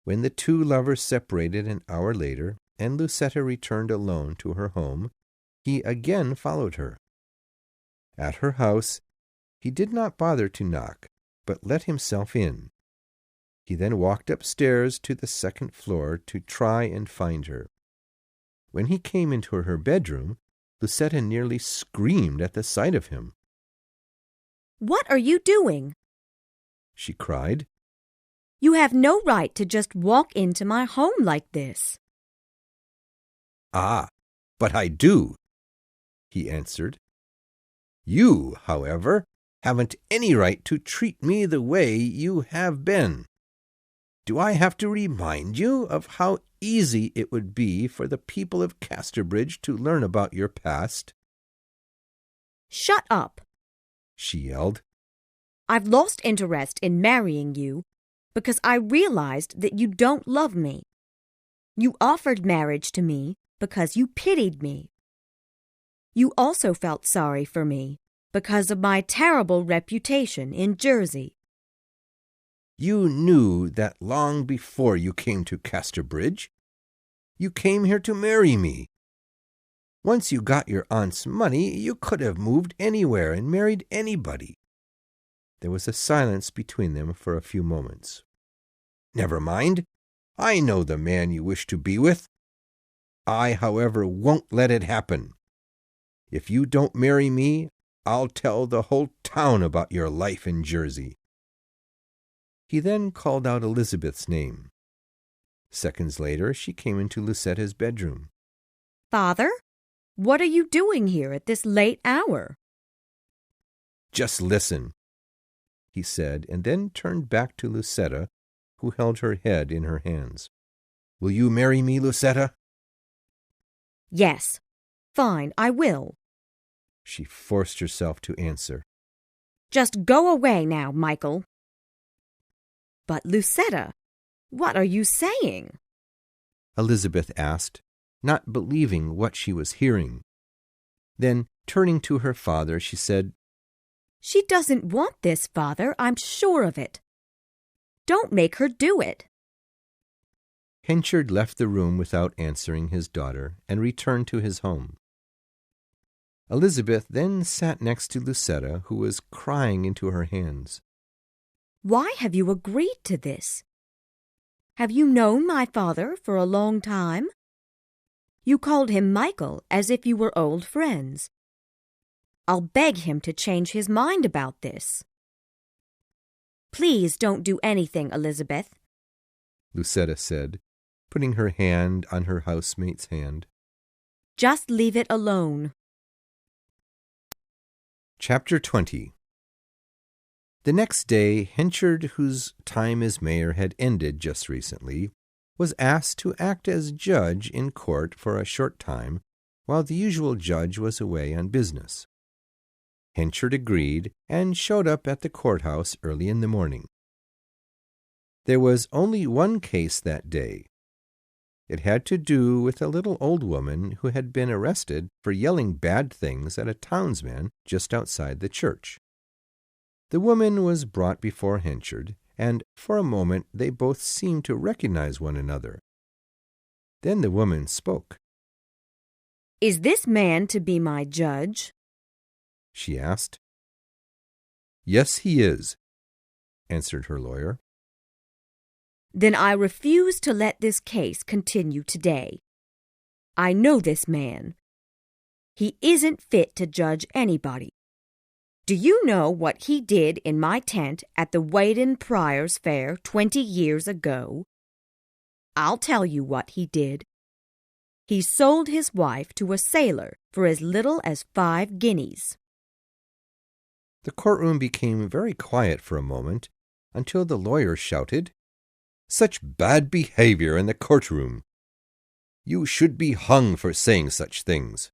When the two lovers separated an hour later, and Lucetta returned alone to her home, he again followed her. At her house, he did not bother to knock, but let himself in. He then walked upstairs to the second floor to try and find her. When he came into her bedroom, Lucetta nearly screamed at the sight of him. "What are you doing?" she cried. "You have no right to just walk into my home like this." "Ah, but I do," he answered. "You, however, haven't any right to treat me the way you have been. Do I have to remind you of how easy it would be for the people of Casterbridge to learn about your past?" "Shut up," she yelled. "I've lost interest in marrying you because I realized that you don't love me. You offered marriage to me because you pitied me. You also felt sorry for me because of my terrible reputation in Jersey. You knew that long before you came to Casterbridge. You came here to marry me. Once you got your aunt's money, you could have moved anywhere and married anybody." There was a silence between them for a few moments. "Never mind. I know the man you wish to be with. I, however, won't let it happen. If you don't marry me, I'll tell the whole town about your life in Jersey." He then called out Elizabeth's name. Seconds later, she came into Lucetta's bedroom. "Father, What are you doing here at this late hour? Just listen, he said, and then turned back to Lucetta, who held her head in her hands. Will you marry me, Lucetta? Yes. Fine, I will. She forced herself to answer. Just go away now, Michael. But, Lucetta, what are you saying? Elizabeth asked, not believing what she was hearing. Then, turning to her father, she said, She doesn't want this, Father, I'm sure of it. Don't make her do it. Henchard left the room without answering his daughter and returned to his home. Elizabeth then sat next to Lucetta, who was crying into her hands. Why have you agreed to this? Have you known my father for a long time? You called him Michael as if you were old friends. I'll beg him to change his mind about this. Please don't do anything, Elizabeth, Lucetta said, putting her hand on her housemate's hand. Just leave it alone. Chapter 20. The next day, Henchard, whose time as mayor had ended just recently, was asked to act as judge in court for a short time while the usual judge was away on business. Henchard agreed and showed up at the courthouse early in the morning. There was only one case that day. It had to do with a little old woman who had been arrested for yelling bad things at a townsman just outside the church. The woman was brought before Henchard, and for a moment they both seemed to recognize one another. Then the woman spoke. Is this man to be my judge? She asked. Yes, he is, answered her lawyer. Then I refuse to let this case continue today. I know this man. He isn't fit to judge anybody. Do you know what he did in my tent at the Weydon Priors Fair 20 years ago? I'll tell you what he did. He sold his wife to a sailor for as little as 5 guineas. The courtroom became very quiet for a moment until the lawyer shouted, Such bad behavior in the courtroom! You should be hung for saying such things.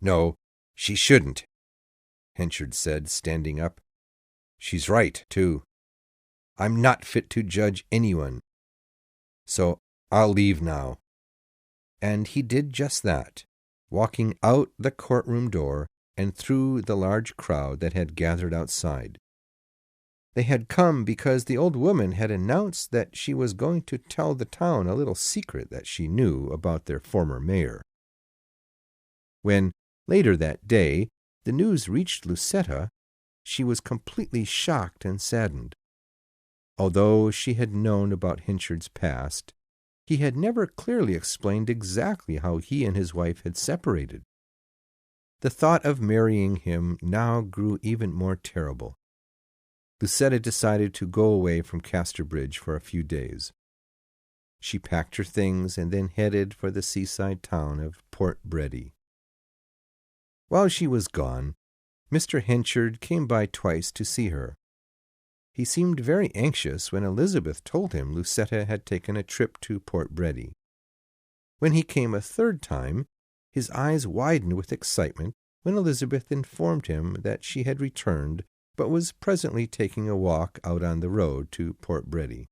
No, she shouldn't, Henchard said, standing up. She's right, too. I'm not fit to judge anyone. So I'll leave now. And he did just that, walking out the courtroom door and through the large crowd that had gathered outside. They had come because the old woman had announced that she was going to tell the town a little secret that she knew about their former mayor. When, later that day, the news reached Lucetta, she was completely shocked and saddened. Although she had known about Henchard's past, he had never clearly explained exactly how he and his wife had separated. The thought of marrying him now grew even more terrible. Lucetta decided to go away from Casterbridge for a few days. She packed her things and then headed for the seaside town of Port Bredy. While she was gone, Mr. Henchard came by twice to see her. He seemed very anxious when Elizabeth told him Lucetta had taken a trip to Port Bredy. When he came a third time, his eyes widened with excitement when Elizabeth informed him that she had returned but was presently taking a walk out on the road to Port Bredy.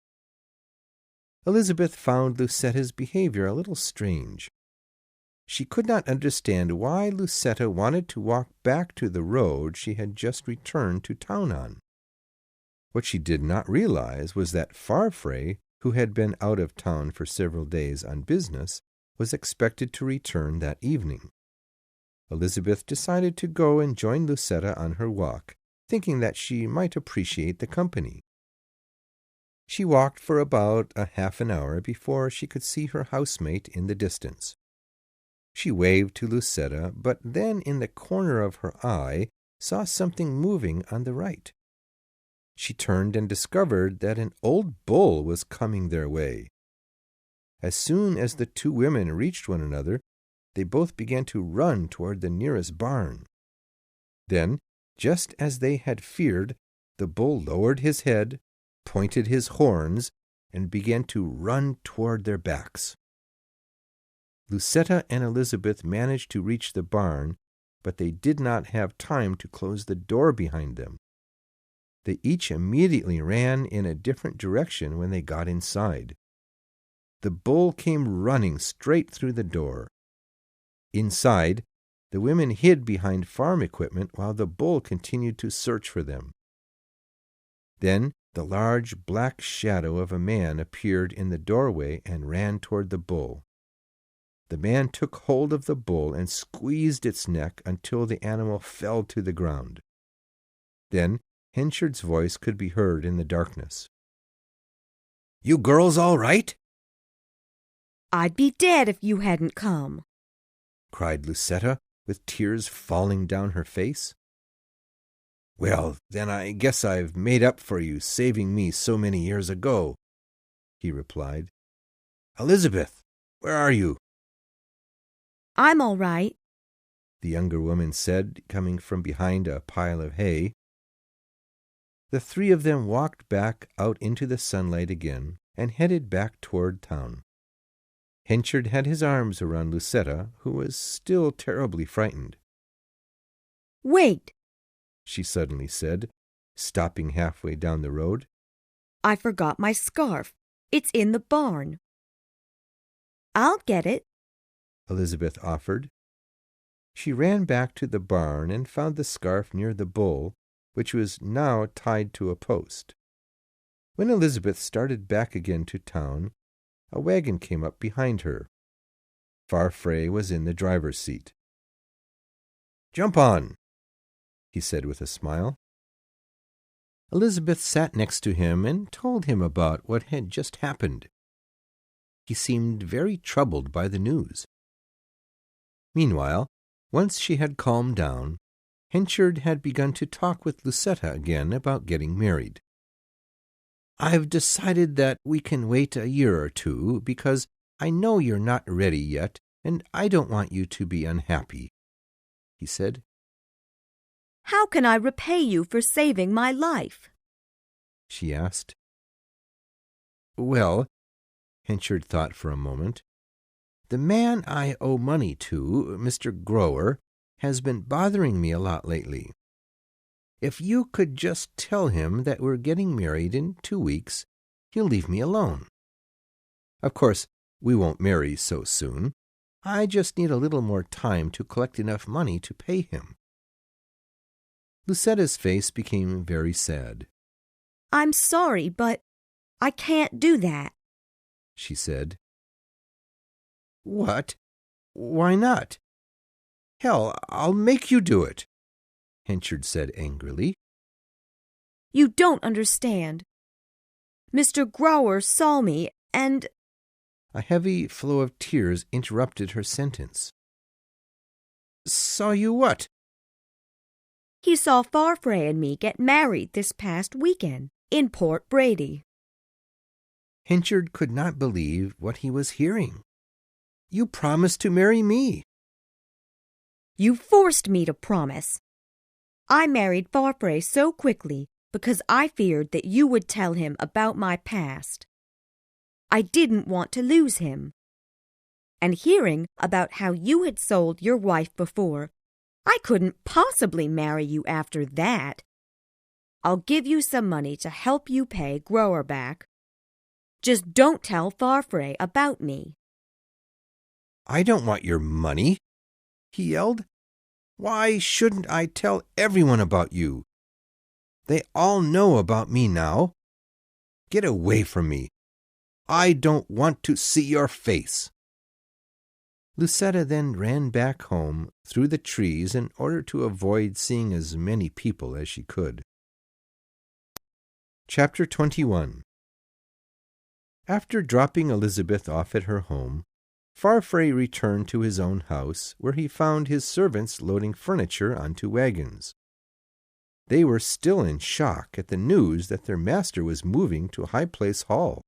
Elizabeth found Lucetta's behavior a little strange. She could not understand why Lucetta wanted to walk back to the road she had just returned to town on. What she did not realize was that Farfrae, who had been out of town for several days on business, was expected to return that evening. Elizabeth decided to go and join Lucetta on her walk, thinking that she might appreciate the company. She walked for about a half an hour before she could see her housemate in the distance. She waved to Lucetta, but then in the corner of her eye saw something moving on the right. She turned and discovered that an old bull was coming their way. As soon as the two women reached one another, they both began to run toward the nearest barn. Then, just as they had feared, the bull lowered his head, pointed his horns, and began to run toward their backs. Lucetta and Elizabeth managed to reach the barn, but they did not have time to close the door behind them. They each immediately ran in a different direction when they got inside. The bull came running straight through the door. Inside, the women hid behind farm equipment while the bull continued to search for them. Then the large black shadow of a man appeared in the doorway and ran toward the bull. The man took hold of the bull and squeezed its neck until the animal fell to the ground. Then Henchard's voice could be heard in the darkness. "You girls all right?" "I'd be dead if you hadn't come," cried Lucetta, with tears falling down her face. "Well, then I guess I've made up for you saving me so many years ago," he replied. "Elizabeth, where are you?" "I'm all right," the younger woman said, coming from behind a pile of hay. The three of them walked back out into the sunlight again and headed back toward town. Henchard had his arms around Lucetta, who was still terribly frightened. "Wait," she suddenly said, stopping halfway down the road. "I forgot my scarf. It's in the barn." "I'll get it," Elizabeth offered. She ran back to the barn and found the scarf near the bull, which was now tied to a post. When Elizabeth started back again to town, a wagon came up behind her. Farfrae was in the driver's seat. "Jump on," he said with a smile. Elizabeth sat next to him and told him about what had just happened. He seemed very troubled by the news. Meanwhile, once she had calmed down, Henchard had begun to talk with Lucetta again about getting married. "I've decided that we can wait a year or two because I know you're not ready yet, and I don't want you to be unhappy," he said. "How can I repay you for saving my life?" she asked. "Well," Henchard thought for a moment, "the man I owe money to, Mr. Grower, has been bothering me a lot lately. If you could just tell him that we're getting married in 2 weeks, he'll leave me alone. Of course, we won't marry so soon. I just need a little more time to collect enough money to pay him." Lucetta's face became very sad. "I'm sorry, but I can't do that," she said. "What? Why not? Hell, I'll make you do it," Henchard said angrily. "You don't understand. Mr. Grower saw me, and—" A heavy flow of tears interrupted her sentence. "Saw you what?" "He saw Farfrae and me get married this past weekend in Port Brady." Henchard could not believe what he was hearing. "You promised to marry me." "You forced me to promise. I married Farfrae so quickly because I feared that you would tell him about my past. I didn't want to lose him. And hearing about how you had sold your wife before, I couldn't possibly marry you after that. I'll give you some money to help you pay Grower back. Just don't tell Farfrae about me." "I don't want your money," he yelled. "Why shouldn't I tell everyone about you? They all know about me now. Get away from me. I don't want to see your face." Lucetta then ran back home through the trees in order to avoid seeing as many people as she could. Chapter 21. After dropping Elizabeth off at her home, Farfrae returned to his own house, where he found his servants loading furniture onto wagons. They were still in shock at the news that their master was moving to High Place Hall.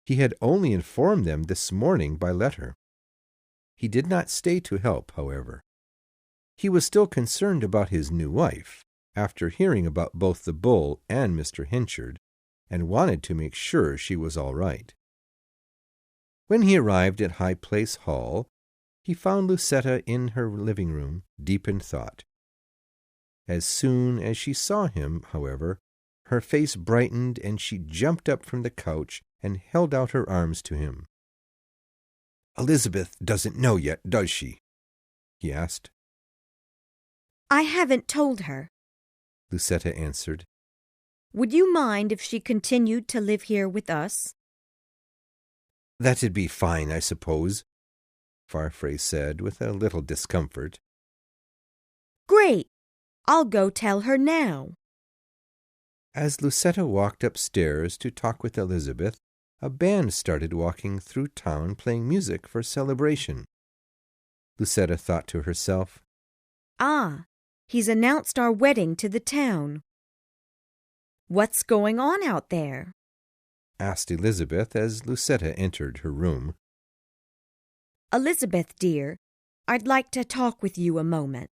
He had only informed them this morning by letter. He did not stay to help, however. He was still concerned about his new wife, after hearing about both the bull and Mr. Henchard, and wanted to make sure she was all right. When he arrived at High Place Hall, he found Lucetta in her living room, deep in thought. As soon as she saw him, however, her face brightened and she jumped up from the couch and held out her arms to him. "Elizabeth doesn't know yet, does she?" he asked. "I haven't told her," Lucetta answered. "Would you mind if she continued to live here with us?" "That'd be fine, I suppose," Farfrae said with a little discomfort. "Great! I'll go tell her now." As Lucetta walked upstairs to talk with Elizabeth, a band started walking through town playing music for celebration. Lucetta thought to herself, "Ah, he's announced our wedding to the town." "What's going on out there?" asked Elizabeth as Lucetta entered her room. "Elizabeth, dear, I'd like to talk with you a moment.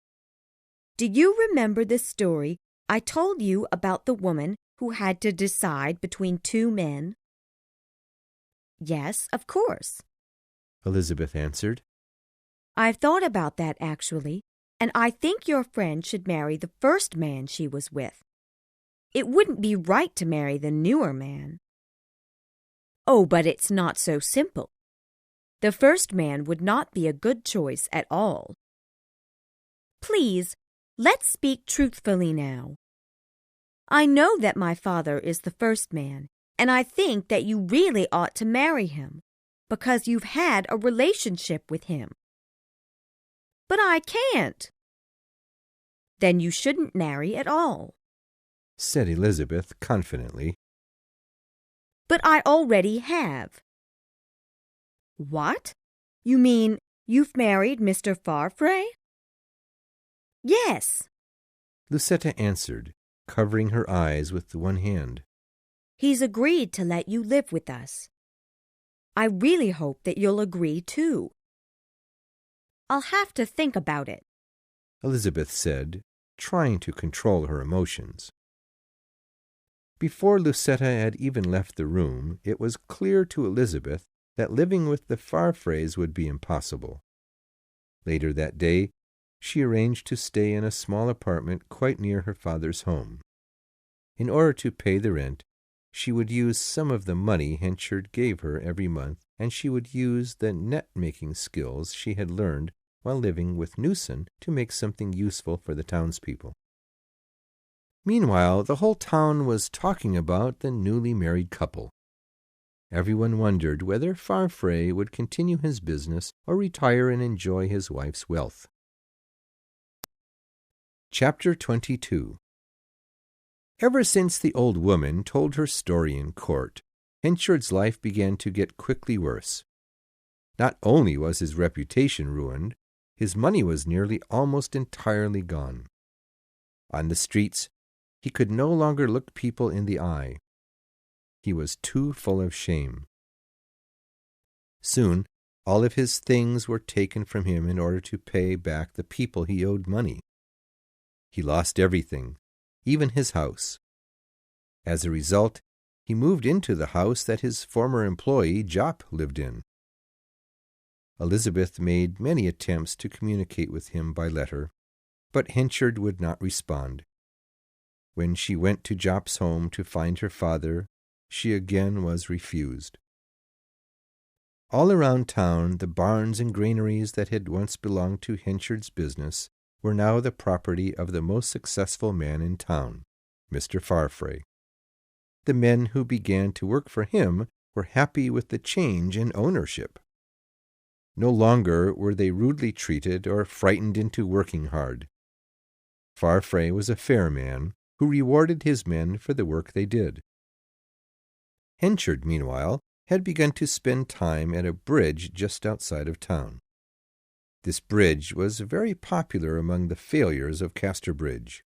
Do you remember the story I told you about the woman who had to decide between two men?" "Yes, of course," Elizabeth answered. "I've thought about that, actually, and I think your friend should marry the first man she was with. It wouldn't be right to marry the newer man." "Oh, but it's not so simple. The first man would not be a good choice at all." "Please, let's speak truthfully now. I know that my father is the first man, and I think that you really ought to marry him, because you've had a relationship with him." "But I can't." "Then you shouldn't marry at all," said Elizabeth confidently. "But I already have." "What? You mean you've married Mr. Farfrae?" "Yes," Lucetta answered, covering her eyes with one hand. "He's agreed to let you live with us. I really hope that you'll agree, too." "I'll have to think about it," Elizabeth said, trying to control her emotions. Before Lucetta had even left the room, it was clear to Elizabeth that living with the Farfraes would be impossible. Later that day, she arranged to stay in a small apartment quite near her father's home. In order to pay the rent, she would use some of the money Henchard gave her every month, and she would use the net-making skills she had learned while living with Newson to make something useful for the townspeople. Meanwhile, the whole town was talking about the newly married couple. Everyone wondered whether Farfrae would continue his business or retire and enjoy his wife's wealth. Chapter 22. Ever since the old woman told her story in court, Henchard's life began to get quickly worse. Not only was his reputation ruined, his money was nearly almost entirely gone. On the streets, he could no longer look people in the eye. He was too full of shame. Soon, all of his things were taken from him in order to pay back the people he owed money. He lost everything, even his house. As a result, he moved into the house that his former employee, Jop, lived in. Elizabeth made many attempts to communicate with him by letter, but Henchard would not respond. When she went to Jop's home to find her father, she again was refused. All around town, the barns and granaries that had once belonged to Henchard's business were now the property of the most successful man in town, Mr. Farfrae. The men who began to work for him were happy with the change in ownership. No longer were they rudely treated or frightened into working hard. Farfrae was a fair man who rewarded his men for the work they did. Henchard, meanwhile, had begun to spend time at a bridge just outside of town. This bridge was very popular among the failures of Casterbridge.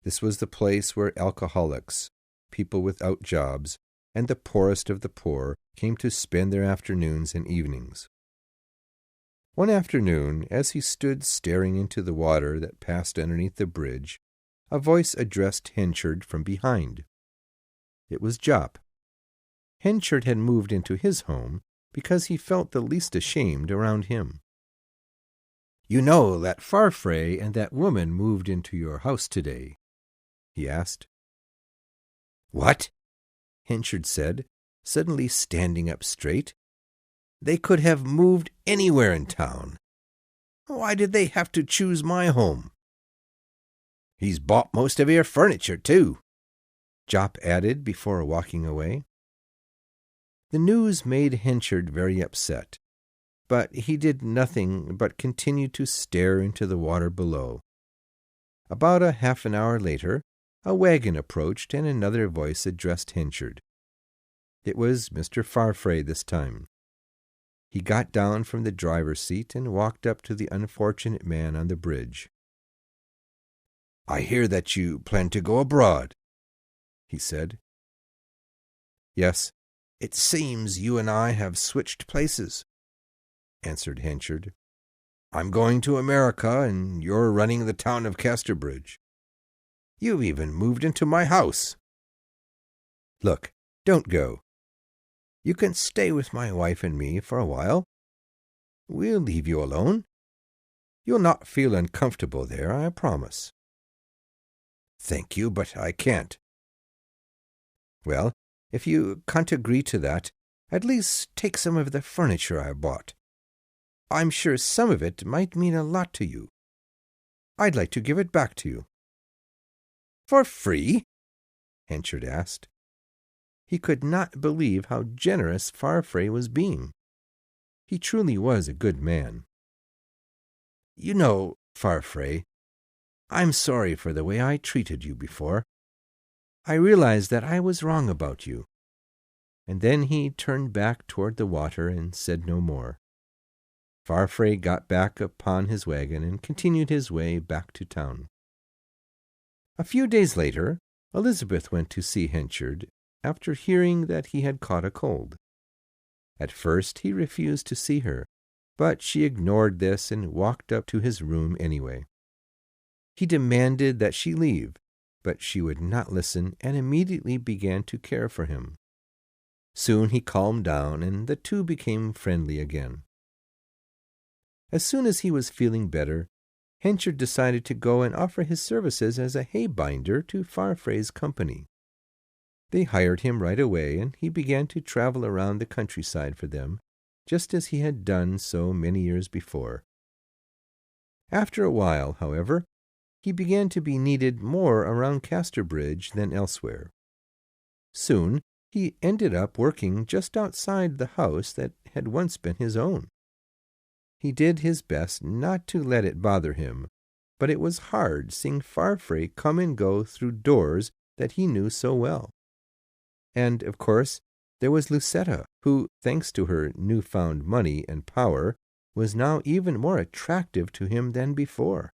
This was the place where alcoholics, people without jobs, and the poorest of the poor came to spend their afternoons and evenings. One afternoon, as he stood staring into the water that passed underneath the bridge, a voice addressed Henchard from behind. It was Jop. Henchard had moved into his home because he felt the least ashamed around him. "You know that Farfrae and that woman moved into your house today?" he asked. "What?" Henchard said, suddenly standing up straight. "They could have moved anywhere in town. Why did they have to choose my home?" "He's bought most of your furniture, too," Jop added before walking away. The news made Henchard very upset, but he did nothing but continue to stare into the water below. About a half an hour later, a wagon approached and another voice addressed Henchard. It was Mr. Farfrae this time. He got down from the driver's seat and walked up to the unfortunate man on the bridge. "I hear that you plan to go abroad," he said. "Yes, it seems you and I have switched places," answered Henchard. "I'm going to America, and you're running the town of Casterbridge. You've even moved into my house." "Look, don't go. You can stay with my wife and me for a while. We'll leave you alone. You'll not feel uncomfortable there, I promise." "Thank you, but I can't." "Well, if you can't agree to that, at least take some of the furniture I bought. I'm sure some of it might mean a lot to you. I'd like to give it back to you." "For free?" Henchard asked. He could not believe how generous Farfrae was being. He truly was a good man. "You know, Farfrae, I'm sorry for the way I treated you before. I realize that I was wrong about you." And then he turned back toward the water and said no more. Farfrae got back upon his wagon and continued his way back to town. A few days later, Elizabeth went to see Henchard after hearing that he had caught a cold. At first he refused to see her, but she ignored this and walked up to his room anyway. He demanded that she leave, but she would not listen and immediately began to care for him. Soon he calmed down, and the two became friendly again. As soon as he was feeling better, Henchard decided to go and offer his services as a hay binder to Farfrae's company. They hired him right away, and he began to travel around the countryside for them, just as he had done so many years before. After a while, however, he began to be needed more around Casterbridge than elsewhere. Soon he ended up working just outside the house that had once been his own. He did his best not to let it bother him, but it was hard seeing Farfrae come and go through doors that he knew so well. And, of course, there was Lucetta, who, thanks to her newfound money and power, was now even more attractive to him than before.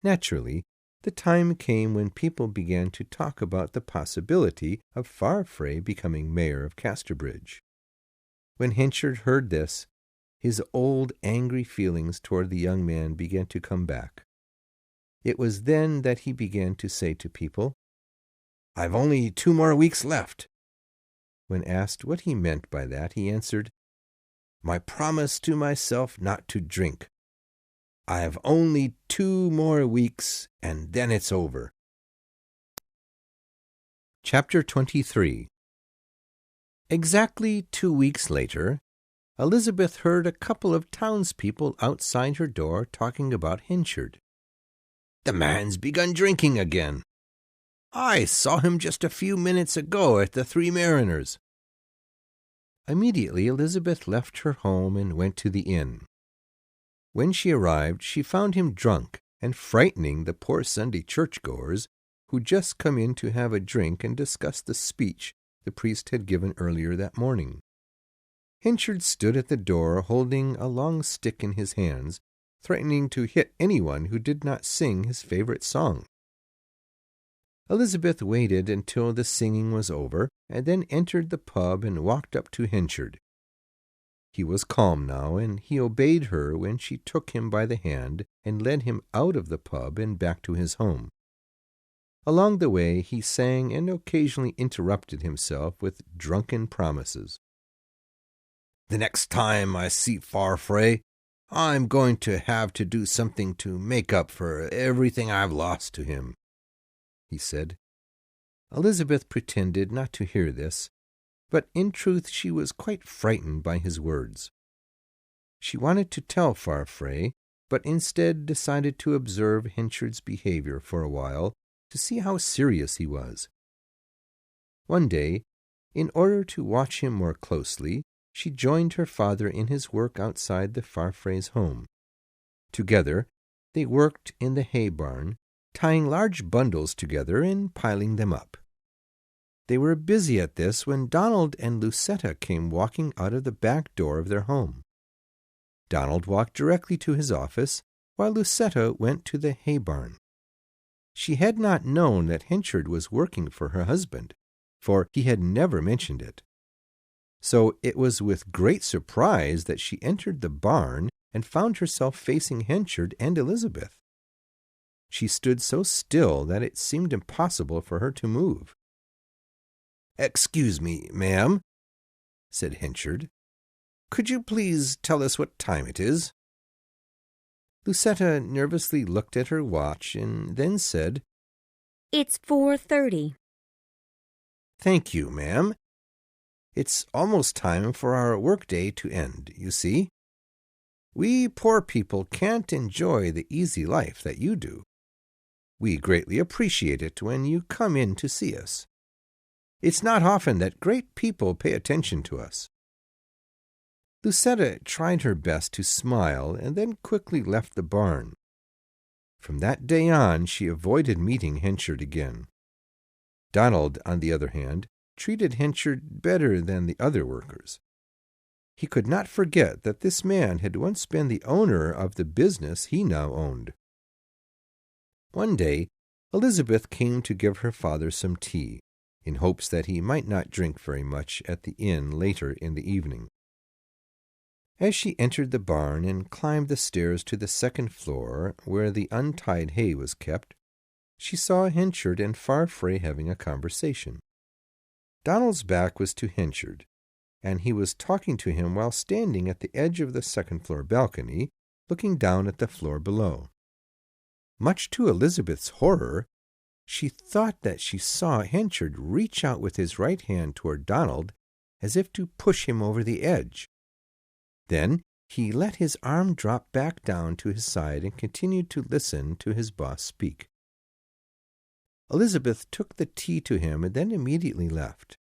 Naturally, the time came when people began to talk about the possibility of Farfrae becoming Mayor of Casterbridge. When Henchard heard this, his old angry feelings toward the young man began to come back. It was then that he began to say to people, "I've only 2 more weeks left." When asked what he meant by that, he answered, "My promise to myself not to drink. I have only 2 more weeks, and then it's over." Chapter 23. Exactly 2 weeks later, Elizabeth heard a couple of townspeople outside her door talking about Henchard. "The man's begun drinking again. I saw him just a few minutes ago at the Three Mariners." Immediately Elizabeth left her home and went to the inn. When she arrived, she found him drunk and frightening the poor Sunday churchgoers who'd just come in to have a drink and discuss the speech the priest had given earlier that morning. Henchard stood at the door holding a long stick in his hands, threatening to hit anyone who did not sing his favorite song. Elizabeth waited until the singing was over, and then entered the pub and walked up to Henchard. He was calm now, and he obeyed her when she took him by the hand and led him out of the pub and back to his home. Along the way he sang and occasionally interrupted himself with drunken promises. "The next time I see Farfrae, I'm going to have to do something to make up for everything I've lost to him," he said. Elizabeth pretended not to hear this, but in truth she was quite frightened by his words. She wanted to tell Farfrae, but instead decided to observe Henchard's behavior for a while to see how serious he was. One day, in order to watch him more closely, she joined her father in his work outside the Farfrae's home. Together, they worked in the hay barn, tying large bundles together and piling them up. They were busy at this when Donald and Lucetta came walking out of the back door of their home. Donald walked directly to his office, while Lucetta went to the hay barn. She had not known that Henchard was working for her husband, for he had never mentioned it. So it was with great surprise that she entered the barn and found herself facing Henchard and Elizabeth. She stood so still that it seemed impossible for her to move. "Excuse me, ma'am," said Henchard. "Could you please tell us what time it is?" Lucetta nervously looked at her watch and then said, "It's 4:30. "Thank you, ma'am. It's almost time for our work-day to end, you see. We poor people can't enjoy the easy life that you do. We greatly appreciate it when you come in to see us. It's not often that great people pay attention to us." Lucetta tried her best to smile and then quickly left the barn. From that day on, she avoided meeting Henchard again. Donald, on the other hand, treated Henchard better than the other workers. He could not forget that this man had once been the owner of the business he now owned. One day, Elizabeth came to give her father some tea, in hopes that he might not drink very much at the inn later in the evening. As she entered the barn and climbed the stairs to the second floor, where the untied hay was kept, she saw Henchard and Farfrae having a conversation. Donald's back was to Henchard, and he was talking to him while standing at the edge of the second-floor balcony, looking down at the floor below. Much to Elizabeth's horror, she thought that she saw Henchard reach out with his right hand toward Donald as if to push him over the edge. Then he let his arm drop back down to his side and continued to listen to his boss speak. Elizabeth took the tea to him and then immediately left.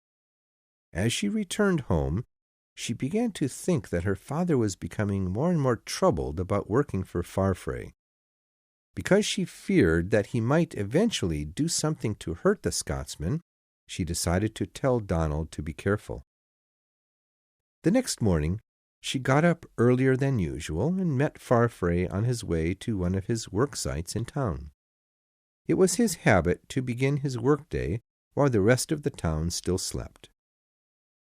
As she returned home, she began to think that her father was becoming more and more troubled about working for Farfrae. Because she feared that he might eventually do something to hurt the Scotsman, she decided to tell Donald to be careful. The next morning, she got up earlier than usual and met Farfrae on his way to one of his work sites in town. It was his habit to begin his workday while the rest of the town still slept.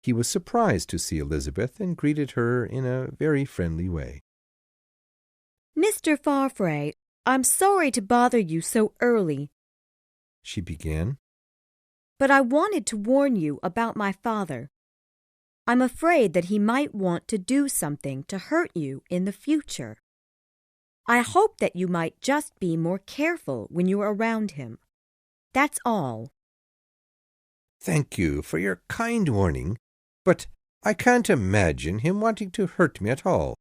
He was surprised to see Elizabeth and greeted her in a very friendly way. "Mr. Farfrae, I'm sorry to bother you so early," she began. "but I wanted to warn you about my father. I'm afraid that he might want to do something to hurt you in the future. I hope that you might just be more careful when you're around him. That's all." "Thank you for your kind warning, but I can't imagine him wanting to hurt me at all,"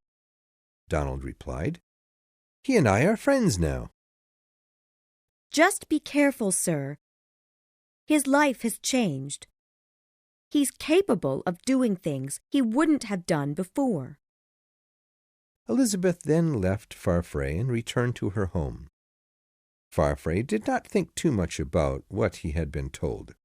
Donald replied. "He and I are friends now." "Just be careful, sir. His life has changed. He's capable of doing things he wouldn't have done before." Elizabeth then left Farfrae and returned to her home. Farfrae did not think too much about what he had been told.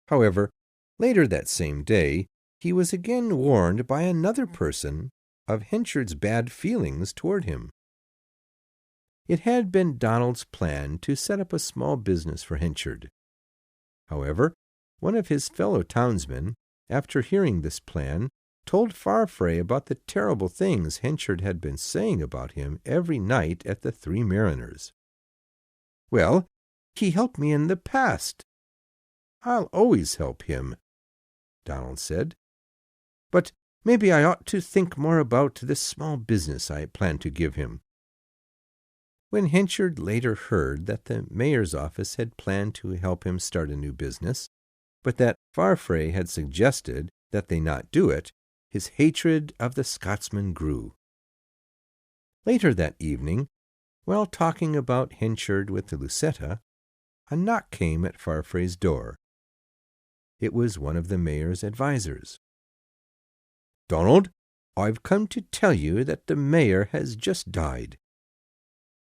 However, later that same day, he was again warned by another person of Henchard's bad feelings toward him. It had been Donald's plan to set up a small business for Henchard. However, one of his fellow townsmen, after hearing this plan, told Farfrae about the terrible things Henchard had been saying about him every night at the Three Mariners. "Well, he helped me in the past. I'll always help him," Donald said. "But maybe I ought to think more about this small business I plan to give him." When Henchard later heard that the mayor's office had planned to help him start a new business, but that Farfrae had suggested that they not do it, his hatred of the Scotsman grew. Later that evening, while talking about Henchard with Lucetta, a knock came at Farfrae's door. It was one of the mayor's advisers. "Donald, I've come to tell you that the mayor has just died.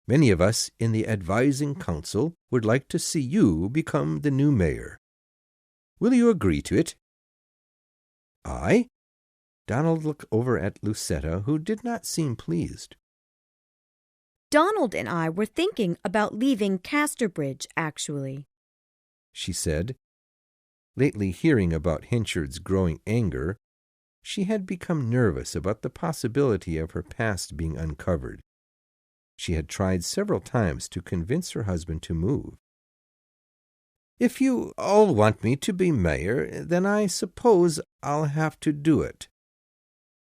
Many of us in the advising council would like to see you become the new mayor. Will you agree to it?" "I?" Donald looked over at Lucetta, who did not seem pleased. "Donald and I were thinking about leaving Casterbridge, actually," she said. Lately hearing about Henchard's growing anger, she had become nervous about the possibility of her past being uncovered. She had tried several times to convince her husband to move. "If you all want me to be mayor, then I suppose I'll have to do it,"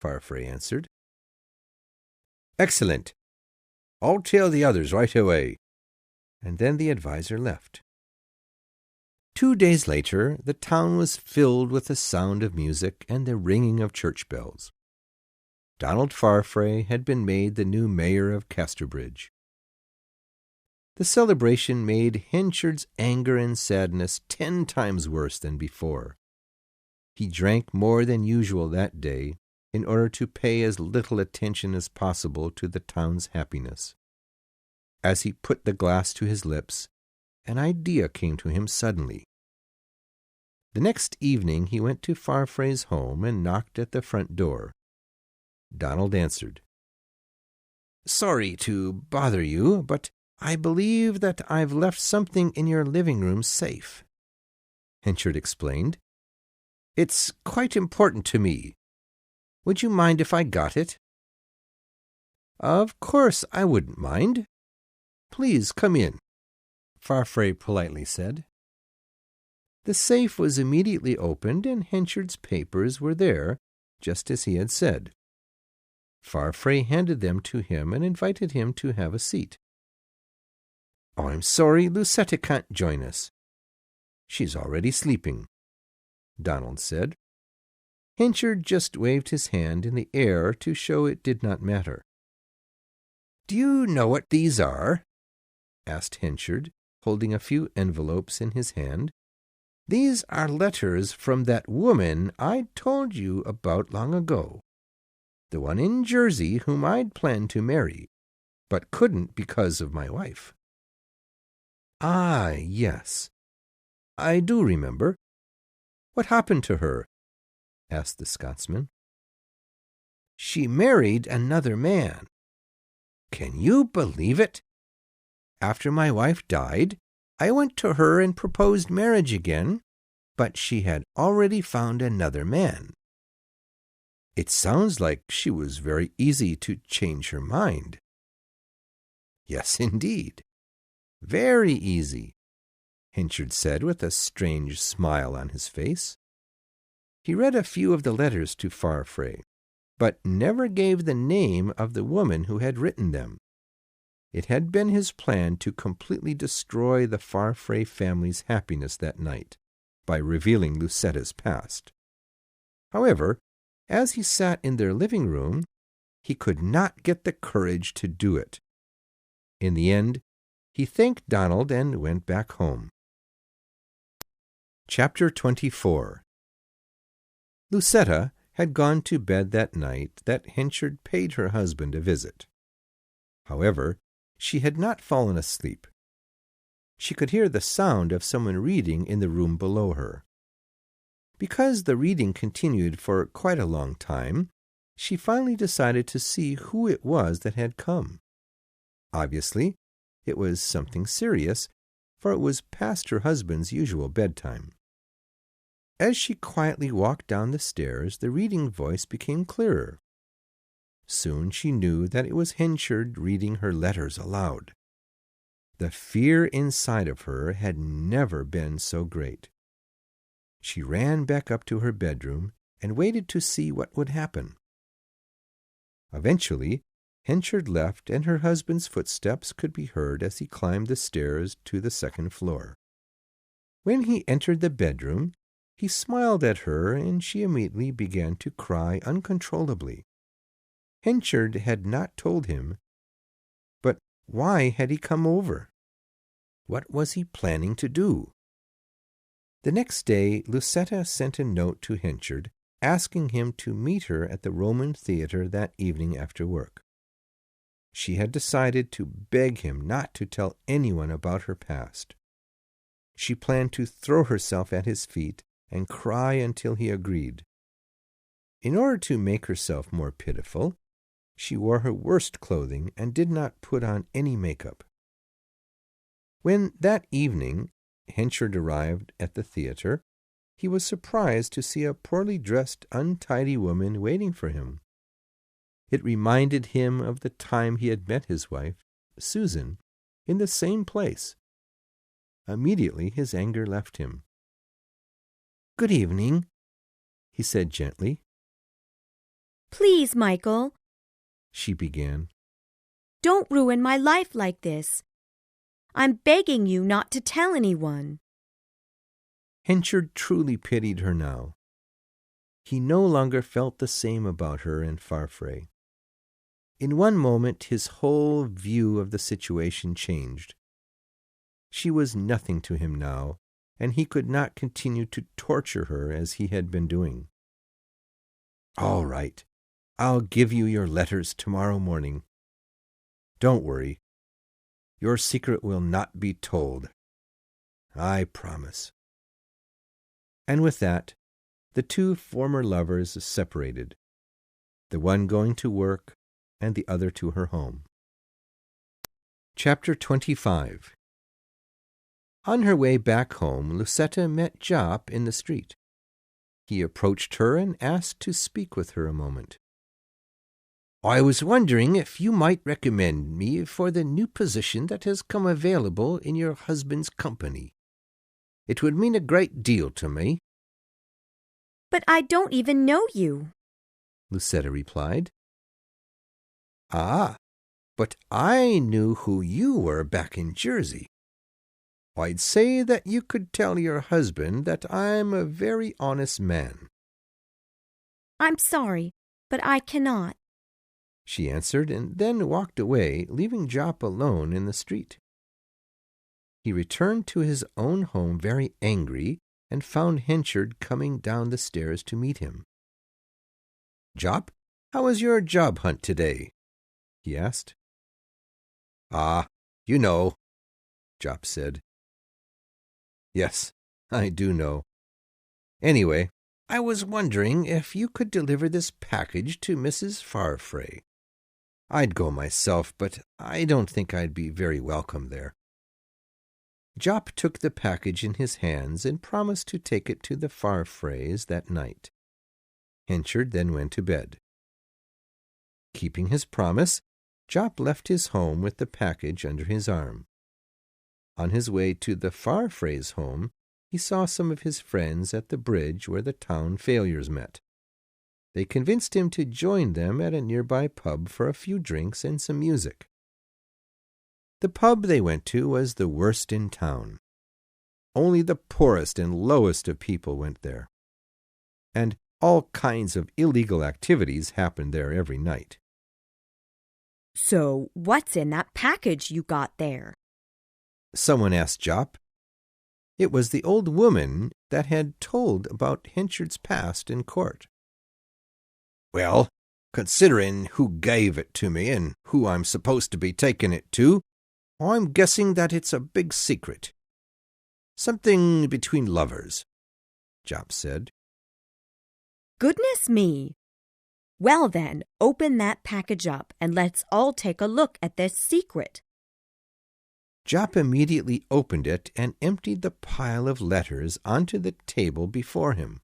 Farfrae answered. "Excellent. I'll tell the others right away." And then the adviser left. 2 days later, the town was filled with the sound of music and the ringing of church bells. Donald Farfrae had been made the new mayor of Casterbridge. The celebration made Henchard's anger and sadness 10 times worse than before. He drank more than usual that day in order to pay as little attention as possible to the town's happiness. As he put the glass to his lips, an idea came to him suddenly. The next evening he went to Farfrae's home and knocked at the front door. Donald answered. "Sorry to bother you, but I believe that I've left something in your living room safe," Henchard explained. "It's quite important to me. Would you mind if I got it?" "Of course I wouldn't mind. Please come in," Farfrae politely said. The safe was immediately opened, and Henchard's papers were there, just as he had said. Farfrae handed them to him and invited him to have a seat. "I'm sorry Lucetta can't join us. She's already sleeping," Donald said. Henchard just waved his hand in the air to show it did not matter. "Do you know what these are?" asked Henchard, holding a few envelopes in his hand. "These are letters from that woman I told you about long ago. The one in Jersey whom I'd planned to marry, but couldn't because of my wife." "Ah, yes. I do remember. What happened to her?" asked the Scotsman. "She married another man. Can you believe it? After my wife died, I went to her and proposed marriage again, but she had already found another man. It sounds like she was very easy to change her mind." "Yes, indeed. Very easy," Henchard said with a strange smile on his face. He read a few of the letters to Farfrae, but never gave the name of the woman who had written them. It had been his plan to completely destroy the Farfrae family's happiness that night by revealing Lucetta's past. However, as he sat in their living room, he could not get the courage to do it. In the end, he thanked Donald and went back home. Chapter 24. Lucetta had gone to bed that night that Henchard paid her husband a visit. However, she had not fallen asleep. She could hear the sound of someone reading in the room below her. Because the reading continued for quite a long time, she finally decided to see who it was that had come. Obviously, it was something serious, for it was past her husband's usual bedtime. As she quietly walked down the stairs, the reading voice became clearer. Soon she knew that it was Henchard reading her letters aloud. The fear inside of her had never been so great. She ran back up to her bedroom and waited to see what would happen. Eventually, Henchard left, and her husband's footsteps could be heard as he climbed the stairs to the second floor. When he entered the bedroom, he smiled at her, and she immediately began to cry uncontrollably. Henchard had not told him, but why had he come over? What was he planning to do? The next day, Lucetta sent a note to Henchard, asking him to meet her at the Roman Theatre that evening after work. She had decided to beg him not to tell anyone about her past. She planned to throw herself at his feet and cry until he agreed. In order to make herself more pitiful, she wore her worst clothing and did not put on any makeup. When that evening Henchard arrived at the theatre, he was surprised to see a poorly dressed, untidy woman waiting for him. It reminded him of the time he had met his wife, Susan, in the same place. Immediately his anger left him. "Good evening," he said gently. "Please, Michael," she began. "don't ruin my life like this. I'm begging you not to tell anyone." Henchard truly pitied her now. He no longer felt the same about her and Farfrae. In one moment his whole view of the situation changed. She was nothing to him now, and he could not continue to torture her as he had been doing. "All right, I'll give you your letters tomorrow morning. Don't worry. Your secret will not be told. I promise." And with that, the two former lovers separated, the one going to work and the other to her home. Chapter 25. On her way back home, Lucetta met Jop in the street. He approached her and asked to speak with her a moment. "I was wondering if you might recommend me for the new position that has come available in your husband's company. It would mean a great deal to me." "But I don't even know you," Lucetta replied. "Ah, but I knew who you were back in Jersey. I'd say that you could tell your husband that I'm a very honest man." "I'm sorry, but I cannot," she answered, and then walked away, leaving Jop alone in the street. He returned to his own home very angry, and found Henchard coming down the stairs to meet him. "Jop, how was your job hunt today?" he asked. "Ah, you know," Jop said. "Yes, I do know. Anyway, I was wondering if you could deliver this package to Mrs. Farfrae. I'd go myself, but I don't think I'd be very welcome there." Jop took the package in his hands and promised to take it to the Farfraes that night. Henchard then went to bed. Keeping his promise, Jop left his home with the package under his arm. On his way to the Farfraes' home, he saw some of his friends at the bridge where the town failures met. They convinced him to join them at a nearby pub for a few drinks and some music. The pub they went to was the worst in town. Only the poorest and lowest of people went there. And all kinds of illegal activities happened there every night. "So what's in that package you got there?" someone asked Jop. It was the old woman that had told about Henchard's past in court. "Well, considering who gave it to me and who I'm supposed to be taking it to, I'm guessing that it's a big secret. Something between lovers," Jop said. "Goodness me! Well then, open that package up and let's all take a look at this secret." Jop immediately opened it and emptied the pile of letters onto the table before him.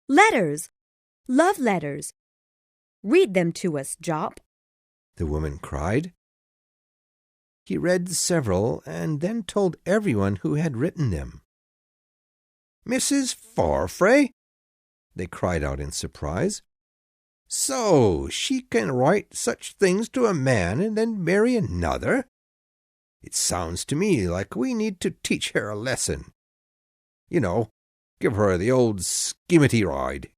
Letters! Love letters! Read them to us, Jop, the woman cried. He read several and then told everyone who had written them. Mrs. Farfrae? They cried out in surprise. So she can write such things to a man and then marry another? It sounds to me like we need to teach her a lesson. You know, give her the old skimmity ride.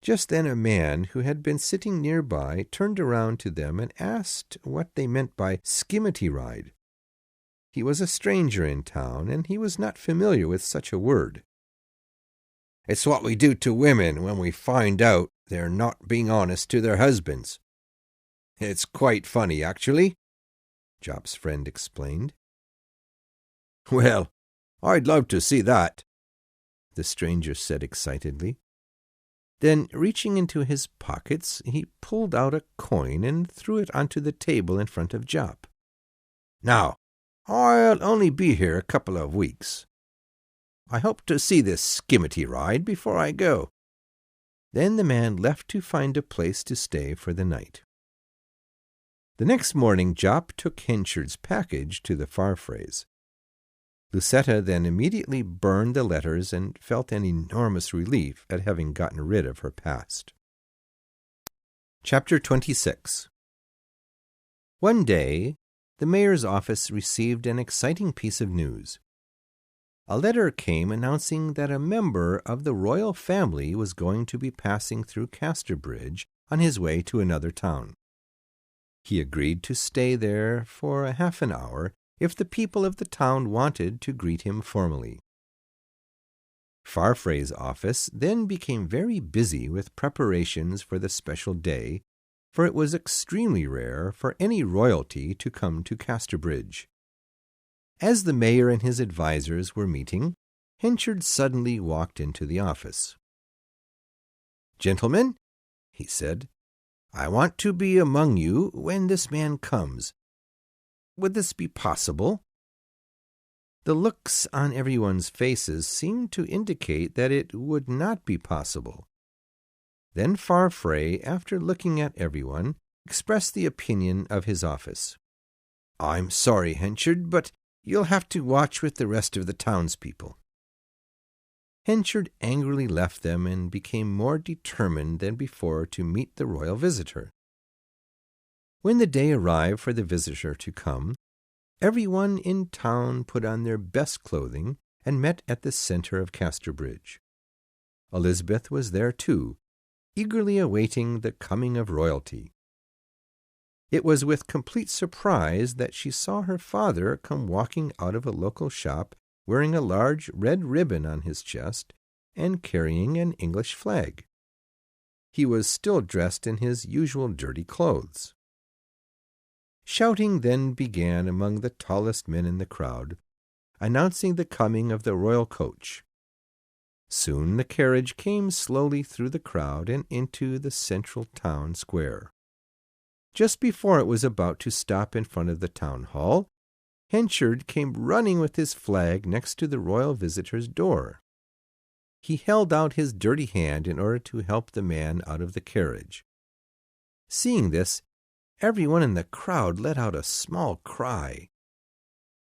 Just then a man who had been sitting nearby turned around to them and asked what they meant by skimmity ride. He was a stranger in town, and he was not familiar with such a word. It's what we do to women when we find out they're not being honest to their husbands. It's quite funny, actually, Jop's friend explained. Well, I'd love to see that, the stranger said excitedly. Then, reaching into his pockets, he pulled out a coin and threw it onto the table in front of Jop. Now, I'll only be here a couple of weeks. I hope to see this skimmity ride before I go. Then the man left to find a place to stay for the night. The next morning Jop took Henchard's package to the Farfraes. Lucetta then immediately burned the letters and felt an enormous relief at having gotten rid of her past. Chapter 26. One day, the mayor's office received an exciting piece of news. A letter came announcing that a member of the royal family was going to be passing through Casterbridge on his way to another town. He agreed to stay there for half an hour if the people of the town wanted to greet him formally. Farfrae's office then became very busy with preparations for the special day, for it was extremely rare for any royalty to come to Casterbridge. As the mayor and his advisers were meeting, Henchard suddenly walked into the office. "Gentlemen," he said, "I want to be among you when this man comes. Would this be possible?" The looks on everyone's faces seemed to indicate that it would not be possible. Then Farfrae, after looking at everyone, expressed the opinion of his office. "I'm sorry, Henchard, but you'll have to watch with the rest of the townspeople." Henchard angrily left them and became more determined than before to meet the royal visitor. When the day arrived for the visitor to come, everyone in town put on their best clothing and met at the center of Casterbridge. Elizabeth was there too, eagerly awaiting the coming of royalty. It was with complete surprise that she saw her father come walking out of a local shop wearing a large red ribbon on his chest and carrying an English flag. He was still dressed in his usual dirty clothes. Shouting then began among the tallest men in the crowd, announcing the coming of the royal coach. Soon the carriage came slowly through the crowd and into the central town square. Just before it was about to stop in front of the town hall, Henchard came running with his flag next to the royal visitor's door. He held out his dirty hand in order to help the man out of the carriage. Seeing this, everyone in the crowd let out a small cry.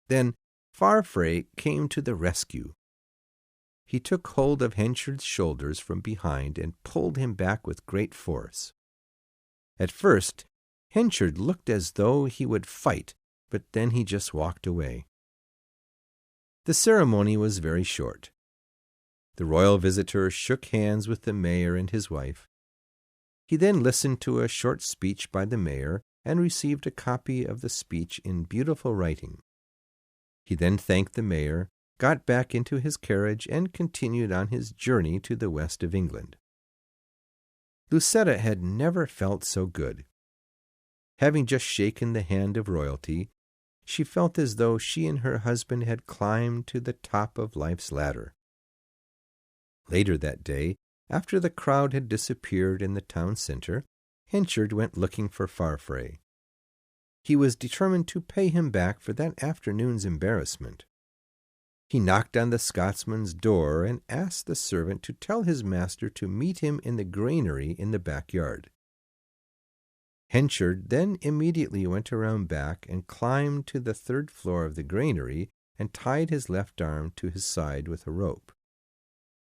Then Farfrae came to the rescue. He took hold of Henchard's shoulders from behind and pulled him back with great force. At first, Henchard looked as though he would fight, but then he just walked away. The ceremony was very short. The royal visitor shook hands with the mayor and his wife. He then listened to a short speech by the mayor and received a copy of the speech in beautiful writing. He then thanked the mayor, got back into his carriage, and continued on his journey to the west of England. Lucetta had never felt so good. Having just shaken the hand of royalty, she felt as though she and her husband had climbed to the top of life's ladder. Later that day, after the crowd had disappeared in the town center, Henchard went looking for Farfrae. He was determined to pay him back for that afternoon's embarrassment. He knocked on the Scotsman's door and asked the servant to tell his master to meet him in the granary in the backyard. Henchard then immediately went around back and climbed to the third floor of the granary and tied his left arm to his side with a rope.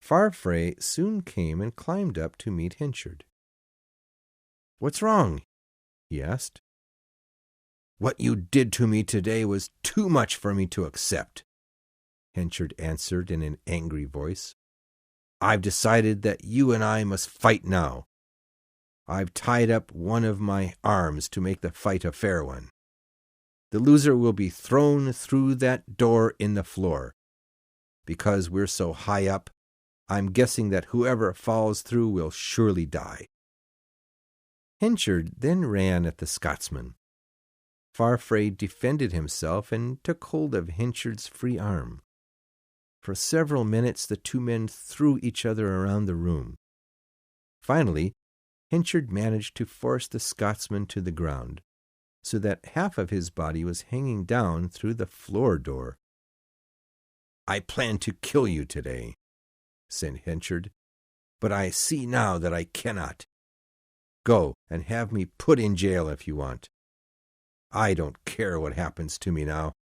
Farfrae soon came and climbed up to meet Henchard. "What's wrong?" he asked. "What you did to me today was too much for me to accept," Henchard answered in an angry voice. "I've decided that you and I must fight now. I've tied up one of my arms to make the fight a fair one. The loser will be thrown through that door in the floor. Because we're so high up, I'm guessing that whoever falls through will surely die." Henchard then ran at the Scotsman. Farfrae defended himself and took hold of Henchard's free arm. For several minutes the two men threw each other around the room. Finally, Henchard managed to force the Scotsman to the ground, so that half of his body was hanging down through the floor door. "I planned to kill you today," said Henchard, "but I see now that I cannot. Go and have me put in jail if you want. I don't care what happens to me now."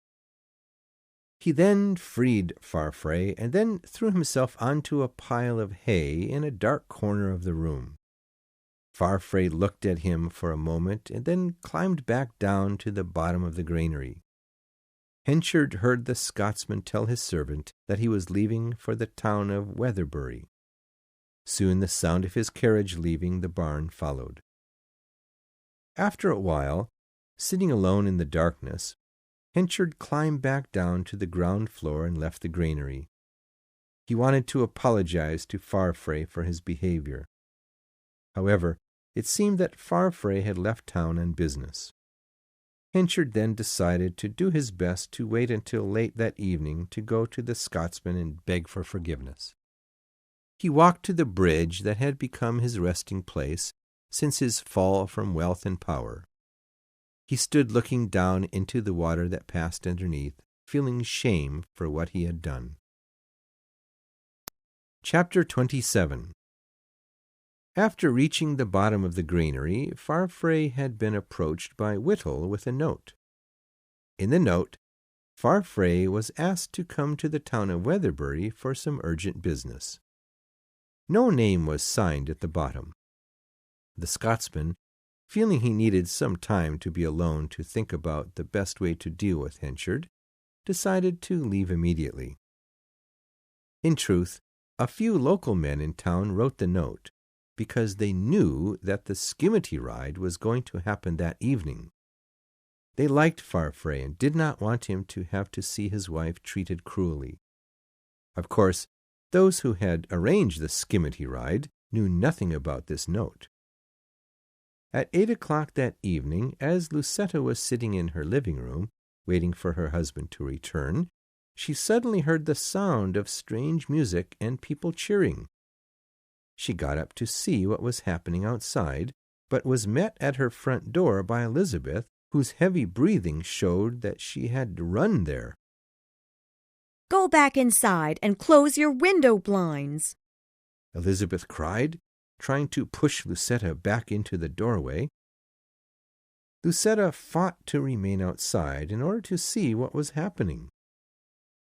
He then freed Farfrae and then threw himself onto a pile of hay in a dark corner of the room. Farfrae looked at him for a moment and then climbed back down to the bottom of the granary. Henchard heard the Scotsman tell his servant that he was leaving for the town of Weatherbury. Soon the sound of his carriage leaving the barn followed. After a while, sitting alone in the darkness, Henchard climbed back down to the ground floor and left the granary. He wanted to apologize to Farfrae for his behavior. However, it seemed that Farfrae had left town on business. Henchard then decided to do his best to wait until late that evening to go to the Scotsman and beg for forgiveness. He walked to the bridge that had become his resting place since his fall from wealth and power. He stood looking down into the water that passed underneath, feeling shame for what he had done. Chapter 27. After reaching the bottom of the granary, Farfrae had been approached by Whittle with a note. In the note, Farfrae was asked to come to the town of Weatherbury for some urgent business. No name was signed at the bottom. The Scotsman, feeling he needed some time to be alone to think about the best way to deal with Henchard, decided to leave immediately. In truth, a few local men in town wrote the note, because they knew that the skimmity ride was going to happen that evening. They liked Farfrae and did not want him to have to see his wife treated cruelly. Of course, those who had arranged the skimmity ride knew nothing about this note. At 8 o'clock that evening, as Lucetta was sitting in her living room, waiting for her husband to return, she suddenly heard the sound of strange music and people cheering. She got up to see what was happening outside, but was met at her front door by Elizabeth, whose heavy breathing showed that she had run there. "Go back inside and close your window blinds," Elizabeth cried, trying to push Lucetta back into the doorway. Lucetta fought to remain outside in order to see what was happening.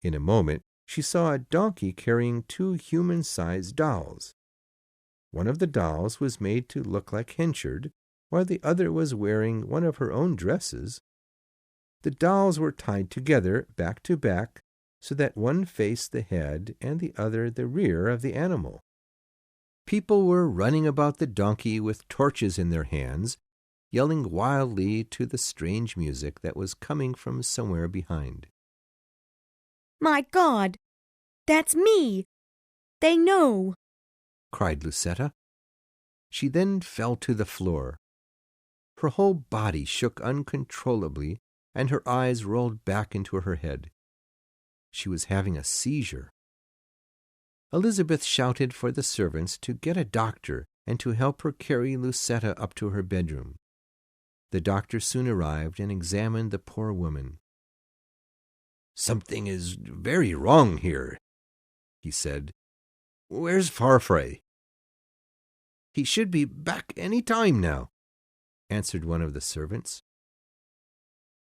In a moment, she saw a donkey carrying two human-sized dolls. One of the dolls was made to look like Henchard, while the other was wearing one of her own dresses. The dolls were tied together, back to back, so that one faced the head and the other the rear of the animal. People were running about the donkey with torches in their hands, yelling wildly to the strange music that was coming from somewhere behind. "My God, that's me! They know!" cried Lucetta. She then fell to the floor. Her whole body shook uncontrollably, and her eyes rolled back into her head. She was having a seizure. Elizabeth shouted for the servants to get a doctor and to help her carry Lucetta up to her bedroom. The doctor soon arrived and examined the poor woman. "Something is very wrong here," he said. "Where's Farfrae?" "He should be back any time now," answered one of the servants.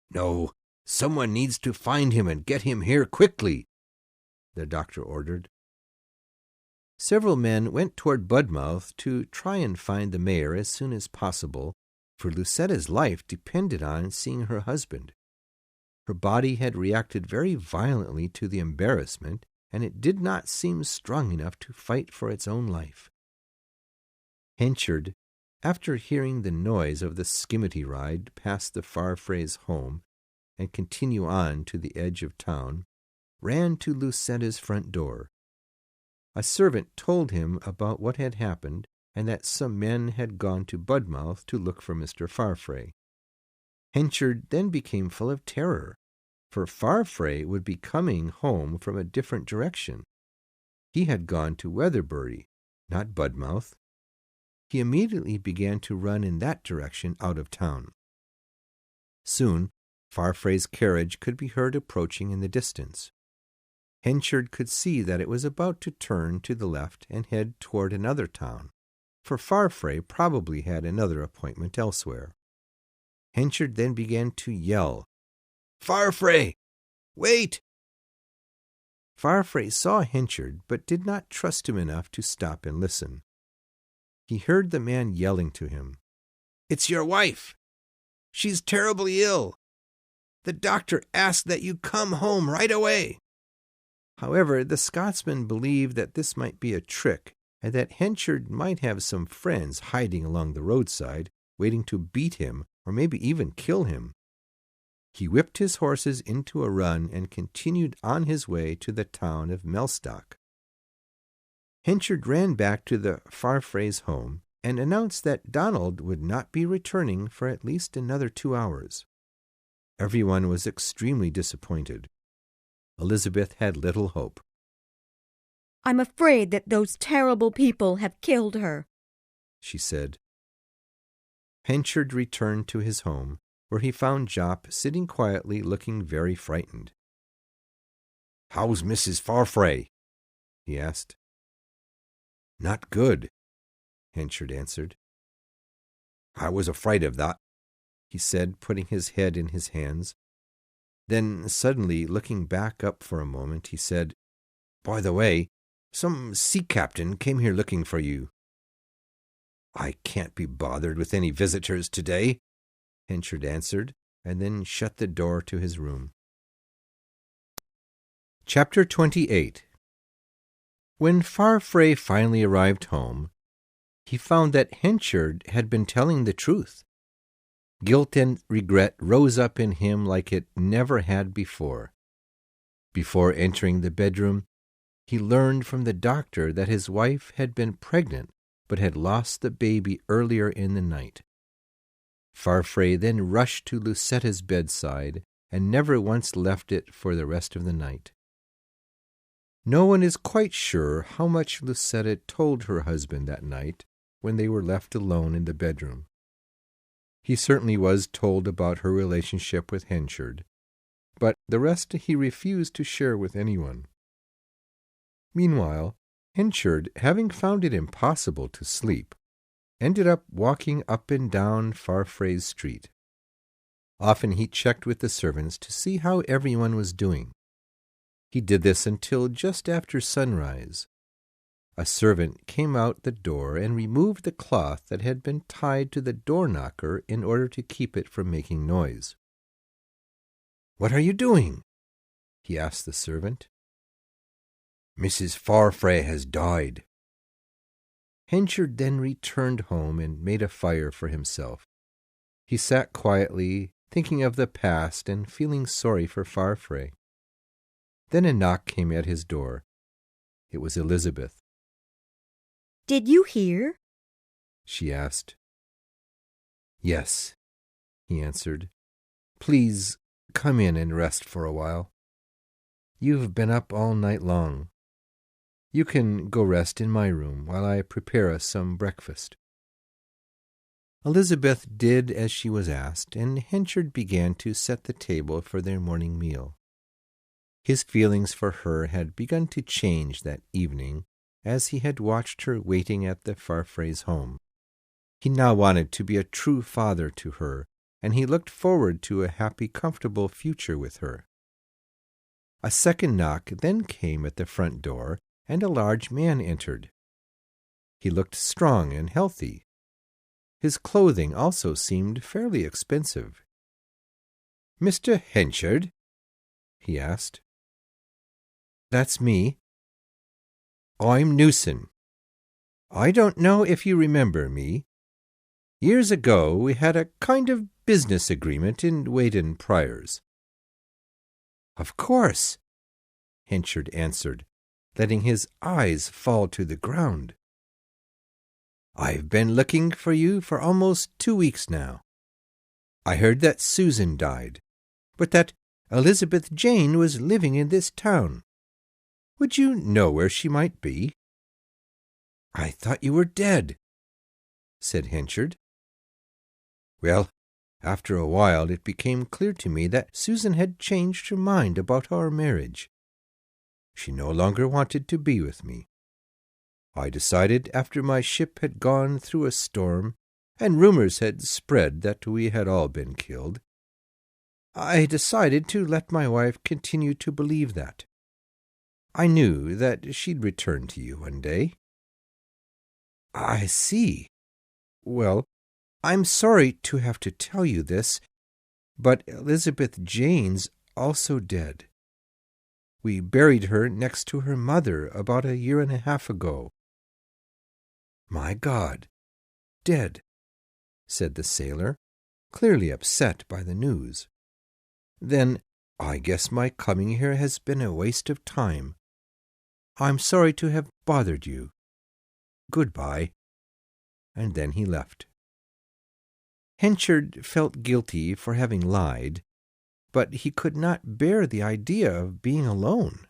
"No, someone needs to find him and get him here quickly," the doctor ordered. Several men went toward Budmouth to try and find the mayor as soon as possible, for Lucetta's life depended on seeing her husband. Her body had reacted very violently to the embarrassment, and it did not seem strong enough to fight for its own life. Henchard, after hearing the noise of the skimmity ride past the Farfrae's home and continue on to the edge of town, ran to Lucetta's front door. A servant told him about what had happened and that some men had gone to Budmouth to look for Mr. Farfrae. Henchard then became full of terror, for Farfrae would be coming home from a different direction. He had gone to Weatherbury, not Budmouth. He immediately began to run in that direction out of town. Soon, Farfrae's carriage could be heard approaching in the distance. Henchard could see that it was about to turn to the left and head toward another town, for Farfrae probably had another appointment elsewhere. Henchard then began to yell, "Farfrae! Wait!" Farfrae saw Henchard, but did not trust him enough to stop and listen. He heard the man yelling to him, "It's your wife! She's terribly ill! The doctor asked that you come home right away!" However, the Scotsman believed that this might be a trick, and that Henchard might have some friends hiding along the roadside, waiting to beat him or maybe even kill him. He whipped his horses into a run and continued on his way to the town of Mellstock. Henchard ran back to the Farfrae's home and announced that Donald would not be returning for at least another 2 hours. Everyone was extremely disappointed. Elizabeth had little hope. "I'm afraid that those terrible people have killed her," she said. Henchard returned to his home, where he found Jop sitting quietly, looking very frightened. "How's Mrs. Farfrae?" he asked. "Not good," Henchard answered. "I was afraid of that," he said, putting his head in his hands. Then, suddenly looking back up for a moment, he said, "By the way, some sea captain came here looking for you." "I can't be bothered with any visitors today," Henchard answered, and then shut the door to his room. Chapter 28. When Farfrae finally arrived home, he found that Henchard had been telling the truth. Guilt and regret rose up in him like it never had before. Before entering the bedroom, he learned from the doctor that his wife had been pregnant but had lost the baby earlier in the night. Farfrae then rushed to Lucetta's bedside and never once left it for the rest of the night. No one is quite sure how much Lucetta told her husband that night when they were left alone in the bedroom. He certainly was told about her relationship with Henchard, but the rest he refused to share with anyone. Meanwhile, Henchard, having found it impossible to sleep, ended up walking up and down Farfrae's street. Often he checked with the servants to see how everyone was doing. He did this until just after sunrise. A servant came out the door and removed the cloth that had been tied to the door knocker in order to keep it from making noise. "What are you doing?" he asked the servant. "Mrs. Farfrae has died." Henchard then returned home and made a fire for himself. He sat quietly, thinking of the past and feeling sorry for Farfrae. Then a knock came at his door. It was Elizabeth. "Did you hear?" she asked. "Yes," he answered. "Please come in and rest for a while. You've been up all night long. You can go rest in my room while I prepare us some breakfast." Elizabeth did as she was asked, and Henchard began to set the table for their morning meal. His feelings for her had begun to change that evening as he had watched her waiting at the Farfrae's home. He now wanted to be a true father to her, and he looked forward to a happy, comfortable future with her. A second knock then came at the front door, and a large man entered. He looked strong and healthy. His clothing also seemed fairly expensive. "Mr. Henchard?" he asked. "That's me." "I'm Newson. I don't know if you remember me. Years ago we had a kind of business agreement in Weydon Priors." "Of course," Henchard answered, letting his eyes fall to the ground. "I've been looking for you for almost 2 weeks now. I heard that Susan died, but that Elizabeth Jane was living in this town. Would you know where she might be?" "I thought you were dead," said Henchard. "Well, after a while it became clear to me that Susan had changed her mind about our marriage. She no longer wanted to be with me. I decided, after my ship had gone through a storm and rumors had spread that we had all been killed, I decided to let my wife continue to believe that. I knew that she'd return to you one day." "I see. Well, I'm sorry to have to tell you this, but Elizabeth Jane's also dead. We buried her next to her mother about 1.5 years ago." "My God, dead," said the sailor, clearly upset by the news. "Then I guess my coming here has been a waste of time. I'm sorry to have bothered you. Goodbye." And then he left. Henchard felt guilty for having lied, but he could not bear the idea of being alone.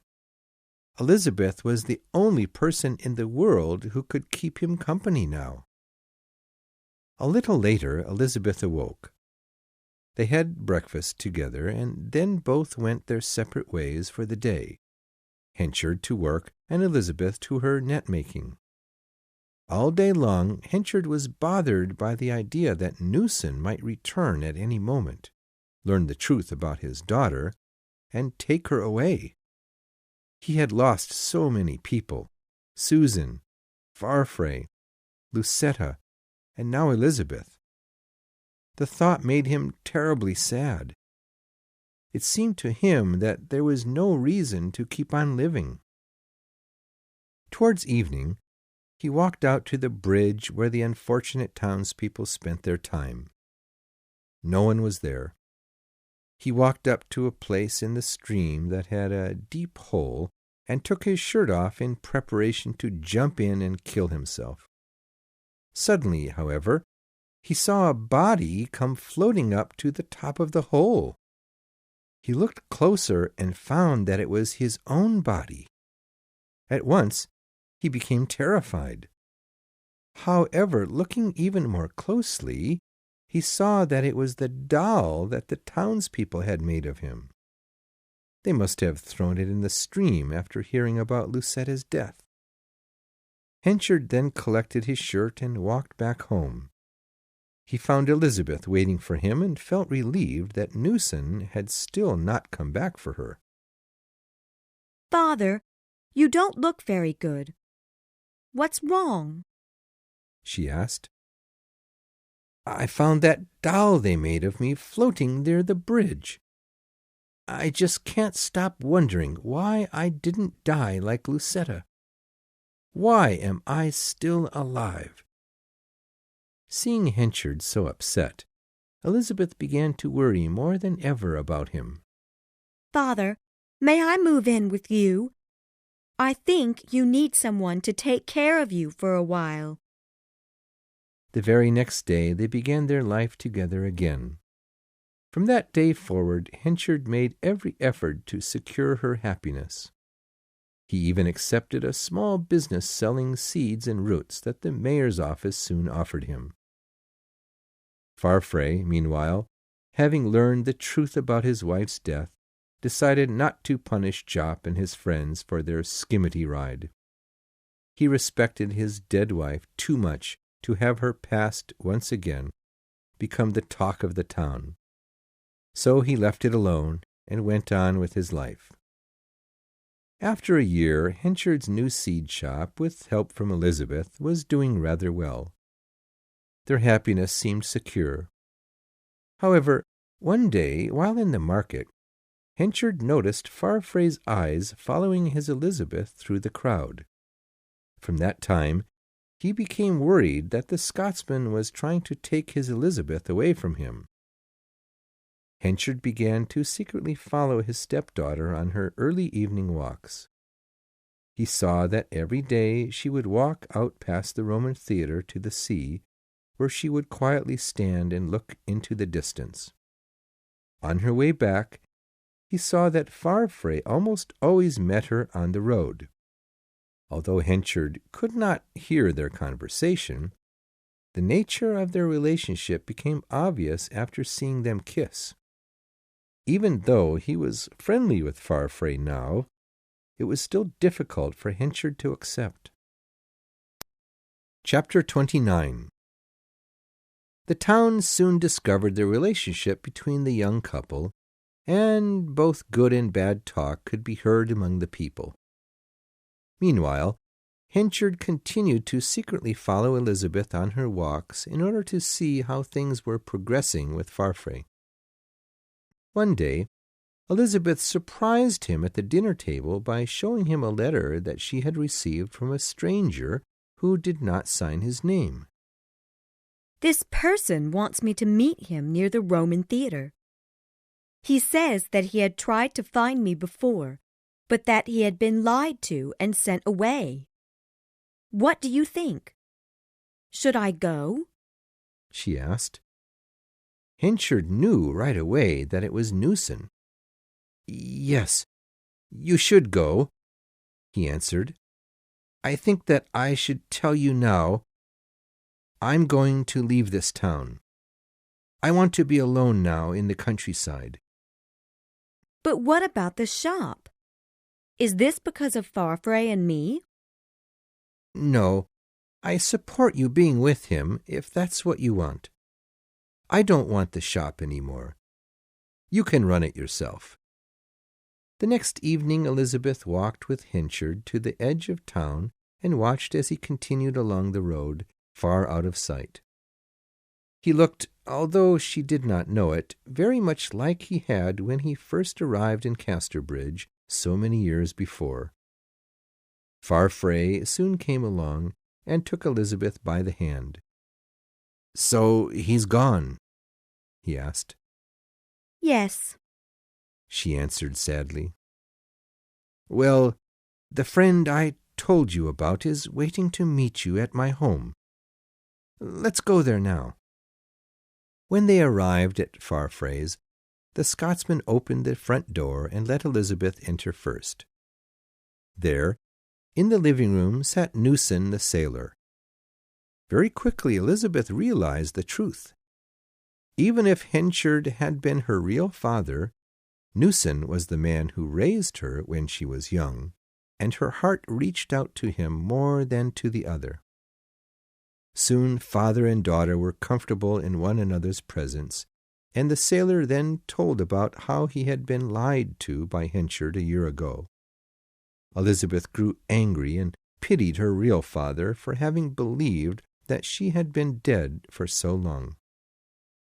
Elizabeth was the only person in the world who could keep him company now. A little later Elizabeth awoke. They had breakfast together, and then both went their separate ways for the day, Henchard to work and Elizabeth to her net-making. All day long Henchard was bothered by the idea that Newson might return at any moment, learn the truth about his daughter, and take her away. He had lost so many people: Susan, Farfrae, Lucetta, and now Elizabeth. The thought made him terribly sad. It seemed to him that there was no reason to keep on living. Towards evening, he walked out to the bridge where the unfortunate townspeople spent their time. No one was there. He walked up to a place in the stream that had a deep hole and took his shirt off in preparation to jump in and kill himself. Suddenly, however, he saw a body come floating up to the top of the hole. He looked closer and found that it was his own body. At once, he became terrified. However, looking even more closely, he saw that it was the doll that the townspeople had made of him. They must have thrown it in the stream after hearing about Lucetta's death. Henchard then collected his shirt and walked back home. He found Elizabeth waiting for him and felt relieved that Newson had still not come back for her. "Father, you don't look very good. What's wrong?" she asked. "I found that doll they made of me floating near the bridge. I just can't stop wondering why I didn't die like Lucetta. Why am I still alive?" Seeing Henchard so upset, Elizabeth began to worry more than ever about him. "Father, may I move in with you? I think you need someone to take care of you for a while." The very next day they began their life together again. From that day forward, Henchard made every effort to secure her happiness. He even accepted a small business selling seeds and roots that the mayor's office soon offered him. Farfrae, meanwhile, having learned the truth about his wife's death, decided not to punish Jop and his friends for their skimmity ride. He respected his dead wife too much to have her past once again become the talk of the town. So he left it alone and went on with his life. After a year, Henchard's new seed shop, with help from Elizabeth, was doing rather well. Their happiness seemed secure. However, one day, while in the market, Henchard noticed Farfrae's eyes following his Elizabeth through the crowd. From that time, he became worried that the Scotsman was trying to take his Elizabeth away from him. Henchard began to secretly follow his stepdaughter on her early evening walks. He saw that every day she would walk out past the Roman theatre to the sea, where she would quietly stand and look into the distance. On her way back, he saw that Farfrae almost always met her on the road. Although Henchard could not hear their conversation, the nature of their relationship became obvious after seeing them kiss. Even though he was friendly with Farfrae now, it was still difficult for Henchard to accept. Chapter 29. The town soon discovered the relationship between the young couple, and both good and bad talk could be heard among the people. Meanwhile, Henchard continued to secretly follow Elizabeth on her walks in order to see how things were progressing with Farfrae. One day, Elizabeth surprised him at the dinner table by showing him a letter that she had received from a stranger who did not sign his name. This person wants me to meet him near the Roman theatre. He says that he had tried to find me before, but that he had been lied to and sent away. What do you think? Should I go? She asked. Henchard knew right away that it was Newson. Yes, you should go, he answered. I think that I should tell you now. I'm going to leave this town. I want to be alone now in the countryside. But what about the shop? Is this because of Farfrae and me? No, I support you being with him if that's what you want. I don't want the shop any more. You can run it yourself. The next evening Elizabeth walked with Henchard to the edge of town and watched as he continued along the road, far out of sight. He looked, although she did not know it, very much like he had when he first arrived in Casterbridge so many years before. Farfrae soon came along and took Elizabeth by the hand. So he's gone? He asked. Yes, she answered sadly. Well, the friend I told you about is waiting to meet you at my home. Let's go there now. When they arrived at Farfrae's, the Scotsman opened the front door and let Elizabeth enter first. There, in the living room, sat Newson the sailor. Very quickly Elizabeth realized the truth. Even if Henchard had been her real father, Newson was the man who raised her when she was young, and her heart reached out to him more than to the other. Soon father and daughter were comfortable in one another's presence, and the sailor then told about how he had been lied to by Henchard a year ago. Elizabeth grew angry and pitied her real father for having believed that she had been dead for so long.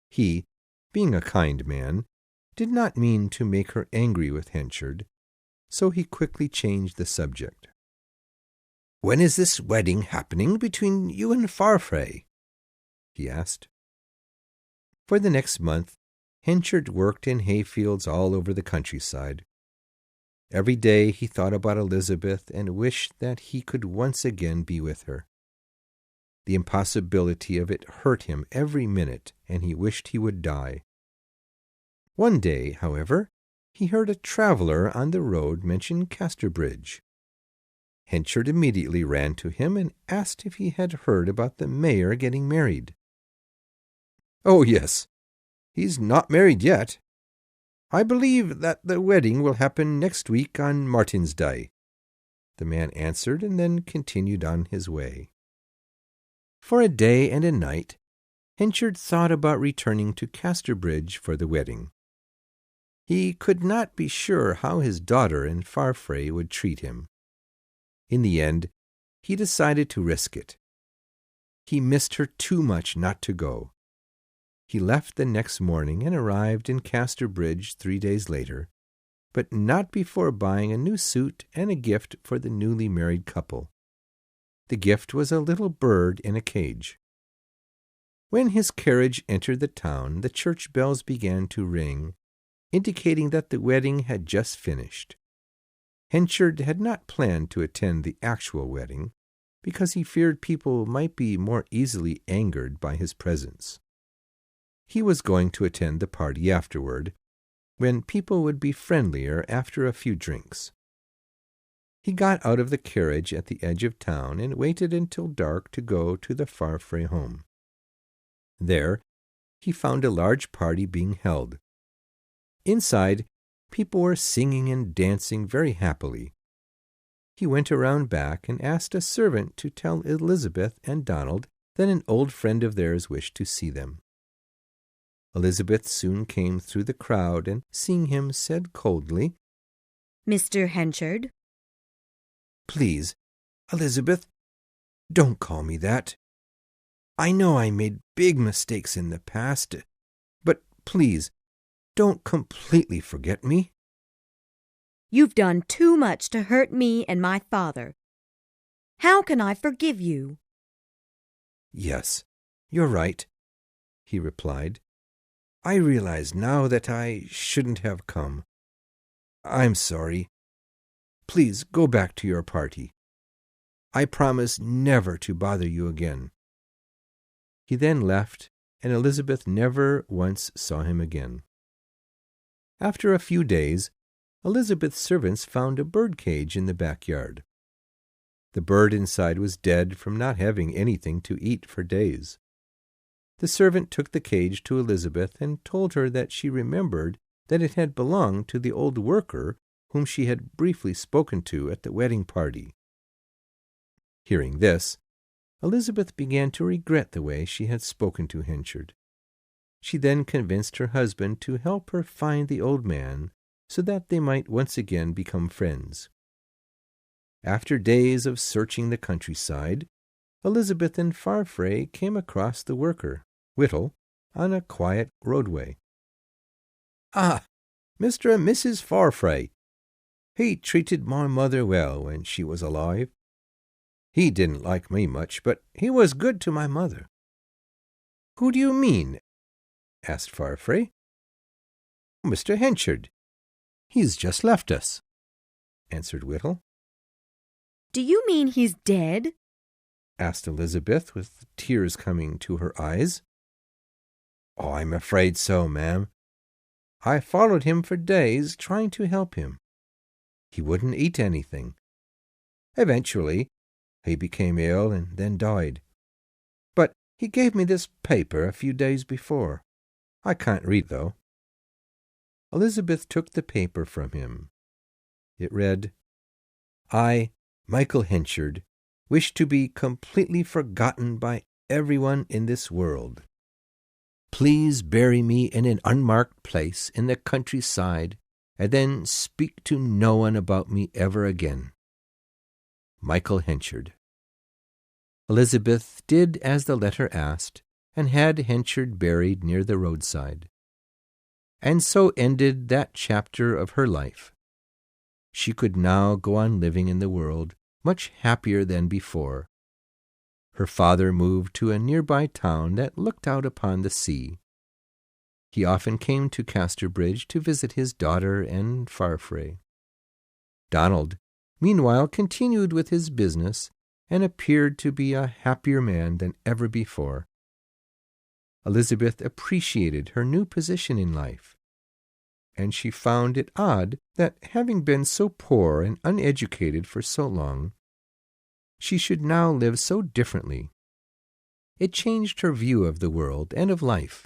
He, being a kind man, did not mean to make her angry with Henchard, so he quickly changed the subject. When is this wedding happening between you and Farfrae? He asked. For the next month, Henchard worked in hayfields all over the countryside. Every day he thought about Elizabeth and wished that he could once again be with her. The impossibility of it hurt him every minute, and he wished he would die. One day, however, he heard a traveler on the road mention Casterbridge. Henchard immediately ran to him and asked if he had heard about the mayor getting married. "Oh, yes. He's not married yet. I believe that the wedding will happen next week on Martin's Day," the man answered, and then continued on his way. For a day and a night, Henchard thought about returning to Casterbridge for the wedding. He could not be sure how his daughter and Farfrae would treat him. In the end, he decided to risk it. He missed her too much not to go. He left the next morning and arrived in Casterbridge 3 days later, but not before buying a new suit and a gift for the newly married couple. The gift was a little bird in a cage. When his carriage entered the town, the church bells began to ring, indicating that the wedding had just finished. Henchard had not planned to attend the actual wedding, because he feared people might be more easily angered by his presence. He was going to attend the party afterward, when people would be friendlier after a few drinks. He got out of the carriage at the edge of town and waited until dark to go to the Farfrae home. There, he found a large party being held. Inside, people were singing and dancing very happily. He went around back and asked a servant to tell Elizabeth and Donald that an old friend of theirs wished to see them. Elizabeth soon came through the crowd and, seeing him, said coldly, "Mr. Henchard?" "Please, Elizabeth, don't call me that. I know I made big mistakes in the past, but please, don't completely forget me." "You've done too much to hurt me and my father. How can I forgive you?" "Yes, you're right," he replied. "I realize now that I shouldn't have come. I'm sorry. Please go back to your party. I promise never to bother you again." He then left, and Elizabeth never once saw him again. After a few days, Elizabeth's servants found a bird cage in the backyard. The bird inside was dead from not having anything to eat for days. The servant took the cage to Elizabeth and told her that she remembered that it had belonged to the old worker whom she had briefly spoken to at the wedding party. Hearing this, Elizabeth began to regret the way she had spoken to Henchard. She then convinced her husband to help her find the old man so that they might once again become friends. After days of searching the countryside, Elizabeth and Farfrae came across the worker, Whittle, on a quiet roadway. "Ah, Mr. and Mrs. Farfrae. He treated my mother well when she was alive. He didn't like me much, but he was good to my mother." "Who do you mean?" asked Farfrae. "Mr. Henchard. He's just left us," answered Whittle. "Do you mean he's dead?" asked Elizabeth, with tears coming to her eyes. "Oh, I'm afraid so, ma'am. I followed him for days, trying to help him. He wouldn't eat anything. Eventually, he became ill and then died. But he gave me this paper a few days before. I can't read, though." Elizabeth took the paper from him. It read, "I, Michael Henchard, wish to be completely forgotten by everyone in this world. Please bury me in an unmarked place in the countryside, and then speak to no one about me ever again. Michael Henchard." Elizabeth did as the letter asked, and had Henchard buried near the roadside. And so ended that chapter of her life. She could now go on living in the world, much happier than before. Her father moved to a nearby town that looked out upon the sea. He often came to Casterbridge to visit his daughter and Farfrae. Donald, meanwhile, continued with his business and appeared to be a happier man than ever before. Elizabeth appreciated her new position in life, and she found it odd that, having been so poor and uneducated for so long, she should now live so differently. It changed her view of the world and of life.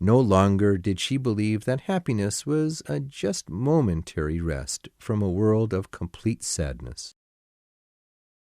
No longer did she believe that happiness was a just momentary rest from a world of complete sadness.